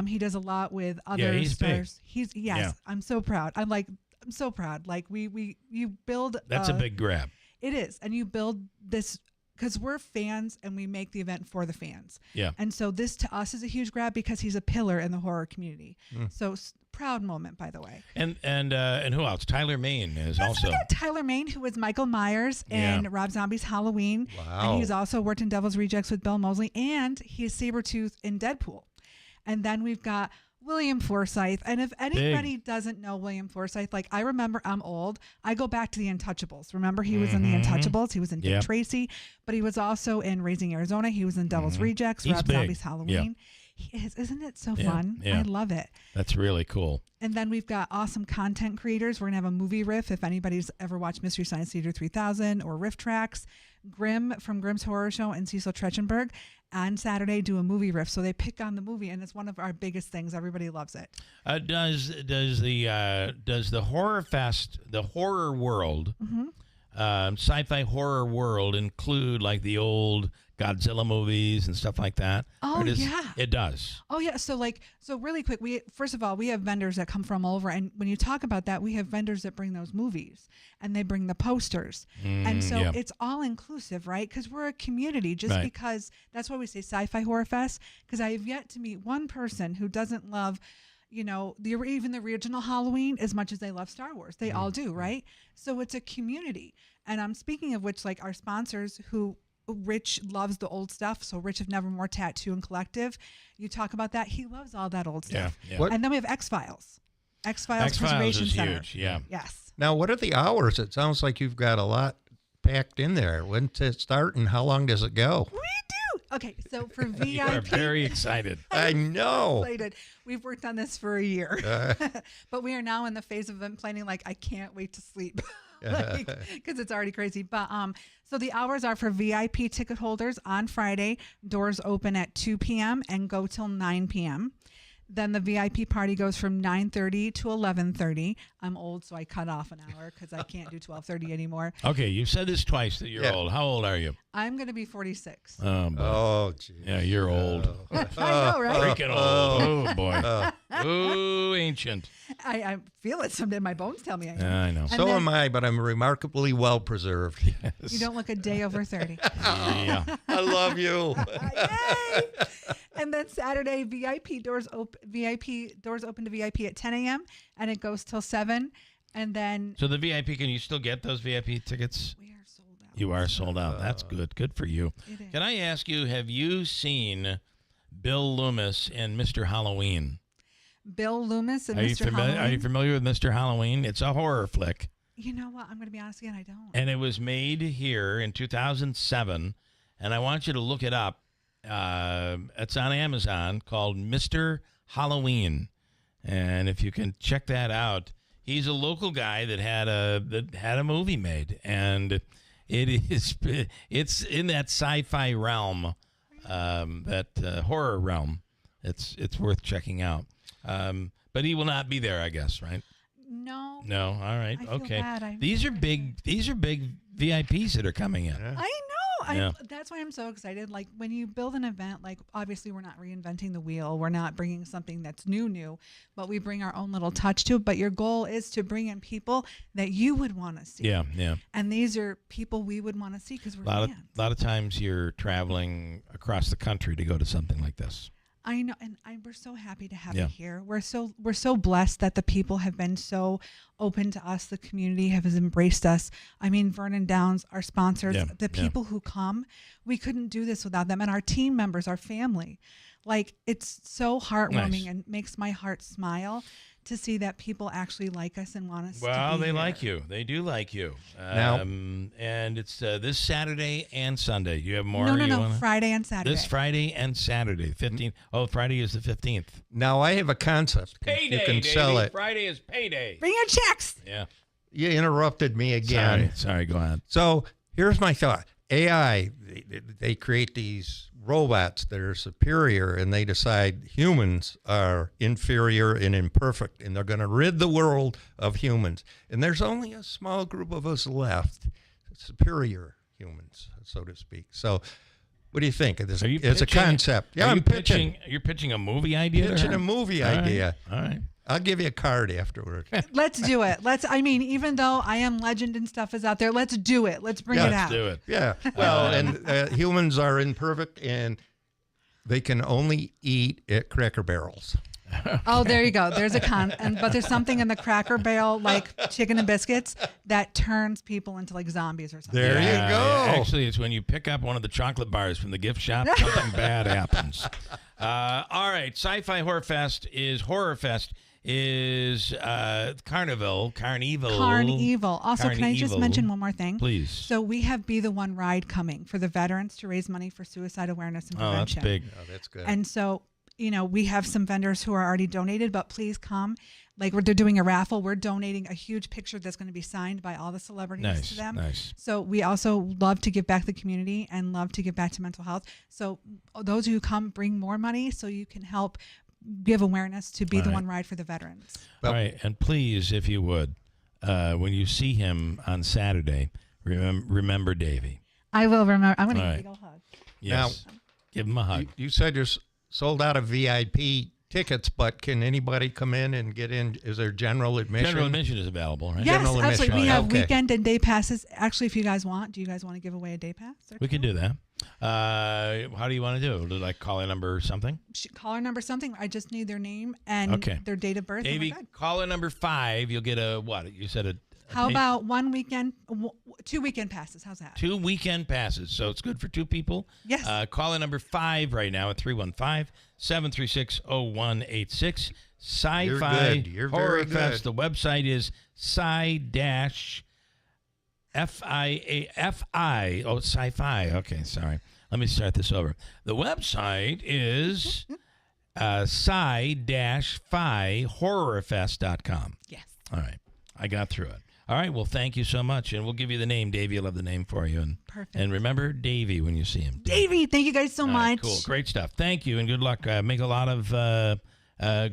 He does a lot with other he's stars. big. I'm so proud. I'm so proud. Like you build. That's a big grab. It is, and you build this because we're fans and we make the event for the fans. Yeah. And so this to us is a huge grab because he's a pillar in the horror community. So proud moment, by the way. And who else? Tyler Main is also. We got Tyler Main, who was Michael Myers in Rob Zombie's Halloween. Wow. And he's also worked in Devil's Rejects with Bill Moseley, and he's Sabretooth in Deadpool. And then we've got William Forsythe. And if anybody doesn't know William Forsythe, like I remember, I'm old. I go back to the Untouchables. Remember, he was in the Untouchables. He was in Dick Tracy, but he was also in Raising Arizona. He was in Devil's Rejects, Rob Zombie's Halloween. He is, isn't it so fun? Yeah. I love it. That's really cool. And then we've got awesome content creators. We're going to have a movie riff. If anybody's ever watched Mystery Science Theater 3000 or Riff Tracks, Grimm from Grimm's Horror Show and Cecil Tretchenberg on Saturday do a movie riff. So they pick on the movie, and it's one of our biggest things. Everybody loves it. Does the horror fest, the horror world, sci-fi horror world include like the old Godzilla movies and stuff like that? Oh, yeah. It does. Oh, yeah. So really quick, first of all, we have vendors that come from all over. And when you talk about that, we have vendors that bring those movies and they bring the posters. And so it's all inclusive, right? Because we're a community because that's why we say Sci-Fi Horror Fest, because I have yet to meet one person who doesn't love even the original Halloween as much as they love Star Wars. They all do, right? So it's a community. And I'm speaking of which, like our sponsors who Rich loves the old stuff. So Rich of Nevermore Tattoo and Collective. You talk about that. He loves all that old stuff. Yeah. And then we have X-Files. X-Files Preservation is Center. Huge. Yeah. Yes. Now, what are the hours? It sounds like you've got a lot packed in there. When does it start and how long does it go? We do. Okay, so for VIP. You are very excited. I know. Excited. We've worked on this for a year. But we are now in the phase of event planning. Like, I can't wait to sleep. Because it's already crazy. But so the hours are for VIP ticket holders on Friday. Doors open at 2 p.m. and go till 9 p.m. Then the VIP party goes from 9:30 to 11:30. I'm old, so I cut off an hour because I can't do 12:30 anymore. Okay, you've said this twice that you're old. How old are you? I'm going to be 46. Oh, geez. Yeah, you're old. I know, right? Freaking old. Oh, boy. Ooh, ancient. I feel it someday. My bones tell me I am. I know. So am I, but I'm remarkably well preserved. Yes. You don't look a day over 30. Yeah. I love you. Yay! And then Saturday, VIP doors open to VIP at 10 a.m. and it goes till 7. And then So the VIP, can you still get those VIP tickets? We are sold out. You are sold out. That's good. Good for you. It is. Can I ask you, have you seen Bill Loomis in Mr. Halloween? Bill Loomis and Are you Mr. Halloween. Are you familiar with Mr. Halloween? It's a horror flick. You know what? I'm going to be honest again. I don't. And it was made here in 2007. And I want you to look it up. It's on Amazon called Mr. Halloween. And if you can check that out, he's a local guy that had a movie made. And it's in that sci-fi realm, that horror realm. It's worth checking out. But he will not be there, I guess, right? No, No. All right. I feel Okay. bad. These are big VIPs that are coming in. I know. Yeah. That's why I'm so excited. Like when you build an event, like obviously we're not reinventing the wheel. We're not bringing something that's new, but we bring our own little touch to it. But your goal is to bring in people that you would want to see. Yeah. And these are people we would want to see because we're fans. A lot of times you're traveling across the country to go to something like this. I know, and we're so happy to have it here. We're so blessed that the people have been so open to us. The community has embraced us. I mean, Vernon Downs, our sponsors, the people who come, we couldn't do this without them, and our team members, our family. Like, it's so heartwarming and makes my heart smile to see that people actually like us and want us to be Well, they here. like you. They do like you. Now- And it's this Saturday and Sunday. You have more? No, Friday and Saturday. This Friday and Saturday, 15th. Oh, Friday is the 15th. Now, I have a concept. Payday, you can sell Davey. it. Friday is payday. Bring your checks. Yeah. You interrupted me again. Sorry, go ahead. So here's my thought. AI, they create these robots that are superior, and they decide humans are inferior and imperfect, and they're going to rid the world of humans. And there's only a small group of us left, superior humans, so to speak. So what do you think of this? It's a concept. Yeah, I'm pitching. You're pitching a movie idea? Pitching a movie All right. idea. All right. I'll give you a card afterward. Let's do it. Even though I Am Legend and stuff is out there, let's do it. Let's bring it out. Let's do it. Yeah. Well, and humans are imperfect, and they can only eat at Cracker Barrels. Oh, there you go. There's a but there's something in the Cracker Barrel, like chicken and biscuits, that turns people into like zombies or something. There you go. Actually, it's when you pick up one of the chocolate bars from the gift shop, something bad happens. All right. Sci-Fi Horror Fest is Carnival. Also, can I just mention one more thing? Please. So we have Be the One ride coming for the veterans to raise money for suicide awareness and Oh, prevention. that's big. Oh, that's good. And so, we have some vendors who are already donated, but please come. Like they're doing a raffle. We're donating a huge picture that's going to be signed by all the celebrities to them. Nice. So we also love to give back to the community and love to give back to mental health. So those who come, bring more money so you can help give awareness to Be the One ride for the veterans. All right. And please, if you would, when you see him on Saturday, remember Davey. I will remember. I'm going to All give right. a big old hug. Yes. Now, give him a hug. You said you're sold out of VIP tickets, but can anybody come in and get in? Is there general admission? General admission is available, right? Yes, General absolutely. admission. We have Okay. weekend and day passes. Actually, if you guys want, do you guys want to give away a day pass? We can do that. How do you want to do it? Do like call a number or something? Caller number something. I just need their name and their date of birth. and we're Davey, good. caller number 5. You'll get a what? You said a How about 2 weekend passes? How's that? 2 weekend passes. So it's good for 2 people. Yes. Caller number 5 right now at 315-736-0186. Sci-Fi You're good. You're Horror very good. Fest. The website is sci-fi. Oh, sci-fi. Okay, sorry. Let me start this over. The website is sci-fi-horrorfest.com. Yes. All right. I got through it. All right. Well, thank you so much. And we'll give you the name. Davey will have the name for you. And, Perfect. And remember Davey when you see him. Davey, thank you guys so All right, much. cool. Great stuff. Thank you and good luck. Make a lot of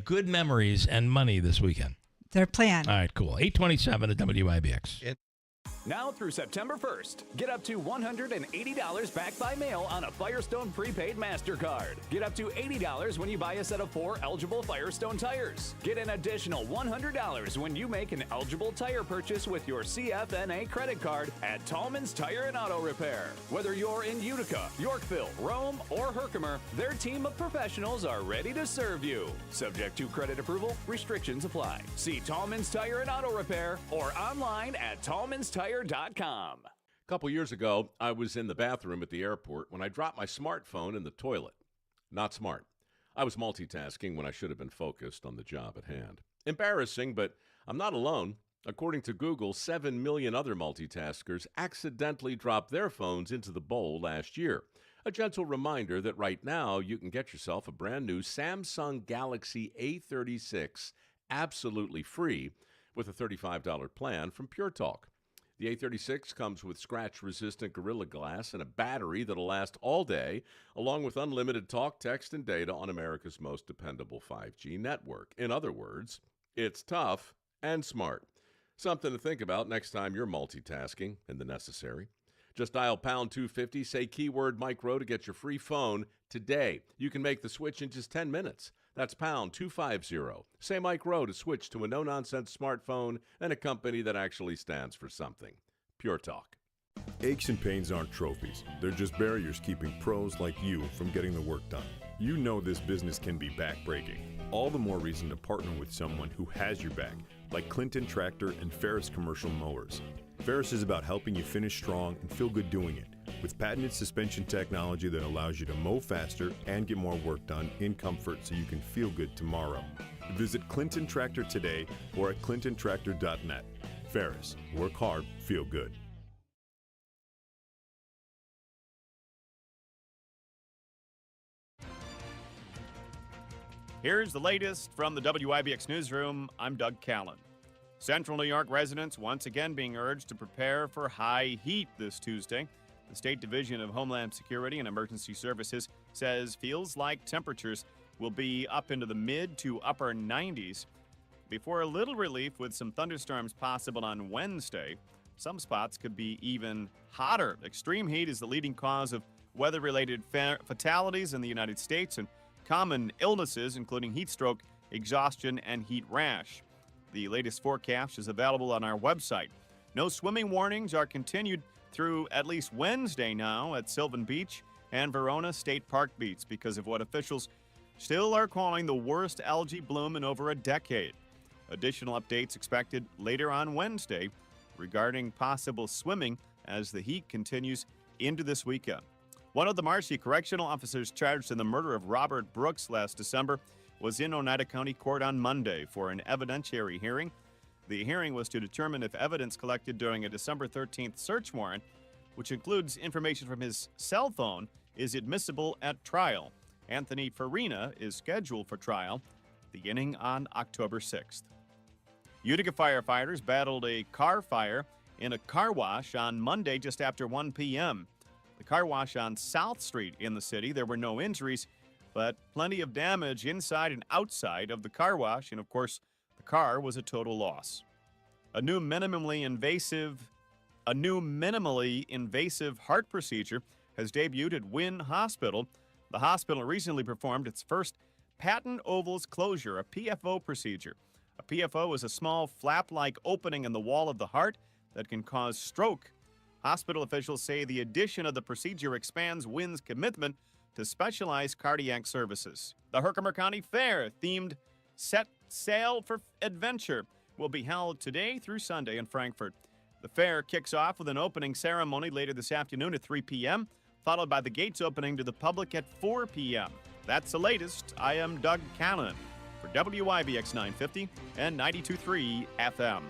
good memories and money this weekend. Their plan. All right, cool. 827 at WIBX. Now through September 1st, get up to $180 back by mail on a Firestone prepaid MasterCard. Get up to $80 when you buy a set of 4 eligible Firestone tires. Get an additional $100 when you make an eligible tire purchase with your CFNA credit card at Tallman's Tire and Auto Repair. Whether you're in Utica, Yorkville, Rome, or Herkimer, their team of professionals are ready to serve you. Subject to credit approval, restrictions apply. See Tallman's Tire and Auto Repair or online at tallmanstire.com. A couple years ago, I was in the bathroom at the airport when I dropped my smartphone in the toilet. Not smart. I was multitasking when I should have been focused on the job at hand. Embarrassing, but I'm not alone. According to Google, 7 million other multitaskers accidentally dropped their phones into the bowl last year. A gentle reminder that right now you can get yourself a brand new Samsung Galaxy A36 absolutely free with a $35 plan from Pure Talk. The A36 comes with scratch-resistant Gorilla Glass and a battery that'll last all day, along with unlimited talk, text, and data on America's most dependable 5G network. In other words, it's tough and smart. Something to think about next time you're multitasking in the necessary. Just dial pound 250, say keyword micro to get your free phone today. You can make the switch in just 10 minutes. That's pound 250. Say micro to switch to a no-nonsense smartphone and a company that actually stands for something. Pure Talk. Aches and pains aren't trophies. They're just barriers keeping pros like you from getting the work done. You know this business can be backbreaking. All the more reason to partner with someone who has your back, like Clinton Tractor and Ferris Commercial Mowers. Ferris is about helping you finish strong and feel good doing it, with patented suspension technology that allows you to mow faster and get more work done in comfort so you can feel good tomorrow. Visit Clinton Tractor today or at clintontractor.net. Ferris, work hard, feel good. Here's the latest from the WIBX newsroom. I'm Doug Callan. Central New York residents once again being urged to prepare for high heat this Tuesday. The State Division of Homeland Security and Emergency Services says feels like temperatures will be up into the mid to upper 90s before a little relief with some thunderstorms possible on Wednesday. Some spots could be even hotter. Extreme heat is the leading cause of weather-related fatalities in the United States and common illnesses, including heat stroke, exhaustion, and heat rash. The latest forecast is available on our website. No swimming warnings are continued through at least Wednesday now at Sylvan Beach and Verona State Park Beach because of what officials still are calling the worst algae bloom in over a decade. Additional updates expected later on Wednesday regarding possible swimming as the heat continues into this weekend. One of the Marcy correctional officers charged in the murder of Robert Brooks last December was in Oneida County Court on Monday for an evidentiary hearing. The hearing was to determine if evidence collected during a December 13th search warrant, which includes information from his cell phone, is admissible at trial. Anthony Farina is scheduled for trial beginning on October 6th. Utica firefighters battled a car fire in a car wash on Monday just after 1 p.m. The car wash on South Street in the city. There were no injuries, but plenty of damage inside and outside of the car wash, and of course, the car was a total loss. A new minimally invasive heart procedure has debuted at Wynn Hospital. The hospital recently performed its first patent ovals closure, a PFO procedure. A PFO is a small flap-like opening in the wall of the heart that can cause stroke. Hospital officials say the addition of the procedure expands Wynn's commitment to specialized cardiac services. The Herkimer County Fair-themed Set Sail for Adventure will be held today through Sunday in Frankfort. The fair kicks off with an opening ceremony later this afternoon at 3 p.m., followed by the gates opening to the public at 4 p.m. That's the latest. I am Doug Callan for WIBX 950 and 92.3 FM.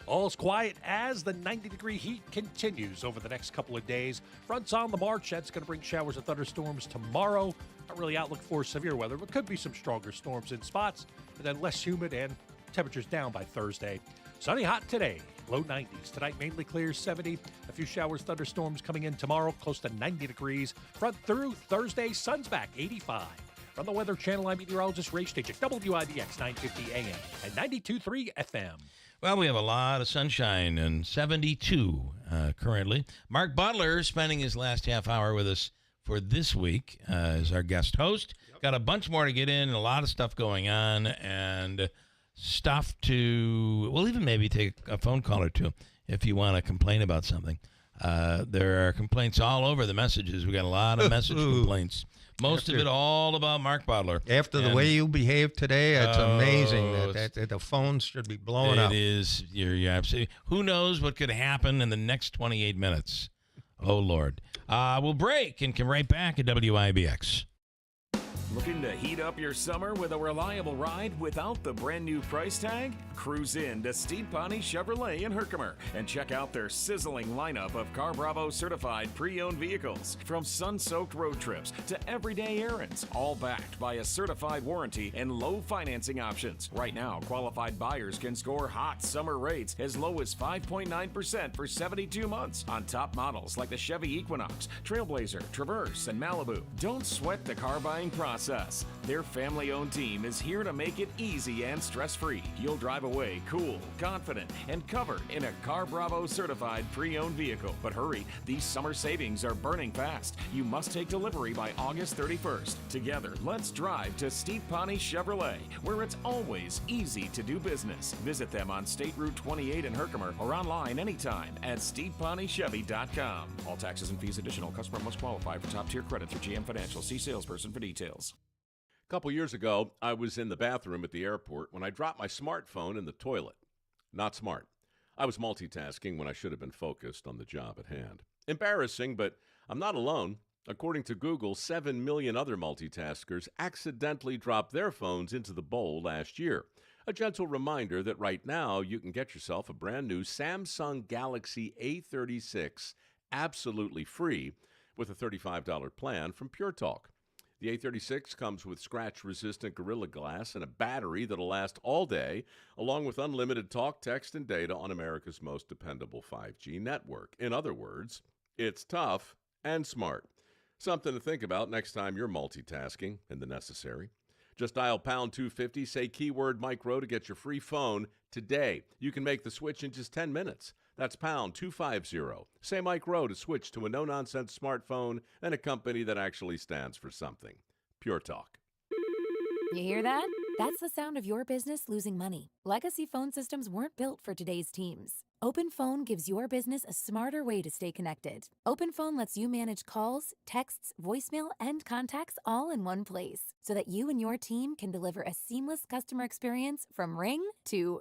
All's quiet as the 90-degree heat continues over the next couple of days. Fronts on the march. That's going to bring showers and thunderstorms tomorrow. Not really outlook for severe weather, but could be some stronger storms in spots, and then less humid and temperatures down by Thursday. Sunny hot today, low 90s. Tonight mainly clear, 70. A few showers, thunderstorms coming in tomorrow, close to 90 degrees. Front through Thursday, sun's back, 85. From the Weather Channel, I'm meteorologist Ray Stachik, WIBX 950 AM and 92.3 FM. Well, we have a lot of sunshine and 72 currently. Mark Butler spending his last half hour with us for this week as our guest host. Yep. Got a bunch more to get in, a lot of stuff going on, and stuff to, we'll even maybe take a phone call or two if you want to complain about something. There are complaints all over the messages. We got a lot of message complaints. Most of it all about Mark Butler. After the way you behaved today, it's amazing that the phones should be blowing up. It is. You're absolutely. Who knows what could happen in the next 28 minutes? Oh, Lord. We'll break and come right back at WIBX. Looking to heat up your summer with a reliable ride without the brand new price tag? Cruise in to Steve Pawnee Chevrolet in Herkimer and check out their sizzling lineup of Car Bravo certified pre-owned vehicles. From sun-soaked road trips to everyday errands, all backed by a certified warranty and low financing options. Right now, qualified buyers can score hot summer rates as low as 5.9% for 72 months on top models like the Chevy Equinox, Trailblazer, Traverse, and Malibu. Don't sweat the car buying process. Their family-owned team is here to make it easy and stress-free. You'll drive away cool, confident, and covered in a Car Bravo certified pre-owned vehicle. But hurry, these summer savings are burning fast. You must take delivery by August 31st. Together, let's drive to Steve Pawnee Chevrolet, where it's always easy to do business. Visit them on State Route 28 in Herkimer or online anytime at StevePawneeChevy.com. All taxes and fees additional. Customer must qualify for top-tier credit through GM Financial. See salesperson for details. A couple years ago, I was in the bathroom at the airport when I dropped my smartphone in the toilet. Not smart. I was multitasking when I should have been focused on the job at hand. Embarrassing, but I'm not alone. According to Google, 7 million other multitaskers accidentally dropped their phones into the bowl last year. A gentle reminder that right now you can get yourself a brand new Samsung Galaxy A36 absolutely free with a $35 plan from Pure Talk. The A36 comes with scratch-resistant Gorilla Glass and a battery that'll last all day, along with unlimited talk, text, and data on America's most dependable 5G network. In other words, it's tough and smart. Something to think about next time you're multitasking in the necessary. Just dial pound 250, say keyword micro to get your free phone today. You can make the switch in just 10 minutes. That's pound 250. Say Mike Rowe to switch to a no-nonsense smartphone and a company that actually stands for something. Pure Talk. You hear that? That's the sound of your business losing money. Legacy phone systems weren't built for today's teams. OpenPhone gives your business a smarter way to stay connected. OpenPhone lets you manage calls, texts, voicemail, and contacts all in one place so that you and your team can deliver a seamless customer experience from ring to...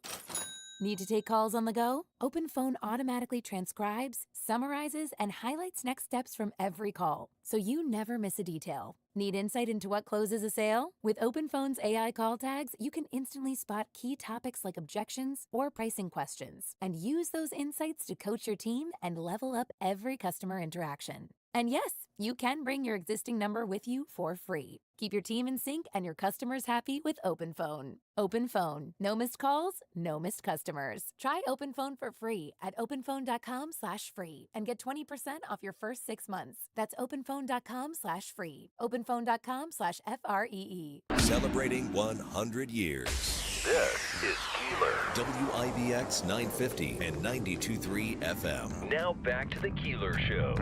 Need to take calls on the go? OpenPhone automatically transcribes, summarizes, and highlights next steps from every call, so you never miss a detail. Need insight into what closes a sale? With OpenPhone's AI call tags, you can instantly spot key topics like objections or pricing questions, and use those insights to coach your team and level up every customer interaction. And yes, you can bring your existing number with you for free. Keep your team in sync and your customers happy with OpenPhone. OpenPhone. No missed calls, no missed customers. Try OpenPhone for free at openphone.com/free and get 20% off your first 6 months. That's openphone.com/free. openphone.com/FREE. Celebrating 100 years. This is Keeler. WIBX 950 and 92.3 FM. Now back to the Keeler Show.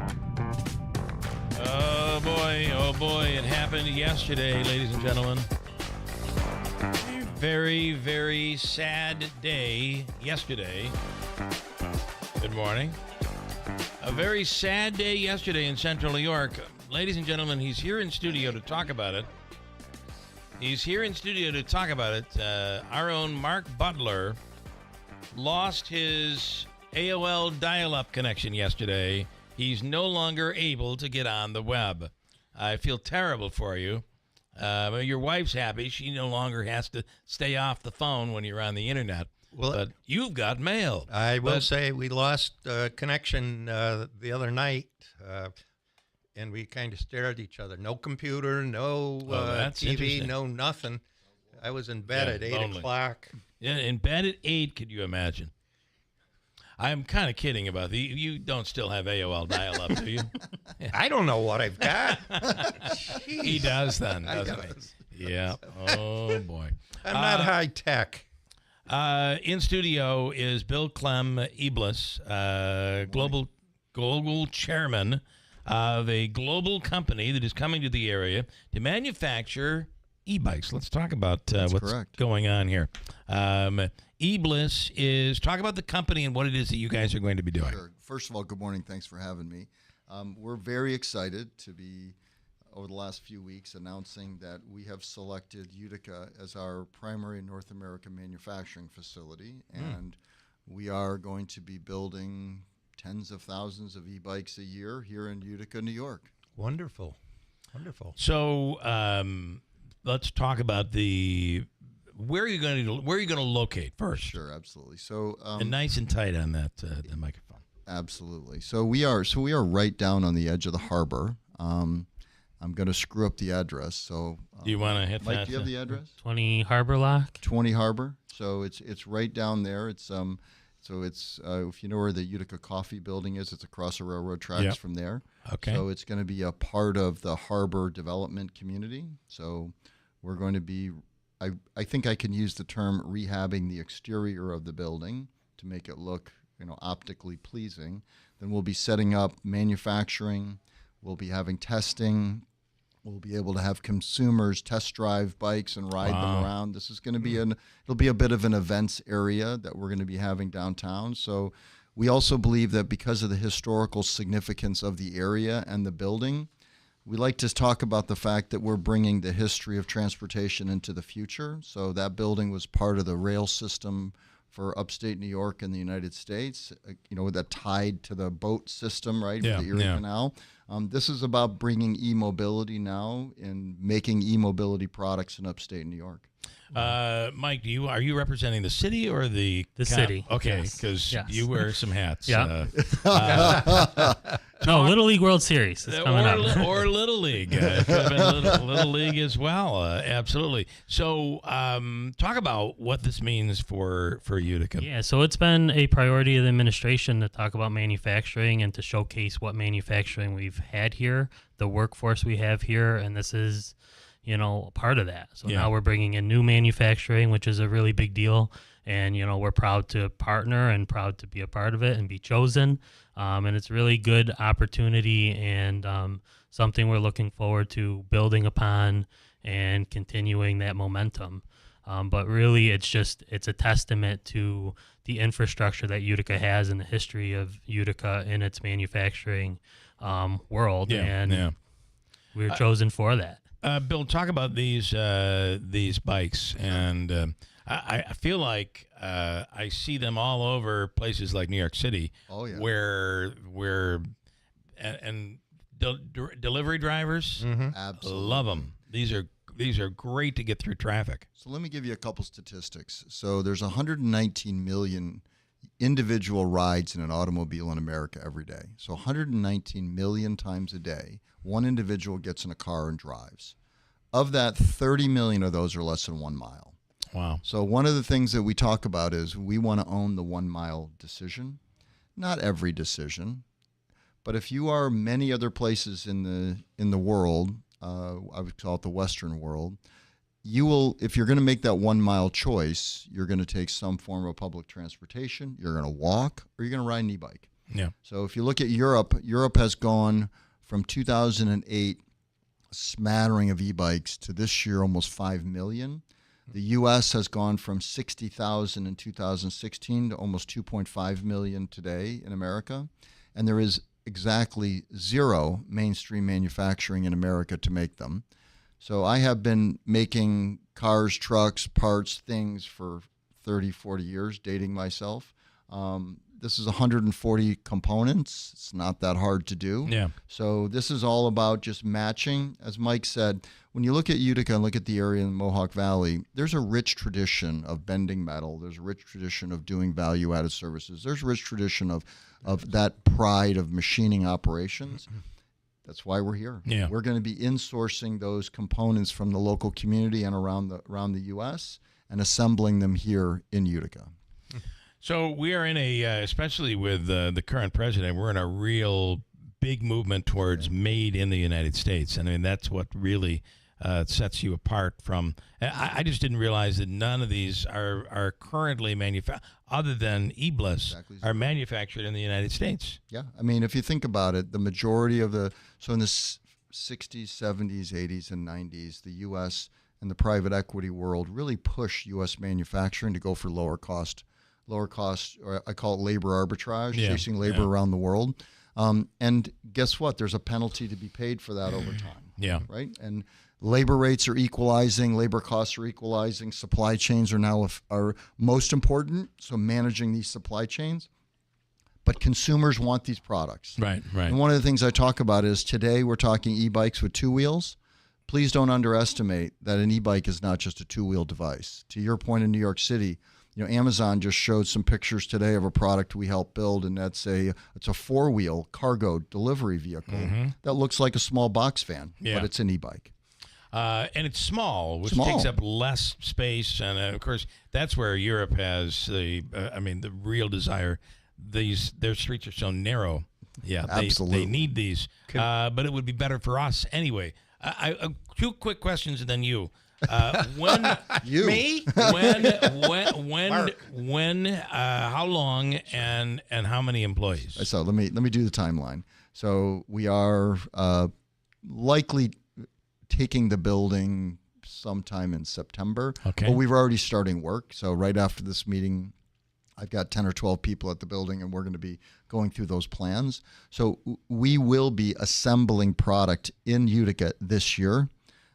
Oh boy, it happened yesterday, ladies and gentlemen. A very, very sad day yesterday. Good morning. A very sad day yesterday in Central New York. Ladies and gentlemen, he's here in studio to talk about it. Our own Mark Butler lost his AOL dial-up connection yesterday. He's no longer able to get on the web. I feel terrible for you. Your wife's happy. She no longer has to stay off the phone when you're on the internet. Well, but you've got mail. I will say we lost connection the other night, and we kind of stared at each other. No computer, no TV, no nothing. I was in bed at 8 o'clock. Yeah, in bed at 8, could you imagine? I'm kind of kidding about the. You don't still have AOL dial-up, do you? I don't know what I've got. He does then, doesn't he? Yeah. Oh, boy. I'm not high-tech. In studio is Bill Clem Iblis, global chairman of a global company that is coming to the area to manufacture e-bikes. Let's talk about what's going on here. Iblis is talk about the company and what it is that you guys are going to be doing. Sure. First of all, good morning. Thanks for having me. We're very excited to be, over the last few weeks, announcing that we have selected Utica as our primary North American manufacturing facility, and we are going to be building tens of thousands of e-bikes a year here in Utica, New York. Wonderful. Wonderful. So let's talk about where are you going to locate first? Sure, absolutely. So and nice and tight on that the microphone. Absolutely. So we are right down on the edge of the harbor. I'm going to screw up the address. So do you want to hit Mike, that? do you have the address? 20 Harbor Lock. 20 Harbor. So it's right down there. It's if you know where the Utica Coffee Building is, it's across the railroad tracks from there. Okay. So it's going to be a part of the harbor development community. So we're going to be, I think I can use the term rehabbing the exterior of the building to make it look, optically pleasing. Then we'll be setting up manufacturing. We'll be having testing. We'll be able to have consumers test drive bikes and ride them around. This is going to be it'll be a bit of an events area that we're going to be having downtown. So we also believe that because of the historical significance of the area and the building, we like to talk about the fact that we're bringing the history of transportation into the future. So that building was part of the rail system for upstate New York and the United States, that tied to the boat system, right, for the Erie Canal. This is about bringing e-mobility now and making e-mobility products in upstate New York. Mike, are you representing the city or the city? Okay, because you wear some hats. Yeah. No, Little League World Series is coming up. Or Little League. Could have been Little League as well. Absolutely. So talk about what this means for Utica. Yeah, so it's been a priority of the administration to talk about manufacturing and to showcase what manufacturing we've had here, the workforce we have here, and this is part of that. So now we're bringing in new manufacturing, which is a really big deal. And, we're proud to partner and proud to be a part of it and be chosen. And it's a really good opportunity and something we're looking forward to building upon and continuing that momentum. But really, it's a testament to the infrastructure that Utica has and the history of Utica in its manufacturing world. We're chosen for that. Bill, talk about these bikes, and I feel like I see them all over places like New York City. Oh yeah, where delivery drivers absolutely love them. These are great to get through traffic. So let me give you a couple statistics. So there's 119 million individual rides in an automobile in America every day. So 119 million times a day, one individual gets in a car and drives. Of that, 30 million of those are less than 1 mile. Wow. So one of the things that we talk about is we want to own the 1 mile decision. Not every decision, but if you are many other places in the world, I would call it the Western world, you will, if you're going to make that 1 mile choice, you're going to take some form of public transportation, you're going to walk, or you're going to ride an e-bike. Yeah. So if you look at Europe has gone from 2008, a smattering of e-bikes, to this year almost 5 million. The U.S. has gone from 60,000 in 2016 to almost 2.5 million today in America. And there is exactly zero mainstream manufacturing in America to make them. So I have been making cars, trucks, parts, things for 30, 40 years, dating myself. This is 140 components. It's not that hard to do. Yeah. So this is all about just matching. As Mike said, when you look at Utica and look at the area in the Mohawk Valley, there's a rich tradition of bending metal. There's a rich tradition of doing value-added services. There's a rich tradition of that pride of machining operations. That's why we're here. Yeah. We're going to be insourcing those components from the local community and around the U.S. and assembling them here in Utica. So we are in especially with the current president, we're in a real big movement towards made in the United States. And I mean, that's what really sets you apart from. I just didn't realize that none of these are currently manufactured, other than E-Bliss, are manufactured in the United States. Yeah. I mean, if you think about it, the majority of so in the 60s, 70s, 80s, and 90s, the U.S. and the private equity world really pushed U.S. manufacturing to go for lower cost, or I call it labor arbitrage, chasing labor around the world. And guess what? There's a penalty to be paid for that over time. Yeah. Right? And labor rates are equalizing, labor costs are equalizing, supply chains are now are most important, so managing these supply chains. But consumers want these products. Right, right. And one of the things I talk about is today we're talking e-bikes with 2 wheels. please don't underestimate that an e-bike is not just a two-wheel device. To your point in New York City, Amazon just showed some pictures today of a product we helped build, and it's a four-wheel cargo delivery vehicle that looks like a small box van, but it's an e-bike. And it's small, which takes up less space, and of course that's where Europe has the real desire. Their streets are so narrow. Yeah, absolutely. They need these, but it would be better for us anyway. Two quick questions, and then you. When you me? When? How long? And how many employees? So let me do the timeline. So we are likely taking the building sometime in September. Okay. But we've already starting work. So right after this meeting, I've got 10 or 12 people at the building, and we're going to be going through those plans. So we will be assembling product in Utica this year.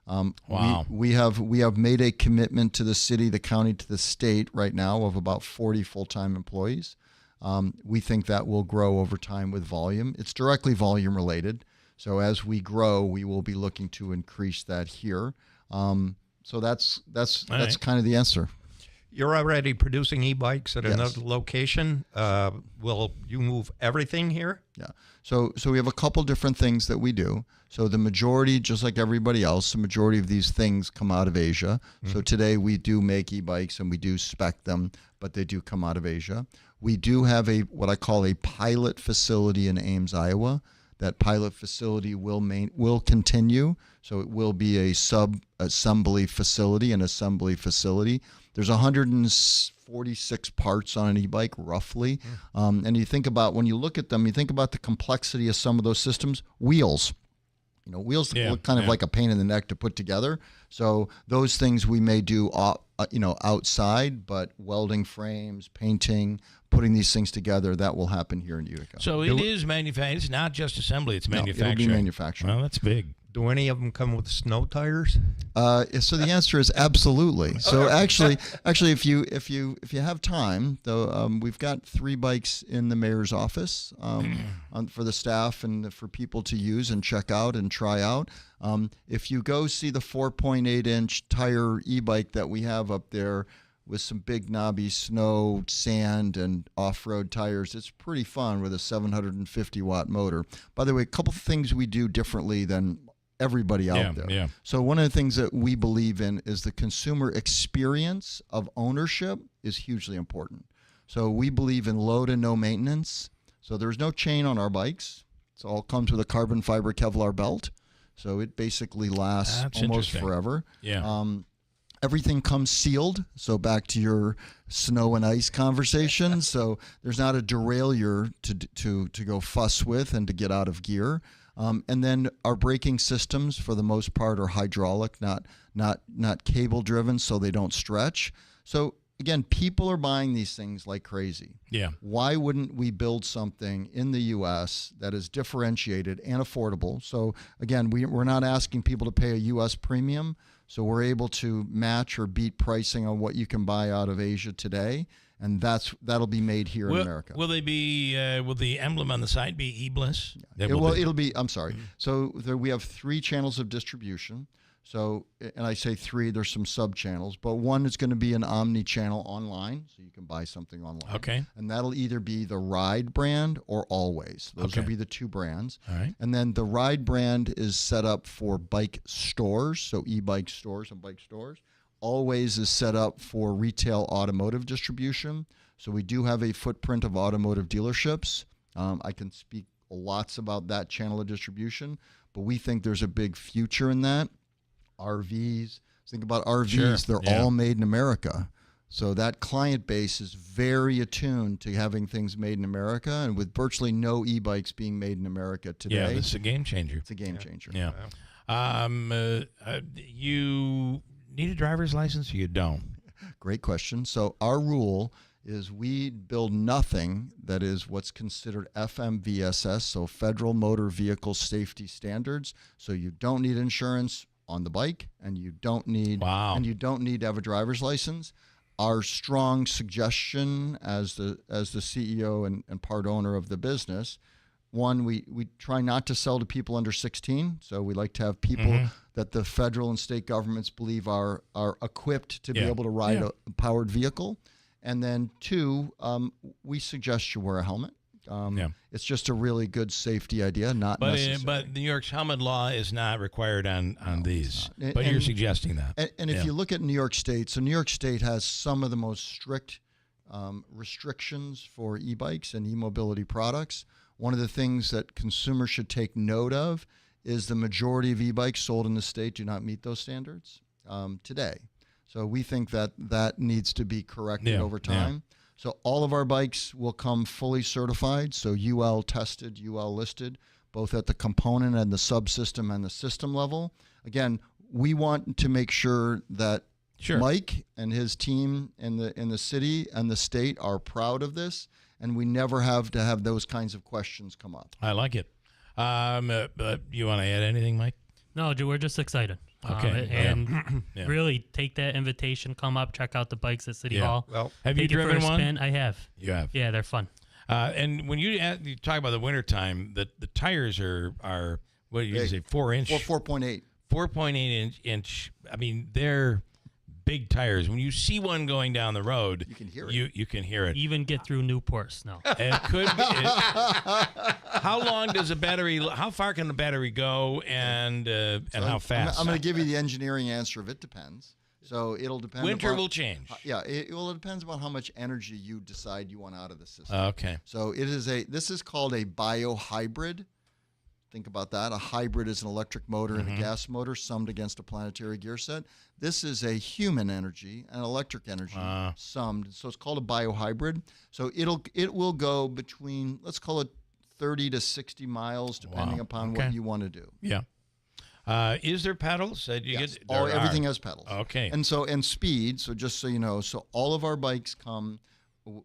Wow. We have made a commitment to the city, the county, to the state right now of about 40 full-time employees. We think that will grow over time with volume. It's directly volume related. So as we grow, we will be looking to increase that here. So that's kind of the answer. You're already producing e-bikes at Yes. another location. Will you move everything here? Yeah. So we have a couple different things that we do. So the majority, just like everybody else, the majority of these things come out of Asia. So today we do make e-bikes and we do spec them, but they do come out of Asia. We do have what I call a pilot facility in Ames, Iowa. That pilot facility will continue. So it will be a sub-assembly facility, an assembly facility. There's 146 parts on an e-bike, roughly. And you think about, when you look at them, you think about the complexity of some of those systems. Wheels. Wheels look kind of like a pain in the neck to put together. So those things we may do, outside, but welding frames, painting, putting these things together, that will happen here in Utica. So it is manufactured. It's not just assembly; it's manufacturing. It'll be manufacturing. Well, that's big. Do any of them come with snow tires? So the answer is absolutely. So actually, if you have time, though, we've got 3 bikes in the mayor's office for the staff and for people to use and check out and try out. If you go see the 4.8-inch tire e-bike that we have up there with some big knobby snow, sand, and off-road tires, it's pretty fun with a 750-watt motor. By the way, a couple of things we do differently than everybody out there. Yeah. So one of the things that we believe in is the consumer experience of ownership is hugely important. So we believe in low to no maintenance. So there's no chain on our bikes. It all comes with a carbon fiber Kevlar belt. So it basically lasts almost forever. Yeah. Everything comes sealed. So back to your snow and ice conversation. So there's not a derailleur to go fuss with and to get out of gear. And then our braking systems, for the most part, are hydraulic, not cable driven, so they don't stretch. So again, people are buying these things like crazy. Yeah. Why wouldn't we build something in the U.S. that is differentiated and affordable? So again, we're not asking people to pay a U.S. premium, so we're able to match or beat pricing on what you can buy out of Asia today. And that'll be made here in America. Will they be? Will the emblem on the side be e-Bliss? It'll be. I'm sorry. So we have 3 channels of distribution. So, and I say 3. There's some sub channels, but one is going to be an omni-channel online, so you can buy something online. Okay. And that'll either be the Ride brand or Always. Those will be the 2 brands. All right. And then the Ride brand is set up for bike stores, so e-bike stores and bike stores. Always is set up for retail automotive distribution. So we do have a footprint of automotive dealerships. I can speak lots about that channel of distribution, but we think there's a big future in that. RVs, think about RVs, they're all made in America. So that client base is very attuned to having things made in America, and with virtually no e-bikes being made in America today. Yeah, this is a game changer. It's a game changer. Yeah. You need a driver's license or you don't? Great question. So our rule is we build nothing that is what's considered FMVSS, so Federal Motor Vehicle Safety Standards. So you don't need insurance on the bike, and you don't need to have a driver's license. Our strong suggestion as the CEO and part owner of the business, One, we try not to sell to people under 16. So we like to have people that the federal and state governments believe are equipped to be able to ride a powered vehicle. And then two, we suggest you wear a helmet. It's just a really good safety idea, not necessary. But New York's helmet law is not required on these. But you're suggesting that. And if you look at New York State, so New York State has some of the most strict restrictions for e-bikes and e-mobility products. One of the things that consumers should take note of is the majority of e-bikes sold in the state do not meet those standards today. So we think that needs to be corrected over time. So all of our bikes will come fully certified, so UL tested, UL listed, both at the component and the subsystem and the system level. Again, we want to make sure that Mike and his team in the city and the state are proud of this, and we never have to have those kinds of questions come up. I like it. You want to add anything, Mike? No, we're just excited. Okay. And really take that invitation, come up, check out the bikes at City Hall. Well, have Take you it for driven a one? spin. I have. You have? Yeah, they're fun. And when you talk about the wintertime, the tires are what do you say, 4 inch? 4.8. 4.8 inch. I mean, they're big tires. When you see one going down the road, you can hear it. You can hear it. Even get through Newport snow. It could be. How long does a battery? How far can the battery go, and how fast? I'm going to give you the engineering answer of it depends. So it'll depend. Winter will change. It depends upon how much energy you decide you want out of the system. Okay. So this is called a biohybrid. Think about that. A hybrid is an electric motor and a gas motor summed against a planetary gear set. This is a human energy and electric energy summed. So it's called a biohybrid. So it will go between, let's call it 30 to 60 miles, depending upon what you want to do. Yeah. Is there pedals? Yes. Everything has pedals. Okay. And speed. So just so you know, so all of our bikes come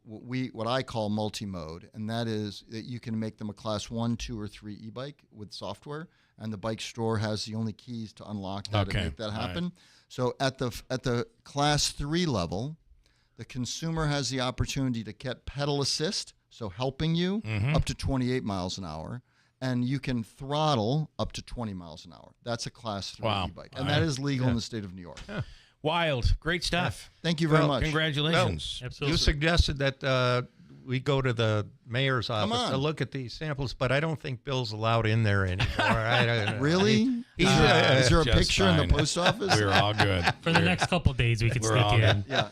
what I call multi-mode, and that is that you can make them a class 1, 2, or 3 e-bike with software, and the bike store has the only keys to unlock that and make that happen. Right. So at the class 3 level, the consumer has the opportunity to get pedal assist, so helping you up to 28 miles an hour, and you can throttle up to 20 miles an hour. That's a class 3 e-bike, and that is legal in the state of New York. Yeah. Wild. Great stuff. Thank you very much. Congratulations. Well, absolutely. You suggested that we go to the mayor's office to look at these samples, but I don't think Bill's allowed in there anymore. Really? Is there a picture in the post office? We're all good. For the next couple of days, we can sneak you in. Yeah.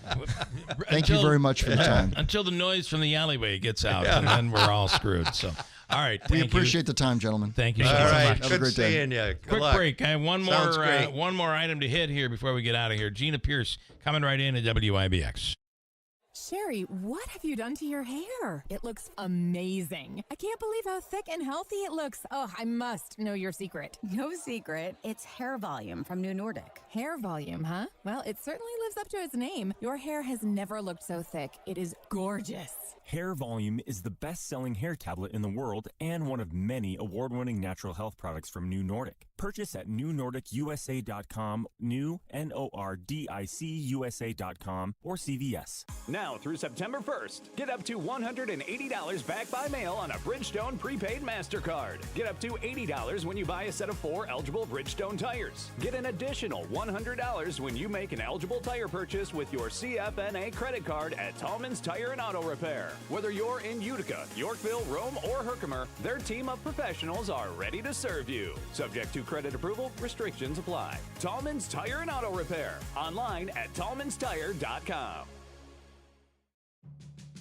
Thank you very much for the time. Until the noise from the alleyway gets out, and then we're all screwed. So, all right. We appreciate the time, gentlemen. Thank you so much. Have good a great day. seeing you. Quick luck. break. I have one more item to hit here before we get out of here. Gina Pierce coming right in at WIBX. Sherry, what have you done to your hair? It looks amazing. I can't believe how thick and healthy it looks. Oh, I must know your secret. No secret. It's hair volume from New Nordic. Hair volume, huh? Well, it certainly lives up to its name. Your hair has never looked so thick. It is gorgeous. Hair Volume is the best-selling hair tablet in the world and one of many award-winning natural health products from New Nordic. Purchase at newnordicusa.com, NORDICUSA.com, or CVS. Now through September 1st, get up to $180 back by mail on a Bridgestone prepaid MasterCard. Get up to $80 when you buy a set of 4 eligible Bridgestone tires. Get an additional $100 when you make an eligible tire purchase with your CFNA credit card at Tallman's Tire and Auto Repair. Whether you're in Utica, Yorkville, Rome, or Herkimer, their team of professionals are ready to serve you. Subject to credit approval, restrictions apply. Tallman's Tire and Auto Repair. Online at tallmanstire.com.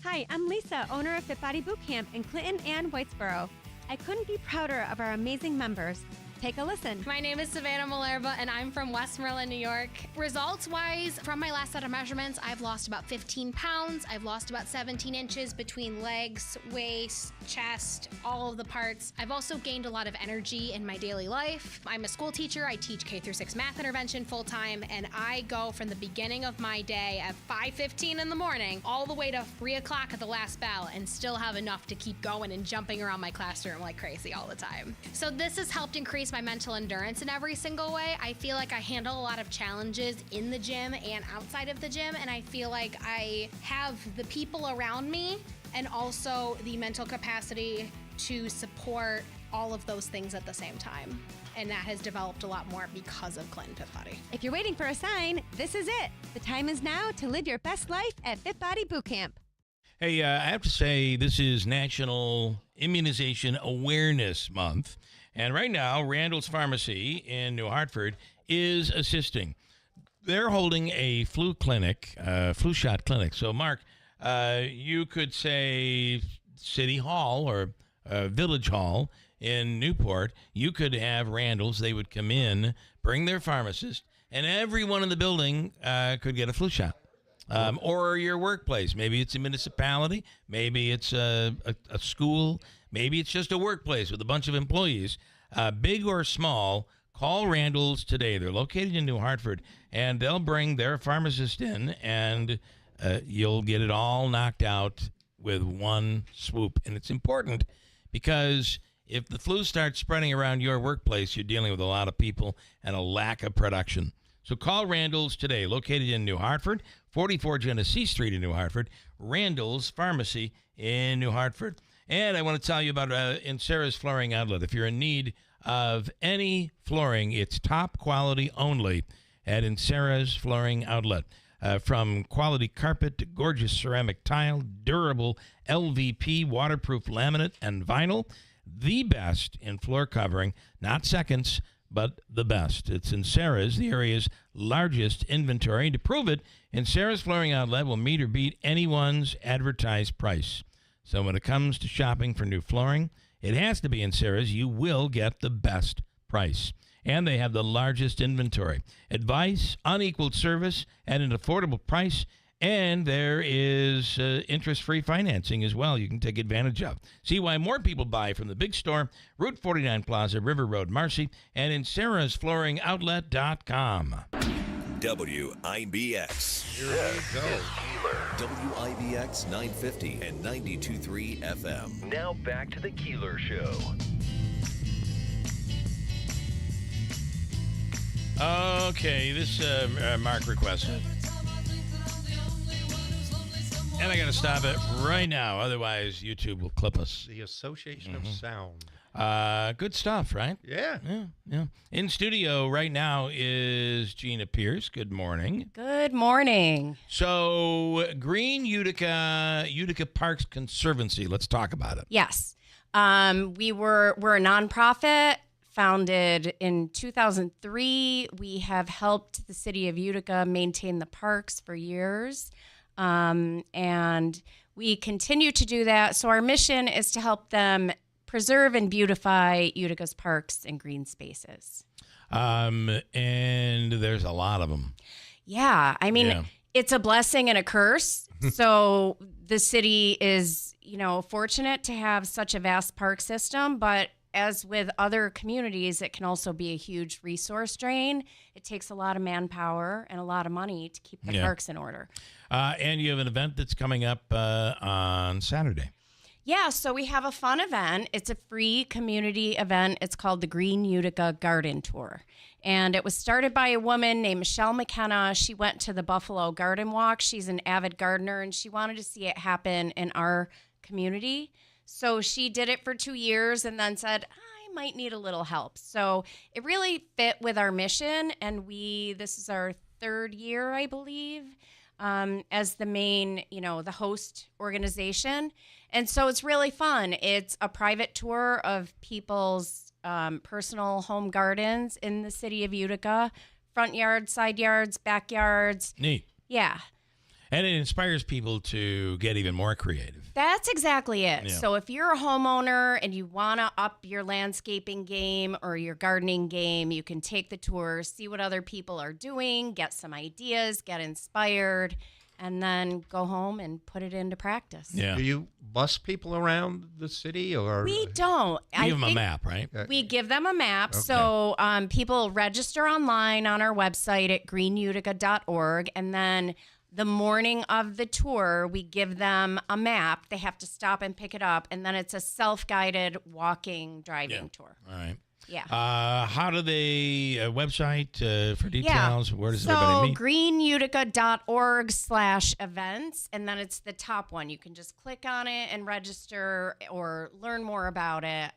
Hi, I'm Lisa, owner of FitBody Bootcamp in Clinton and Whitesboro. I couldn't be prouder of our amazing members. Take a listen. My name is Savannah Malerba, and I'm from Westmoreland, New York. Results-wise, from my last set of measurements, I've lost about 15 pounds. I've lost about 17 inches between legs, waist, chest, all of the parts. I've also gained a lot of energy in my daily life. I'm a school teacher. I teach K-6 math intervention full-time, and I go from the beginning of my day at 5:15 in the morning all the way to 3 o'clock at the last bell and still have enough to keep going and jumping around my classroom like crazy all the time. So this has helped increase my mental endurance in every single way. I feel like I handle a lot of challenges in the gym and outside of the gym, and I feel like I have the people around me and also the mental capacity to support all of those things at the same time. And that has developed a lot more because of Clinton FitBody. If you're waiting for a sign, this is it. The time is now to live your best life at FitBody Bootcamp. Hey, I have to say, this is National Immunization Awareness Month. And right now, Randall's Pharmacy in New Hartford is assisting. They're holding a flu clinic, flu shot clinic. So, Mark, you could say City Hall or Village Hall in Newport. You could have Randall's. They would come in, bring their pharmacist, and everyone in the building could get a flu shot. Or your workplace. Maybe it's a municipality. Maybe it's a school. Maybe it's just a workplace with a bunch of employees. Big or small, call Randall's today. They're located in New Hartford, and they'll bring their pharmacist in, and you'll get it all knocked out with one swoop. And it's important because if the flu starts spreading around your workplace, you're dealing with a lot of people and a lack of production. So call Randall's today, located in New Hartford, 44 Genesee Street in New Hartford, Randall's Pharmacy in New Hartford. And I want to tell you about Insera's Flooring Outlet. If you're in need of any flooring, it's top quality only at Insera's Flooring Outlet. From quality carpet to gorgeous ceramic tile, durable LVP, waterproof laminate, and vinyl, the best in floor covering, not seconds, but the best. It's Insera's, the area's largest inventory. To prove it, Insera's Flooring Outlet will meet or beat anyone's advertised price. So when it comes to shopping for new flooring, it has to be Insera's. You will get the best price. And they have the largest inventory. Advice, unequaled service at an affordable price, and there is interest-free financing as well you can take advantage of. See why more people buy from the big store, Route 49 Plaza, River Road, Marcy, and InserasFlooringOutlet.com. WIBX. Here we go. WIBX 950 and 92.3 FM. Now back to the Keeler Show. Okay, this Mark requested. And I got to stop it right now, otherwise YouTube will clip us. The Association of Sound. Good stuff, right? Yeah. Yeah. In studio right now is Gina Pierce. Good morning. Good morning. So, Green Utica Parks Conservancy. Let's talk about it. Yes. We're a nonprofit founded in 2003. We have helped the city of Utica maintain the parks for years. And we continue to do that. So our mission is to help them preserve and beautify Utica's parks and green spaces. And there's a lot of them. Yeah. I mean, it's a blessing and a curse. So the city is, fortunate to have such a vast park system, but as with other communities, it can also be a huge resource drain. It takes a lot of manpower and a lot of money to keep the parks in order. And you have an event that's coming up on Saturday. Yeah, so we have a fun event. It's a free community event. It's called the Green Utica Garden Tour. And it was started by a woman named Michelle McKenna. She went to the Buffalo Garden Walk. She's an avid gardener, and she wanted to see it happen in our community. So she did it for 2 years and then said, I might need a little help. So it really fit with our mission. And this is our third year, I believe, as the main, the host organization. And so it's really fun. It's a private tour of people's personal home gardens in the city of Utica, front yards, side yards, backyards. Neat. Yeah. And it inspires people to get even more creative. That's exactly it. Yeah. So if you're a homeowner and you want to up your landscaping game or your gardening game, you can take the tour, see what other people are doing, get some ideas, get inspired, and then go home and put it into practice. Yeah. Do you bus people around the city, or we don't? Give them a map, right? We give them a map. Okay. So people register online on our website at greenutica.org, and then the morning of the tour, we give them a map. They have to stop and pick it up, and then it's a self-guided walking, driving tour. All right. Yeah. How do they, website for details? Where does everybody meet? greenutica.org/events, and then it's the top one. You can just click on it and register or learn more about it.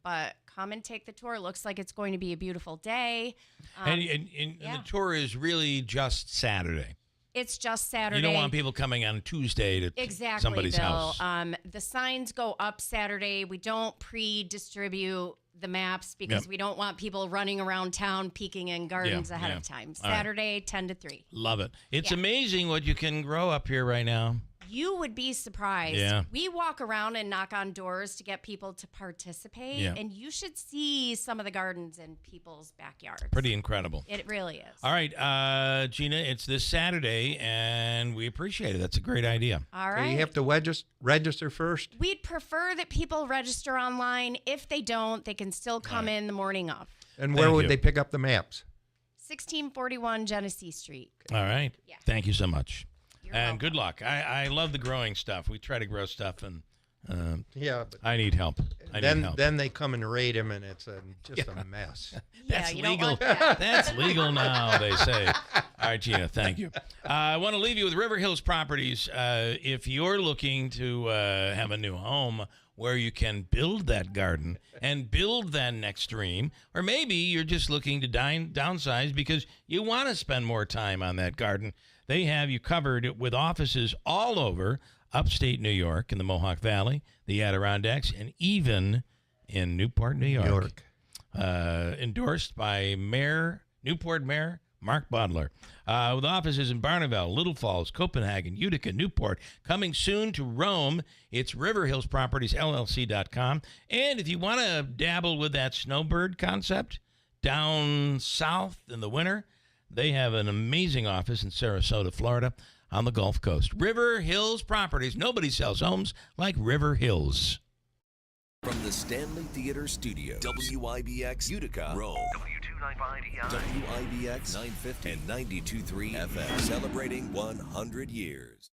But come and take the tour. It looks like it's going to be a beautiful day. And the tour is really just Saturday. It's just Saturday. You don't want people coming on Tuesday to somebody's Bill. house. The signs go up Saturday. We don't pre-distribute the maps because we don't want people running around town peeking in gardens ahead of time. Saturday, 10 to 3. Love it. It's amazing what you can grow up here right now. You would be surprised. Yeah. We walk around and knock on doors to get people to participate, and you should see some of the gardens in people's backyards. Pretty incredible. It really is. All right, Gina, it's this Saturday, and we appreciate it. That's a great idea. All right. So you have to register first? We'd prefer that people register online. If they don't, they can still come in the morning of. And where would they pick up the maps? 1641 Genesee Street. All right. Yeah. Thank you so much. You're and welcome. good luck. I love the growing stuff. We try to grow stuff, and but I need help. Then they come and raid him, and it's just a mess. That's you legal. don't want that. That's legal now, they say. All right, Gina, thank you. I want to leave you with River Hills Properties. If you're looking to have a new home where you can build that garden and build that next dream, or maybe you're just looking to downsize because you want to spend more time on that garden, they have you covered with offices all over upstate New York, in the Mohawk Valley, the Adirondacks, and even in Newport, New York. Endorsed by Newport Mayor Mark Bodler. With offices in Barneveld, Little Falls, Copenhagen, Utica, Newport. Coming soon to Rome, it's riverhillspropertiesllc.com. And if you want to dabble with that snowbird concept down south in the winter, they have an amazing office in Sarasota, Florida, on the Gulf Coast. River Hills Properties. Nobody sells homes like River Hills. From the Stanley Theater Studio, WIBX Utica, Rome. W295EI. WIBX 950 and 92.3 FM, celebrating 100 years.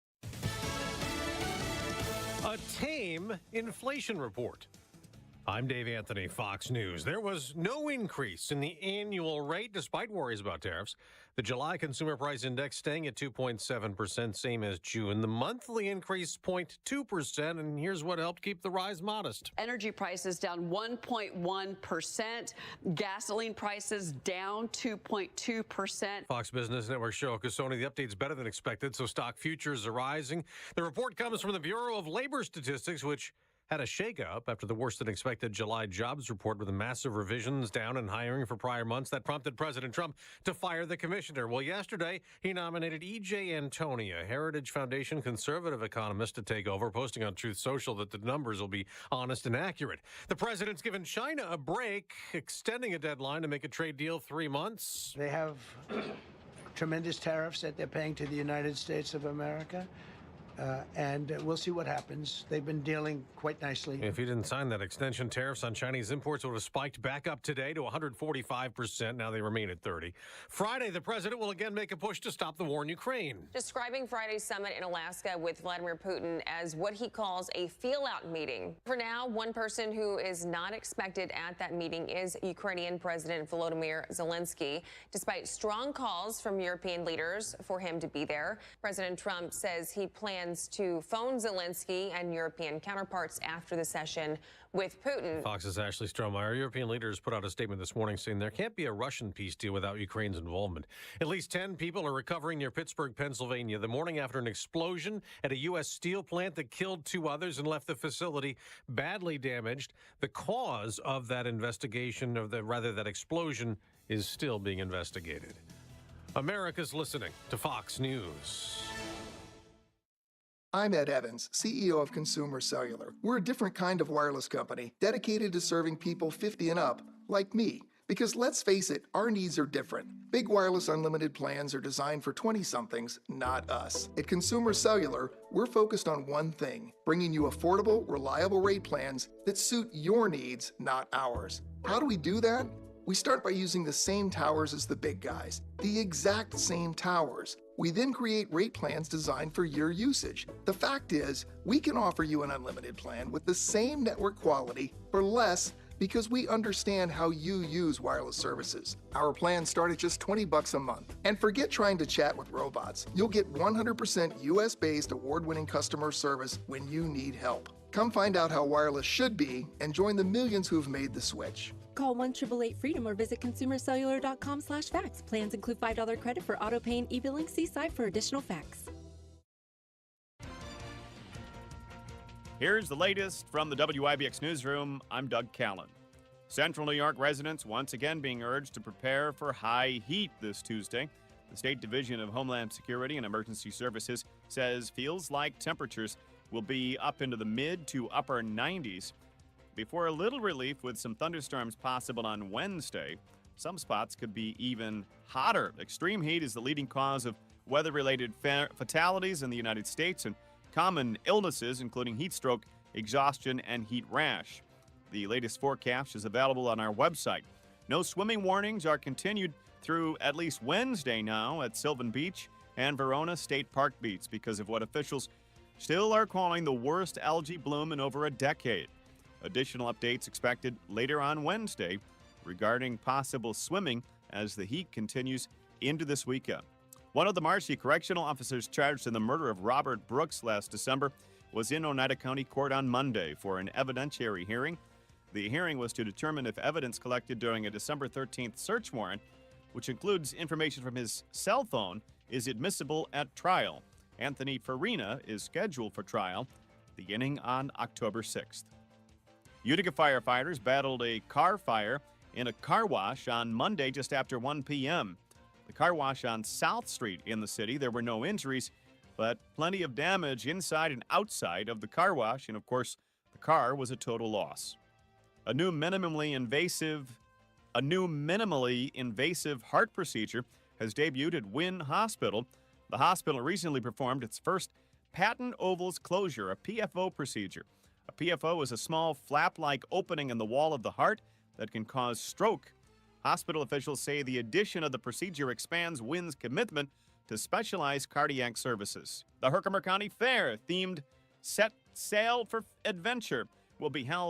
A tame inflation report. I'm Dave Anthony, Fox News. There was no increase in the annual rate despite worries about tariffs. The July Consumer Price Index staying at 2.7%, same as June. The monthly increase 0.2%, and here's what helped keep the rise modest. Energy prices down 1.1%. Gasoline prices down 2.2%. Fox Business Network show Cassoni, the update's better than expected, so stock futures are rising. The report comes from the Bureau of Labor Statistics, which had a shakeup after the worse-than-expected July jobs report with the massive revisions down in hiring for prior months that prompted President Trump to fire the commissioner. Well, yesterday, he nominated E.J. Antonia, Heritage Foundation conservative economist, to take over, posting on Truth Social that the numbers will be honest and accurate. The president's given China a break, extending a deadline to make a trade deal 3 months. They have tremendous tariffs that they're paying to the United States of America. And we'll see what happens. They've been dealing quite nicely. If he didn't sign that extension, tariffs on Chinese imports would have spiked back up today to 145%. Now they remain at 30%. Friday, the president will again make a push to stop the war in Ukraine. Describing Friday's summit in Alaska with Vladimir Putin as what he calls a feel-out meeting. For now, one person who is not expected at that meeting is Ukrainian President Volodymyr Zelensky. Despite strong calls from European leaders for him to be there, President Trump says he plans to phone Zelensky and European counterparts after the session with Putin. Fox's Ashley Strohmeyer. European leaders put out a statement this morning saying there can't be a Russian peace deal without Ukraine's involvement. At least 10 people are recovering near Pittsburgh, Pennsylvania, the morning after an explosion at a U.S. steel plant that killed 2 others and left the facility badly damaged. The cause of that investigation, that explosion, is still being investigated. America's listening to Fox News. I'm Ed Evans, CEO of Consumer Cellular. We're a different kind of wireless company dedicated to serving people 50 and up, like me. Because let's face it, our needs are different. Big wireless unlimited plans are designed for 20-somethings, not us. At Consumer Cellular, we're focused on one thing, bringing you affordable, reliable rate plans that suit your needs, not ours. How do we do that? We start by using the same towers as the big guys, the exact same towers. We then create rate plans designed for your usage. The fact is, we can offer you an unlimited plan with the same network quality for less because we understand how you use wireless services. Our plans start at just $20 a month. And forget trying to chat with robots. You'll get 100% US-based award-winning customer service when you need help. Come find out how wireless should be and join the millions who've made the switch. Call 1-888-FREEDOM or visit consumercellular.com/facts. Plans include $5 credit for auto pay and e-billing. See site for additional facts. Here's the latest from the WIBX newsroom. I'm Doug Callan. Central New York residents once again being urged to prepare for high heat this Tuesday. The State Division of Homeland Security and Emergency Services says feels like temperatures will be up into the mid to upper 90s. Before a little relief with some thunderstorms possible on Wednesday, some spots could be even hotter. Extreme heat is the leading cause of weather-related fatalities in the United States and common illnesses, including heat stroke, exhaustion, and heat rash. The latest forecast is available on our website. No swimming warnings are continued through at least Wednesday now at Sylvan Beach and Verona State Park Beach because of what officials still are calling the worst algae bloom in over a decade. Additional updates expected later on Wednesday regarding possible swimming as the heat continues into this weekend. One of the Marcy correctional officers charged in the murder of Robert Brooks last December was in Oneida County Court on Monday for an evidentiary hearing. The hearing was to determine if evidence collected during a December 13th search warrant, which includes information from his cell phone, is admissible at trial. Anthony Farina is scheduled for trial beginning on October 6th. Utica firefighters battled a car fire in a car wash on Monday just after 1 p.m. The car wash on South Street in the city. There were no injuries, but plenty of damage inside and outside of the car wash, and of course, the car was a total loss. A new minimally invasive heart procedure has debuted at Wynn Hospital. The hospital recently performed its first patent ovals closure, a PFO procedure. A PFO is a small flap-like opening in the wall of the heart that can cause stroke. Hospital officials say the addition of the procedure expands Wynn's commitment to specialized cardiac services. The Herkimer County Fair themed Set Sail for Adventure will be held